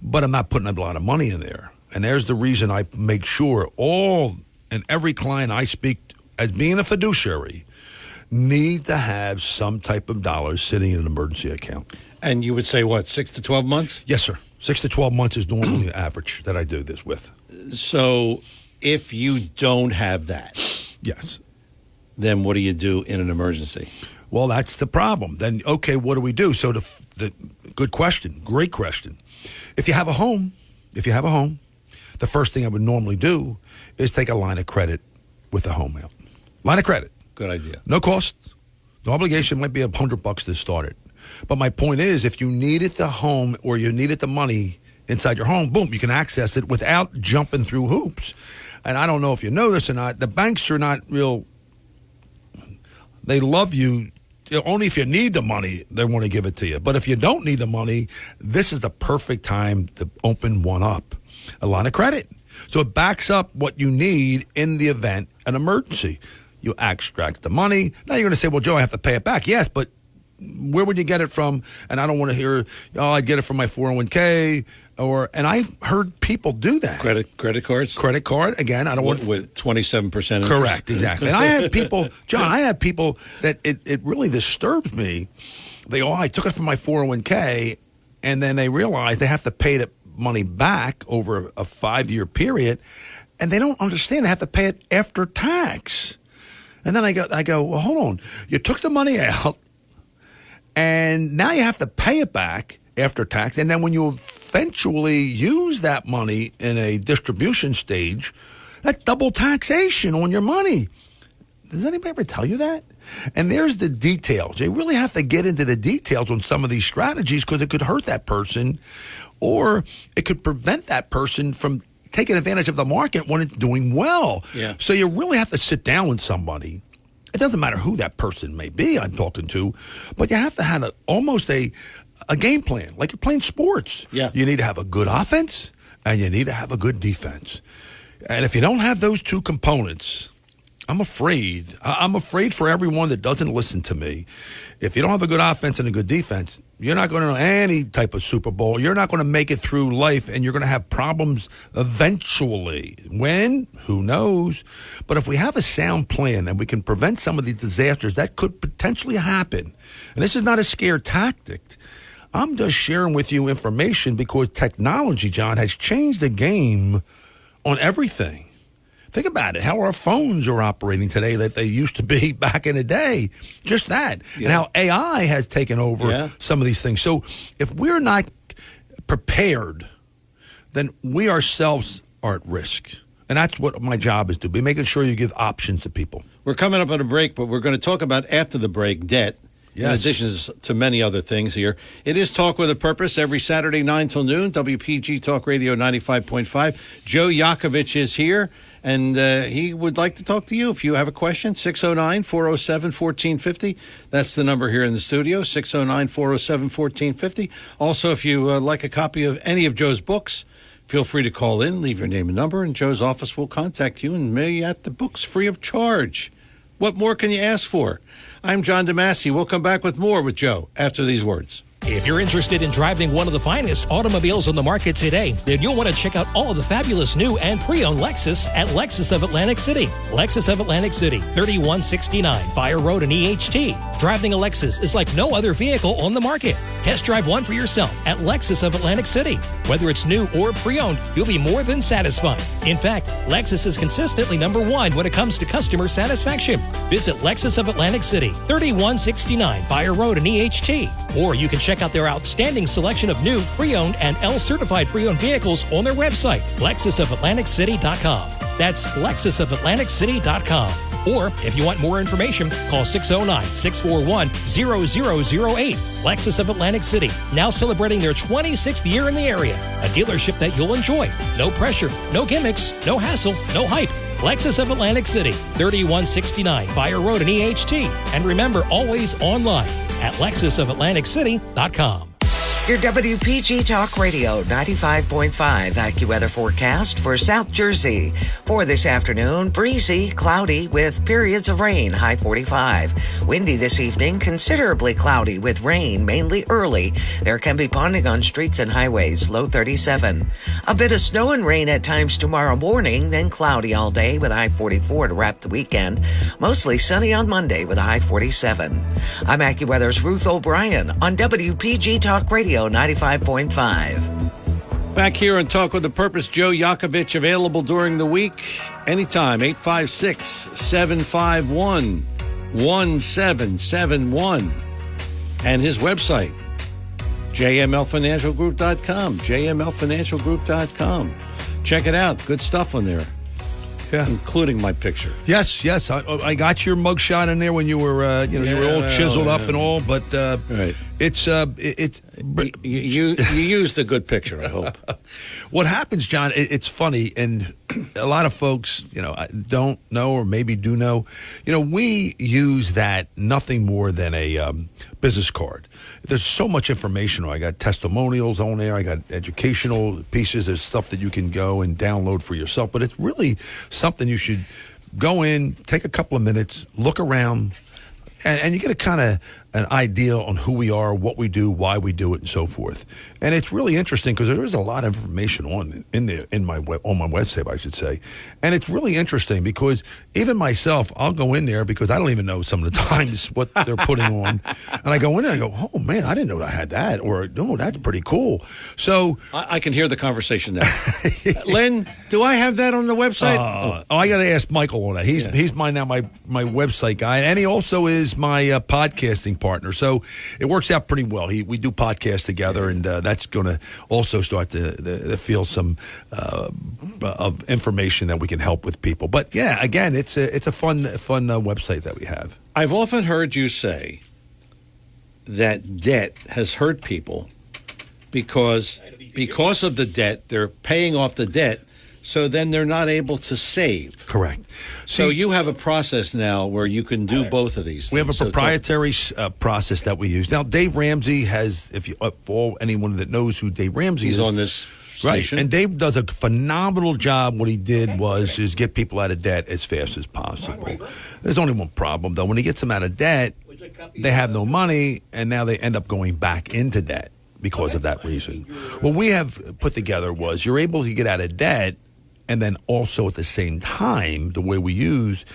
but I'm not putting a lot of money in there. And there's the reason I make sure all and every client I speak to, as being a fiduciary, need to have some type of dollars sitting in an emergency account. And you would say, 6 to 12 months? Yes, sir. 6 to 12 months is normally the average that I do this with. So if you don't have that, yes, then what do you do in an emergency? Well, that's the problem. Then, okay, what do we do? So the good question, great question. If you have a home, the first thing I would normally do is take a line of credit with the home out. Line of credit. Good idea. No cost, no obligation. Might be $100 to start it. But my point is, if you needed the home or you needed the money inside your home, boom, you can access it without jumping through hoops. And I don't know if you know this or not, the banks are not real, they love you. Only if you need the money, they want to give it to you. But if you don't need the money, this is the perfect time to open one up, a line of credit. So it backs up what you need in the event an emergency. You extract the money. Now you're going to say, well, Joe, I have to pay it back. Yes, but where would you get it from? And I don't want to hear, I'd get it from my 401k. And I've heard people do that. Credit cards? Credit card, again, I don't want... With 27% interest? Correct, exactly. And I have people, John, that it really disturbs me. They go, I took it from my 401k, and then they realize they have to pay the money back over a 5-year period, and they don't understand they have to pay it after tax. And then I go, well, hold on. You took the money out, and now you have to pay it back after tax. And then when you eventually use that money in a distribution stage, that's double taxation on your money. Does anybody ever tell you that? And there's the details. You really have to get into the details on some of these strategies because it could hurt that person or it could prevent that person from taking advantage of the market when it's doing well. Yeah. So you really have to sit down with somebody It doesn't matter who that person may be I'm talking to, but you have to have almost a game plan, like you're playing sports. Yeah. You need to have a good offense, and you need to have a good defense. And if you don't have those two components, I'm afraid for everyone that doesn't listen to me. If you don't have a good offense and a good defense, you're not going to know any type of Super Bowl. You're not going to make it through life, and you're going to have problems eventually. When? Who knows? But if we have a sound plan and we can prevent some of these disasters that could potentially happen, and this is not a scare tactic, I'm just sharing with you information because technology, John, has changed the game on everything. Think about it, how our phones are operating today that they used to be back in the day. Just that. Yeah. And how AI has taken over some of these things. So if we're not prepared, then we ourselves are at risk. And that's what my job is to be, making sure you give options to people. We're coming up on a break, but we're going to talk about after the break debt. Yes. In addition to many other things here. It is Talk with a Purpose every Saturday, 9 till noon, WPG Talk Radio 95.5. Joe Yakovich is here, and he would like to talk to you if you have a question. 609-407-1450. That's the number here in the studio, 609-407-1450. Also, if you like a copy of any of Joe's books, feel free to call in, leave your name and number, and Joe's office will contact you and mail you out the books free of charge. What more can you ask for? I'm John DeMasi. We'll come back with more with Joe after these words. If you're interested in driving one of the finest automobiles on the market today, then you'll want to check out all of the fabulous new and pre-owned Lexus at Lexus of Atlantic City. Lexus of Atlantic City, 3169 Fire Road in EHT. Driving a Lexus is like no other vehicle on the market. Test drive one for yourself at Lexus of Atlantic City. Whether it's new or pre-owned, you'll be more than satisfied. In fact, Lexus is consistently #1 when it comes to customer satisfaction. Visit Lexus of Atlantic City, 3169 Fire Road in EHT. Or you can check out their outstanding selection of new, pre-owned, and L-certified pre-owned vehicles on their website, LexusOfAtlanticCity.com. That's LexusOfAtlanticCity.com. Or if you want more information, call 609-641-0008. Lexus of Atlantic City, now celebrating their 26th year in the area. A dealership that you'll enjoy. No pressure, no gimmicks, no hassle, no hype. Lexus of Atlantic City, 3169 Fire Road in EHT. And remember, always online at LexusOfAtlanticCity.com. Your WPG Talk Radio 95.5 AccuWeather forecast for South Jersey. For this afternoon, breezy, cloudy with periods of rain, high 45. Windy this evening, considerably cloudy with rain, mainly early. There can be ponding on streets and highways, low 37. A bit of snow and rain at times tomorrow morning, then cloudy all day with a high 44 to wrap the weekend. Mostly sunny on Monday with a high 47. I'm AccuWeather's Ruth O'Brien on WPG Talk Radio 95.5. Back here on Talk with a Purpose, Joe Yakovich, available during the week, anytime, 856-751-1771. And his website, jmlfinancialgroup.com, jmlfinancialgroup.com. Check it out. Good stuff on there. Yeah. Including my picture. Yes. I got your mugshot in there when you were, you were all chiseled up and all, but right. It's you used a good picture, I hope. What happens, John? It's funny, and a lot of folks, don't know or maybe do know. We use that nothing more than a business card. There's so much information. I got testimonials on there. I got educational pieces. There's stuff that you can go and download for yourself. But it's really something you should go in, take a couple of minutes, look around, and you get a kind of an idea on who we are, what we do, why we do it, and so forth. And it's really interesting because there is a lot of information on my website, I should say. And it's really interesting because even myself, I'll go in there because I don't even know some of the times what they're putting on. And I go in there and I go, oh man, I didn't know I had that, or no, that's pretty cool. So I can hear the conversation now. Len, do I have that on the website? I got to ask Michael on that. He's my website guy, and he also is my podcasting partner. So it works out pretty well. We do podcasts together, and that's going to also start to feel some of information that we can help with people. But yeah, again, it's a fun website that we have. I've often heard you say that debt has hurt people because of the debt, they're paying off the debt, So then they're not able to save. Correct. So you have a process now where you can do both of these things. We have a So proprietary process that we use. Now, Dave Ramsey has, for anyone that knows who Dave Ramsey is. He's on this station. Right. And Dave does a phenomenal job. What he did is get people out of debt as fast as possible. There's only one problem, though. When he gets them out of debt, they have no money, and now they end up going back into debt because of that reason. What we have put together was you're able to get out of debt, and then also at the same time, the way we use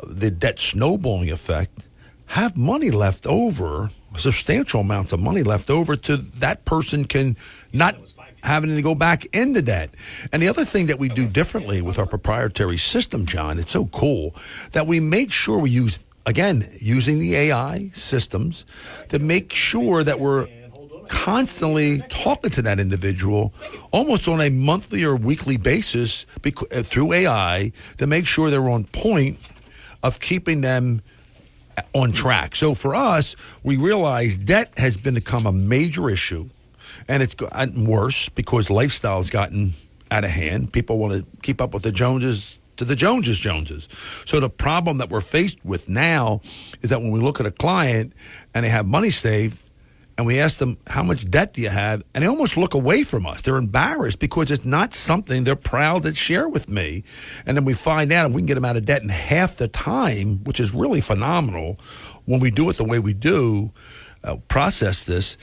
the debt snowballing effect, have money left over, substantial amounts of money left over to that person can not having to go back into debt. And the other thing that we do differently with our proprietary system, John, it's so cool that we make sure we use, again, using the AI systems to make sure that we're constantly talking to that individual almost on a monthly or weekly basis through AI to make sure they're on point of keeping them on track. So for us, we realize debt has become a major issue, and it's gotten worse because lifestyle has gotten out of hand. People want to keep up with the Joneses to the Joneses. So the problem that we're faced with now is that when we look at a client and they have money saved, and we ask them, how much debt do you have? And they almost look away from us. They're embarrassed because it's not something they're proud to share with me. And then we find out if we can get them out of debt in half the time, which is really phenomenal when we do it the way we do, process this.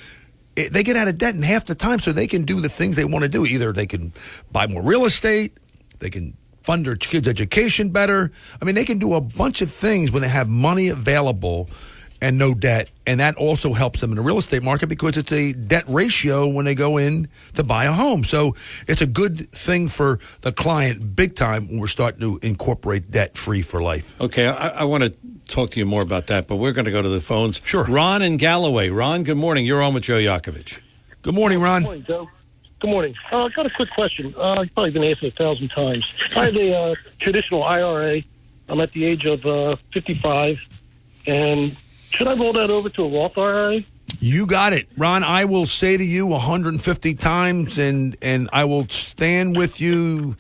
They get out of debt in half the time so they can do the things they want to do. Either they can buy more real estate, they can fund their kids' education better. I mean, they can do a bunch of things when they have money available and no debt, and that also helps them in the real estate market because it's a debt ratio when they go in to buy a home. So it's a good thing for the client big time when we're starting to incorporate debt-free for life. Okay, I want to talk to you more about that, but we're going to go to the phones. Sure. Ron in Galloway. Ron, good morning. You're on with Joe Yakovich. Good morning, Ron. Good morning, Joe. Good morning. I've got a quick question. You've probably been asked it 1,000 times. I have a traditional IRA. I'm at the age of 55, and should I roll that over to a Roth IRA? You got it, Ron. I will say to you 150 times, and I will stand with you,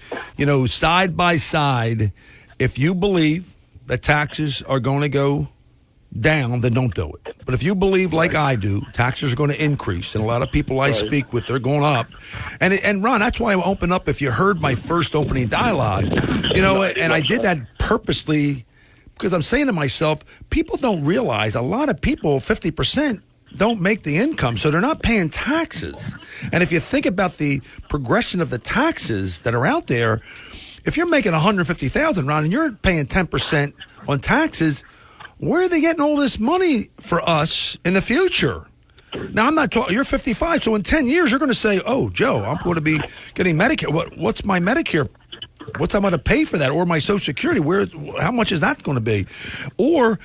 side by side. If you believe that taxes are going to go down, then don't do it. But if you believe, like I do, taxes are going to increase, and a lot of people I speak with, they're going up. And Ron, that's why I open up. If you heard my first opening dialogue, and I did that purposely. Because I'm saying to myself, people don't realize a lot of people, 50%, don't make the income, so they're not paying taxes. And if you think about the progression of the taxes that are out there, if you're making $150,000, Ron, and you're paying 10% on taxes, where are they getting all this money for us in the future? Now, I'm not talking, you're 55, so in 10 years, you're going to say, oh, Joe, I'm going to be getting Medicare. What's my Medicare? What's I'm going to pay for that? Or my Social Security? How much is that going to be? Or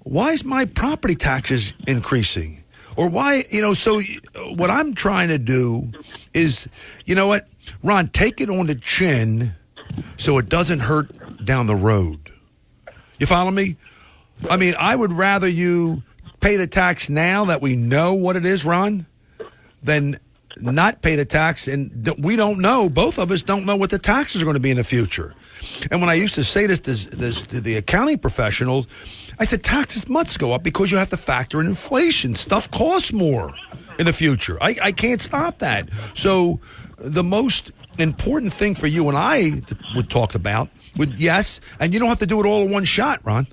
why is my property taxes increasing? Or why, so what I'm trying to do is, Ron, take it on the chin so it doesn't hurt down the road. You follow me? I mean, I would rather you pay the tax now that we know what it is, Ron, than not pay the tax, and we don't know. Both of us don't know what the taxes are going to be in the future. And when I used to say this to the accounting professionals, I said taxes must go up because you have to factor in inflation. Stuff costs more in the future. I can't stop that. So the most important thing for you and I would talk about would, yes, and you don't have to do it all in one shot, Ron.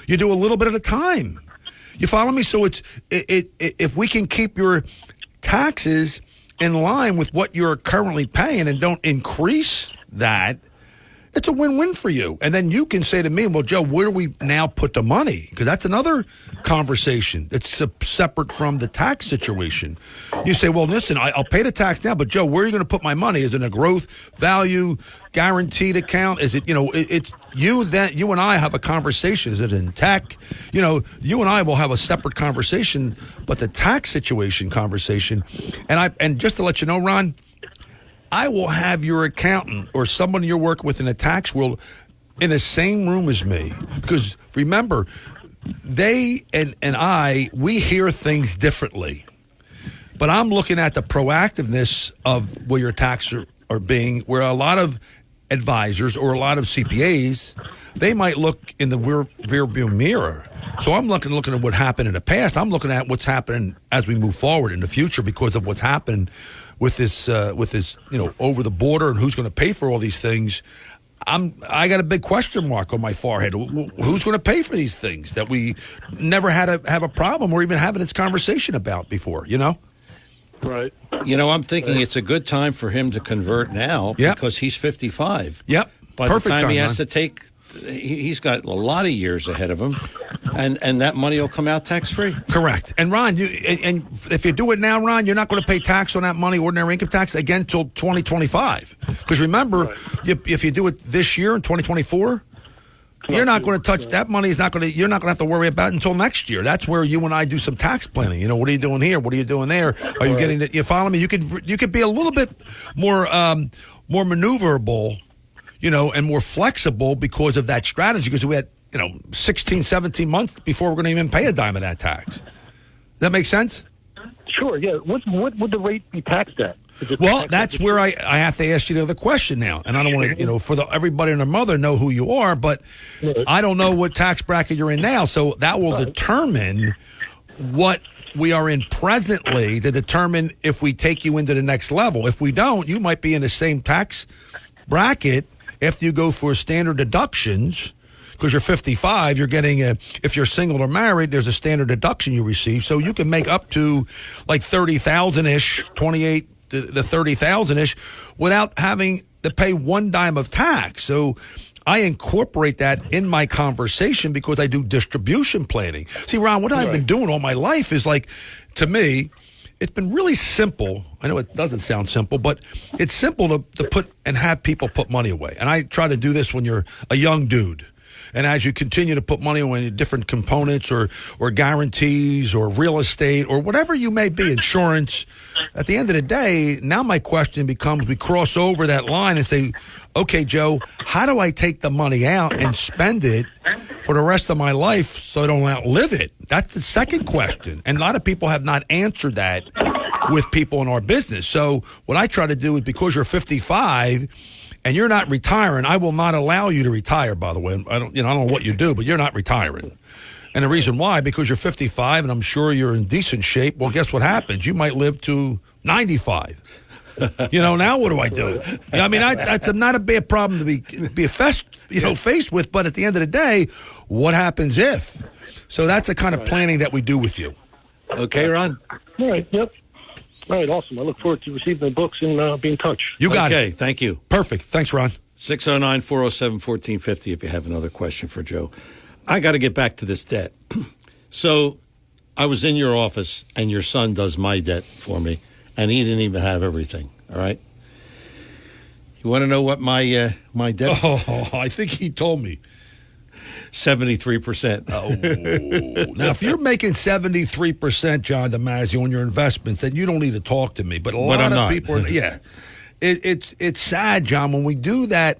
You do a little bit at a time. You follow me? So if we can keep your taxes in line with what you're currently paying and don't increase that, it's a win-win for you. And then you can say to me, well, Joe, where do we now put the money? Because that's another conversation. It's separate from the tax situation. You say, well, listen, I'll pay the tax now, but Joe, where are you going to put my money? Is it in a growth value guaranteed account? Is it, it's you and I have a conversation. Is it in tech? You and I will have a separate conversation, but the tax situation conversation, and just to let you know, Ron, I will have your accountant or someone you're working with in the tax world in the same room as me. Because remember, they and I, we hear things differently. But I'm looking at the proactiveness of where your taxes are being, where a lot of advisors or a lot of CPAs, they might look in the rear view mirror. So I'm looking at what happened in the past. I'm looking at what's happening as we move forward in the future because of what's happened with this, over the border and who's going to pay for all these things. I got a big question mark on my forehead. Who's going to pay for these things that we never had to have a problem or even having this conversation about before, Right. I'm thinking it's a good time for him to convert now because he's 55. Yep. By Perfect the time he time, has to take, he's got a lot of years ahead of him, and that money will come out tax-free. Correct. And Ron, and if you do it now, Ron, you're not going to pay tax on that money, ordinary income tax, again until 2025. Because remember, if you do it this year in 2024, you're not going to touch that money. You're not going to have to worry about it until next year. That's where you and I do some tax planning. What are you doing here? What are you doing there? Are you getting it? You follow me? You could be a little bit more maneuverable, and more flexible because of that strategy. Because we had 16, 17 months before we're going to even pay a dime of that tax. Does that make sense? Sure. Yeah. What would the rate be taxed at? Well, that's where I have to ask you the other question now. And I don't want to, for everybody and their mother know who you are, but I don't know what tax bracket you're in now. So that will determine what we are in presently to determine if we take you into the next level. If we don't, you might be in the same tax bracket after you go for standard deductions. Because you're 55, you're getting if you're single or married, there's a standard deduction you receive. So you can make up to like 30,000-ish, 28 to the 30,000-ish without having to pay one dime of tax. So I incorporate that in my conversation because I do distribution planning. See, Ron, what I've been doing all my life is to me, it's been really simple. I know it doesn't sound simple, but it's simple to put and have people put money away. And I try to do this when you're a young dude. And as you continue to put money on different components or guarantees or real estate or whatever you may be, insurance, at the end of the day, now my question becomes, we cross over that line and say, okay, Joe, how do I take the money out and spend it for the rest of my life so I don't outlive it? That's the second question. And a lot of people have not answered that with people in our business. So what I try to do is, because you're 55 and you're not retiring, I will not allow you to retire, by the way. I don't know what you do, but you're not retiring. And the reason why, because you're 55 and I'm sure you're in decent shape. Well, guess what happens? You might live to 95. Now what do I do? I mean, that's not a bad problem to be faced with, but at the end of the day, what happens if? So that's the kind of planning that we do with you. Okay, Ron? All right, yep. All right, awesome. I look forward to receiving the books and being in touch. You got it. Okay, thank you. Perfect. Thanks, Ron. 609-407-1450 if you have another question for Joe. I got to get back to this debt. So I was in your office, and your son does my debt for me, and he didn't even have everything, all right? You want to know what my debt? Oh, I think he told me. 73%. Oh. Now, if you're making 73%, John DiMaggio, on your investments, then you don't need to talk to me. But a lot of people, it's sad, John, when we do that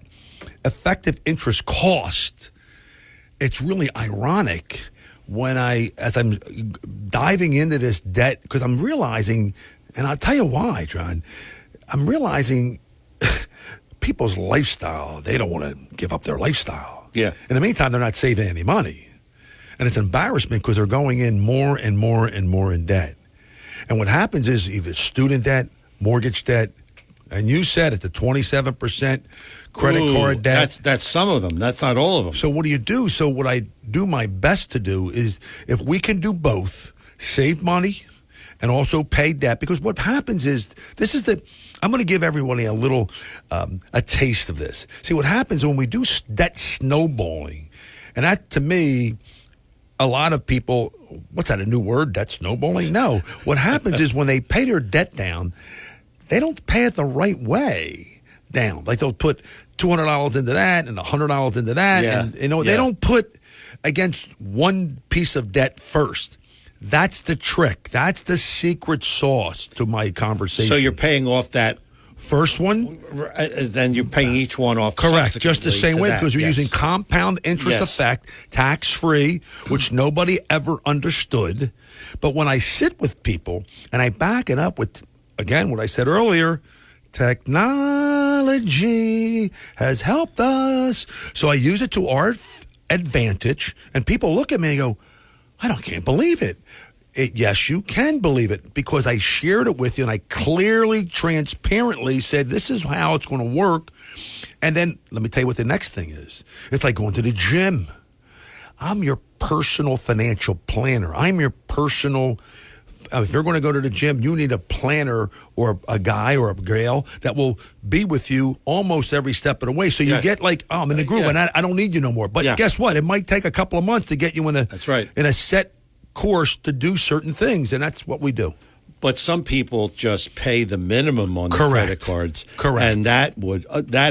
effective interest cost. It's really ironic when as I'm diving into this debt, because I'm realizing, and I'll tell you why, John, I'm realizing people's lifestyle, they don't want to give up their lifestyle. Yeah. In the meantime, they're not saving any money. And it's embarrassment because they're going in more and more and more in debt. And what happens is either student debt, mortgage debt, and you said it, the 27% credit card debt. That's some of them. That's not all of them. So what do you do? So what I do my best to do is, if we can do both, save money and also pay debt. Because what happens is, I'm going to give everybody a little, a taste of this. See, what happens when we do debt snowballing, and that, to me, a lot of people, what's that, a new word, debt snowballing? No. What happens is when they pay their debt down, they don't pay it the right way down. Like they'll put $200 into that and $100 into that. Yeah. And, they don't put against one piece of debt first. That's the trick. That's the secret sauce to my conversation. So you're paying off that first one, then you're paying each one off. Correct, just the same way, because we're using compound interest Yes. effect, tax-free, which nobody ever understood. But when I sit with people and I back it up with, again, what I said earlier, Technology has helped us. So I use it to our advantage, and people look at me and go, can't believe it. Yes, you can believe it, because I shared it with you, and I clearly, transparently said, this is how it's going to work. And then let me tell you what the next thing is. It's like going to the gym. I'm your personal financial planner. I'm your personal. If you're going to go to the gym, you need a planner or a guy or a gal that will be with you almost every step of the way. So you get like, I'm in the groove, and I don't need you no more. But guess what? It might take a couple of months to get you in a set course to do certain things, and that's what we do. But some people just pay the minimum on the credit cards. Correct. And that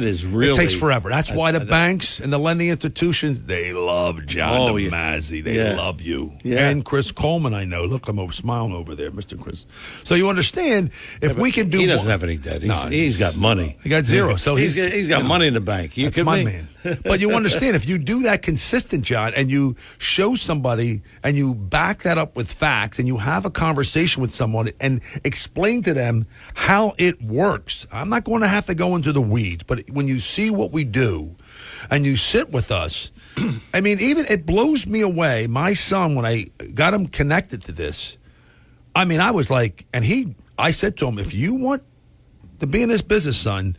is really... It takes forever. That's why the banks and the lending institutions, they love John DeMasi. They love you. Yeah. And Chris Coleman, I know. Look, I'm smiling over there, Mr. Chris. So you understand, if we can do He doesn't have any debt. He's got money. He got zero. So he's got money in the bank. That's my man. But you understand, if you do that consistent, John, and you show somebody and you back that up with facts and you have a conversation with someone and explain to them how it works. I'm not going to have to go into the weeds, but when you see what we do and you sit with us, I mean, even it blows me away. My son, when I got him connected to this, I mean, I was like, I said to him, if you want to be in this business, son,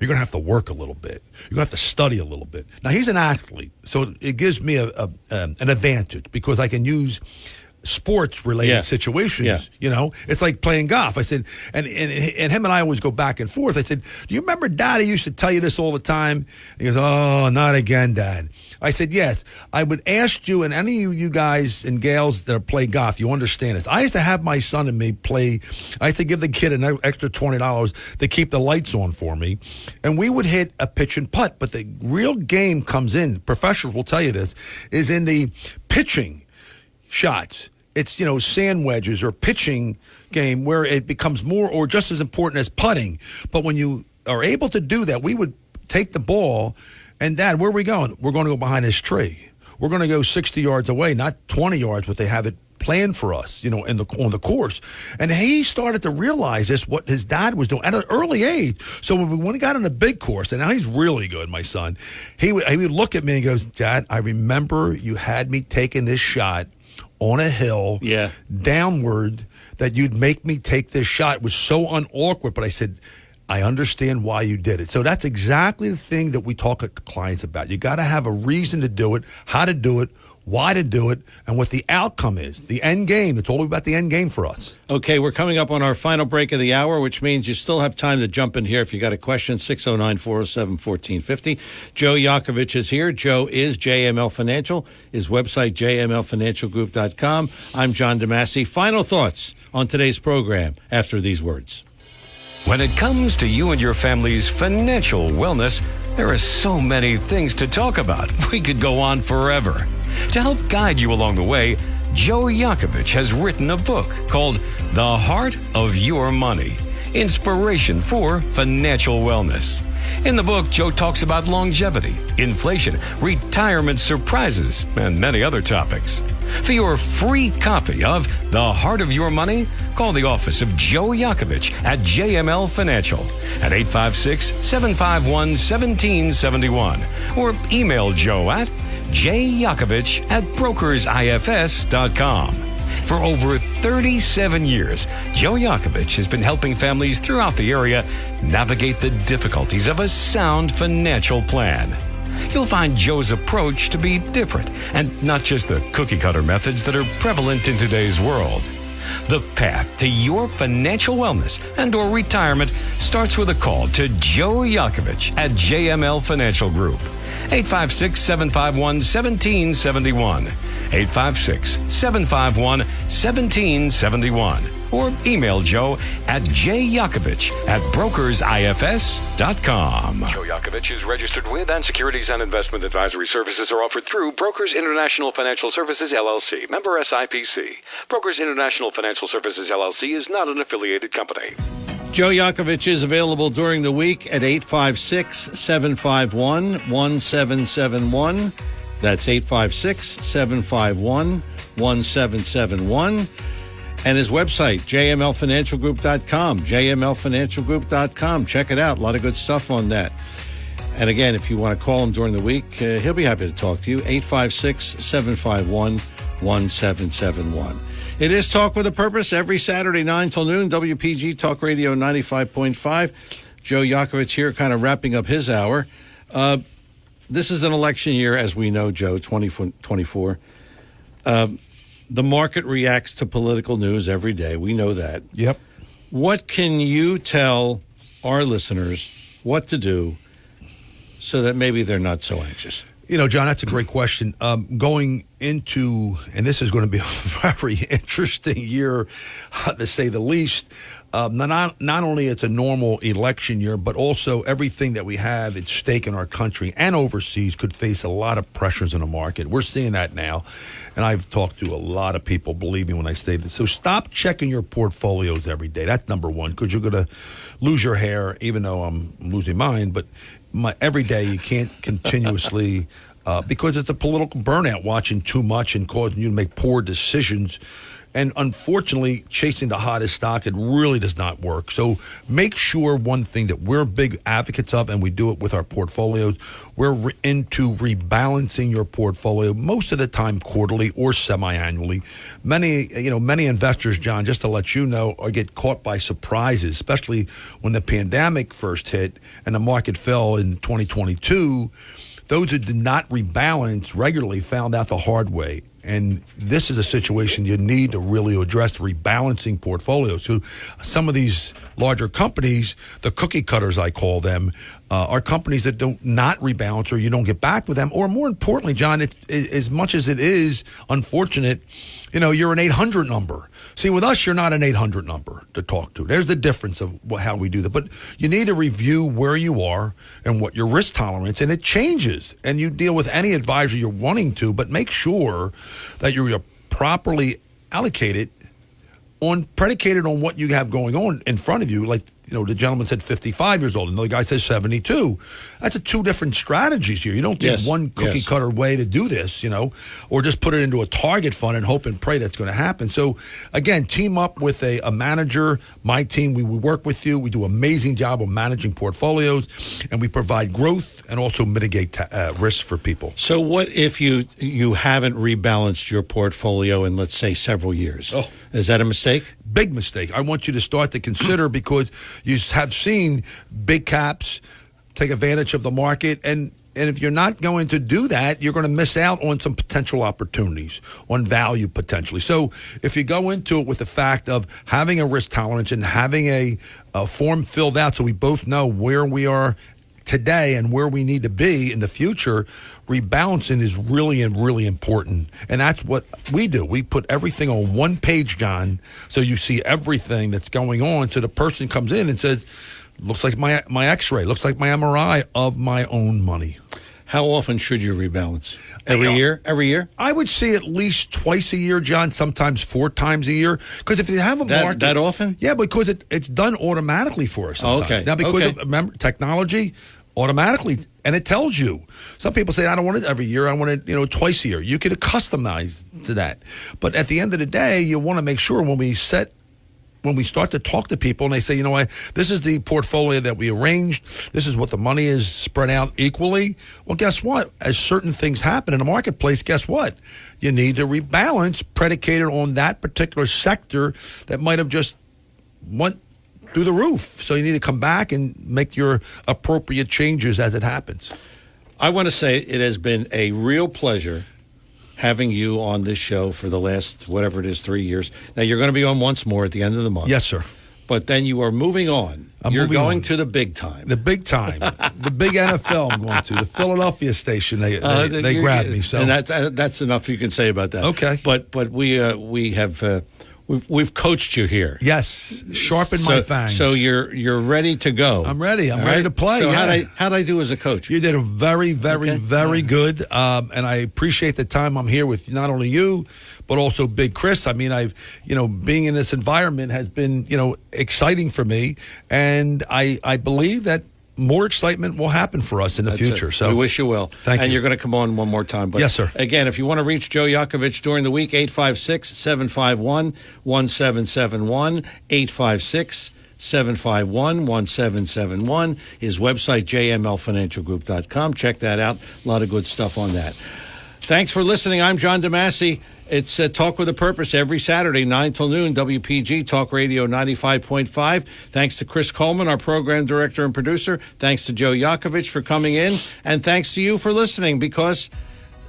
you're going to have to work a little bit. You're going to have to study a little bit. Now, he's an athlete, so it gives me an advantage because I can use sports-related situations. You know, it's like playing golf. I said, and him and I always go back and forth. I said, do you remember Daddy used to tell you this all the time? He goes, oh, not again, Dad. I said, yes. I would ask you and any of you guys and gals that play golf, you understand this. I used to have my son and me play. I used to give the kid an extra $20 to keep the lights on for me, and we would hit a pitch and putt. But the real game comes in, professionals will tell you this, is in the pitching shots. It's, sand wedges or pitching game where it becomes more or just as important as putting. But when you are able to do that, we would take the ball and, Dad, where are we going? We're going to go behind this tree. We're going to go 60 yards away, not 20 yards, but they have it planned for us, on the course. And he started to realize this, what his dad was doing at an early age. So when we got on the big course, and now he's really good, my son, he would look at me and goes, Dad, I remember you had me taking this shot on a hill, downward, that you'd make me take this shot. It was so unawkward, but I said, I understand why you did it. So that's exactly the thing that we talk to clients about. You got to have a reason to do it, how to do it, why to do it, and what the outcome is. The end game. It's all about the end game for us. Okay, we're coming up on our final break of the hour, which means you still have time to jump in here if you got a question. 609-407-1450. Joe Yakovich is here. Joe is JML Financial. His website, jmlfinancialgroup.com. I'm John DeMasi. Final thoughts on today's program after these words. When it comes to you and your family's financial wellness, there are so many things to talk about. We could go on forever. To help guide you along the way, Joe Yakovich has written a book called The Heart of Your Money, Inspiration for Financial Wellness. In the book, Joe talks about longevity, inflation, retirement surprises, and many other topics. For your free copy of The Heart of Your Money, call the office of Joe Yakovich at JML Financial at 856-751-1771 or email Joe at jyakovich@brokersifs.com. For over 37 years, Joe Yakovich has been helping families throughout the area navigate the difficulties of a sound financial plan. You'll find Joe's approach to be different and not just the cookie-cutter methods that are prevalent in today's world. The path to your financial wellness and or retirement starts with a call to Joe Yakovich at JML Financial Group. 856-751-1771. 856-751-1771. Or email Joe at jyakovich@brokersifs.com. Joe Yakovich is registered with, and securities and investment advisory services are offered through Brokers International Financial Services, LLC. Member SIPC. Brokers International Financial Services, LLC is not an affiliated company. Joe Yakovich is available during the week at 856-751-1771. That's 856-751-1771. And his website, jmlfinancialgroup.com, jmlfinancialgroup.com. Check it out. A lot of good stuff on that. And again, if you want to call him during the week, he'll be happy to talk to you. 856-751-1771. It is Talk with a Purpose every Saturday, 9 till noon. WPG Talk Radio 95.5. Joe Yakovich here, kind of wrapping up his hour. This is an election year, as we know, Joe, 2024. The market reacts to political news every day. We know that. Yep. What can you tell our listeners what to do so that maybe they're not so anxious? You know, John, that's a great question. Going into, and this is going to be a very interesting year, to say the least. Not only it's a normal election year, but also everything that we have at stake in our country and overseas could face a lot of pressures in the market. We're seeing that now, and I've talked to a lot of people, believe me when I say this. So stop checking your portfolios every day. That's number one, because you're going to lose your hair, even though I'm losing mine. But every day you can't continuously, because it's a political burnout, watching too much and causing you to make poor decisions. And unfortunately, chasing the hottest stock, it really does not work. So make sure one thing that we're big advocates of, and we do it with our portfolios, we're into rebalancing your portfolio most of the time quarterly or semi-annually. Many investors, John, just to let you know, get caught by surprises, especially when the pandemic first hit and the market fell in 2022. Those who did not rebalance regularly found out the hard way. And this is a situation you need to really address, rebalancing portfolios. So some of these larger companies, the cookie cutters I call them, are companies that don't not rebalance, or you don't get back with them. Or more importantly, John, as much as it is unfortunate, you're an 800 number. See, with us, you're not an 800 number to talk to. There's the difference of how we do that. But you need to review where you are and what your risk tolerance, and it changes. And you deal with any advisor you're wanting to, but make sure that you're properly allocated predicated on what you have going on in front of you. Like, the gentleman said 55 years old, and the guy says 72. That's two different strategies here. You don't get one cookie cutter way to do this, or just put it into a target fund and hope and pray that's going to happen. So, again, team up with a manager. My team, we work with you. We do an amazing job of managing portfolios, and we provide growth and also mitigate risks for people. So what if you haven't rebalanced your portfolio in, let's say, several years? Oh. Is that a mistake? Big mistake. I want you to start to consider, because you have seen big caps take advantage of the market, and if you're not going to do that, you're going to miss out on some potential opportunities, on value potentially. So if you go into it with the fact of having a risk tolerance and having a form filled out so we both know where we are today and where we need to be in the future, rebalancing is really, really important. And that's what we do. We put everything on one page, John, so you see everything that's going on. So the person comes in and says, looks like my x-ray, looks like my MRI of my own money. How often should you rebalance? Every year? Every year? I would say at least twice a year, John, sometimes 4 times a year. Because if you have a market... That often? Yeah, because it's done automatically for us sometimes. Okay. Now, because of, remember, technology, automatically, and it tells you. Some people say, I don't want it every year. I want it, twice a year. You can customize to that. But at the end of the day, you want to make sure when we start to talk to people and they say, this is the portfolio that we arranged, this is what the money is spread out equally. Well, guess what? As certain things happen in the marketplace, guess what? You need to rebalance predicated on that particular sector that might have just went through the roof. So you need to come back and make your appropriate changes as it happens. I want to say it has been a real pleasure having you on this show for the last, whatever it is, 3 years. Now, you're going to be on once more at the end of the month. Yes, sir. But then you are moving on. You're going to the big time. The big time. The big NFL I'm going to. The Philadelphia station, they grabbed me. So. And that's enough you can say about that. Okay. But we have... We've coached you here. Yes, sharpen my fangs. So you're ready to go. I'm ready. I'm ready to play. So how'd I do as a coach? You did a very, very, very good. And I appreciate the time I'm here with not only you, but also Big Chris. I mean, being in this environment has been, exciting for me. And I believe that more excitement will happen for us in the future. So we wish you well. Thank you. And you're going to come on one more time. But yes, sir. Again, if you want to reach Joe Yakovich during the week, 856-751-1771, 856-751-1771. His website, jmlfinancialgroup.com. Check that out. A lot of good stuff on that. Thanks for listening. I'm John DeMasi. It's Talk with a Purpose every Saturday, 9 till noon, WPG Talk Radio 95.5. Thanks to Chris Coleman, our program director and producer. Thanks to Joe Yakovich for coming in. And thanks to you for listening, because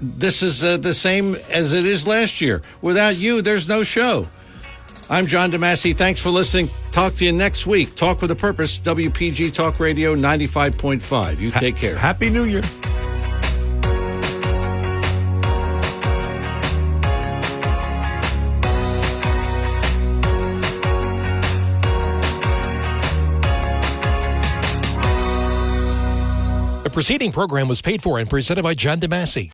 this is the same as it is last year. Without you, there's no show. I'm John DeMasi. Thanks for listening. Talk to you next week. Talk with a Purpose, WPG Talk Radio 95.5. You take care. Happy New Year. The preceding program was paid for and presented by John DeMasi.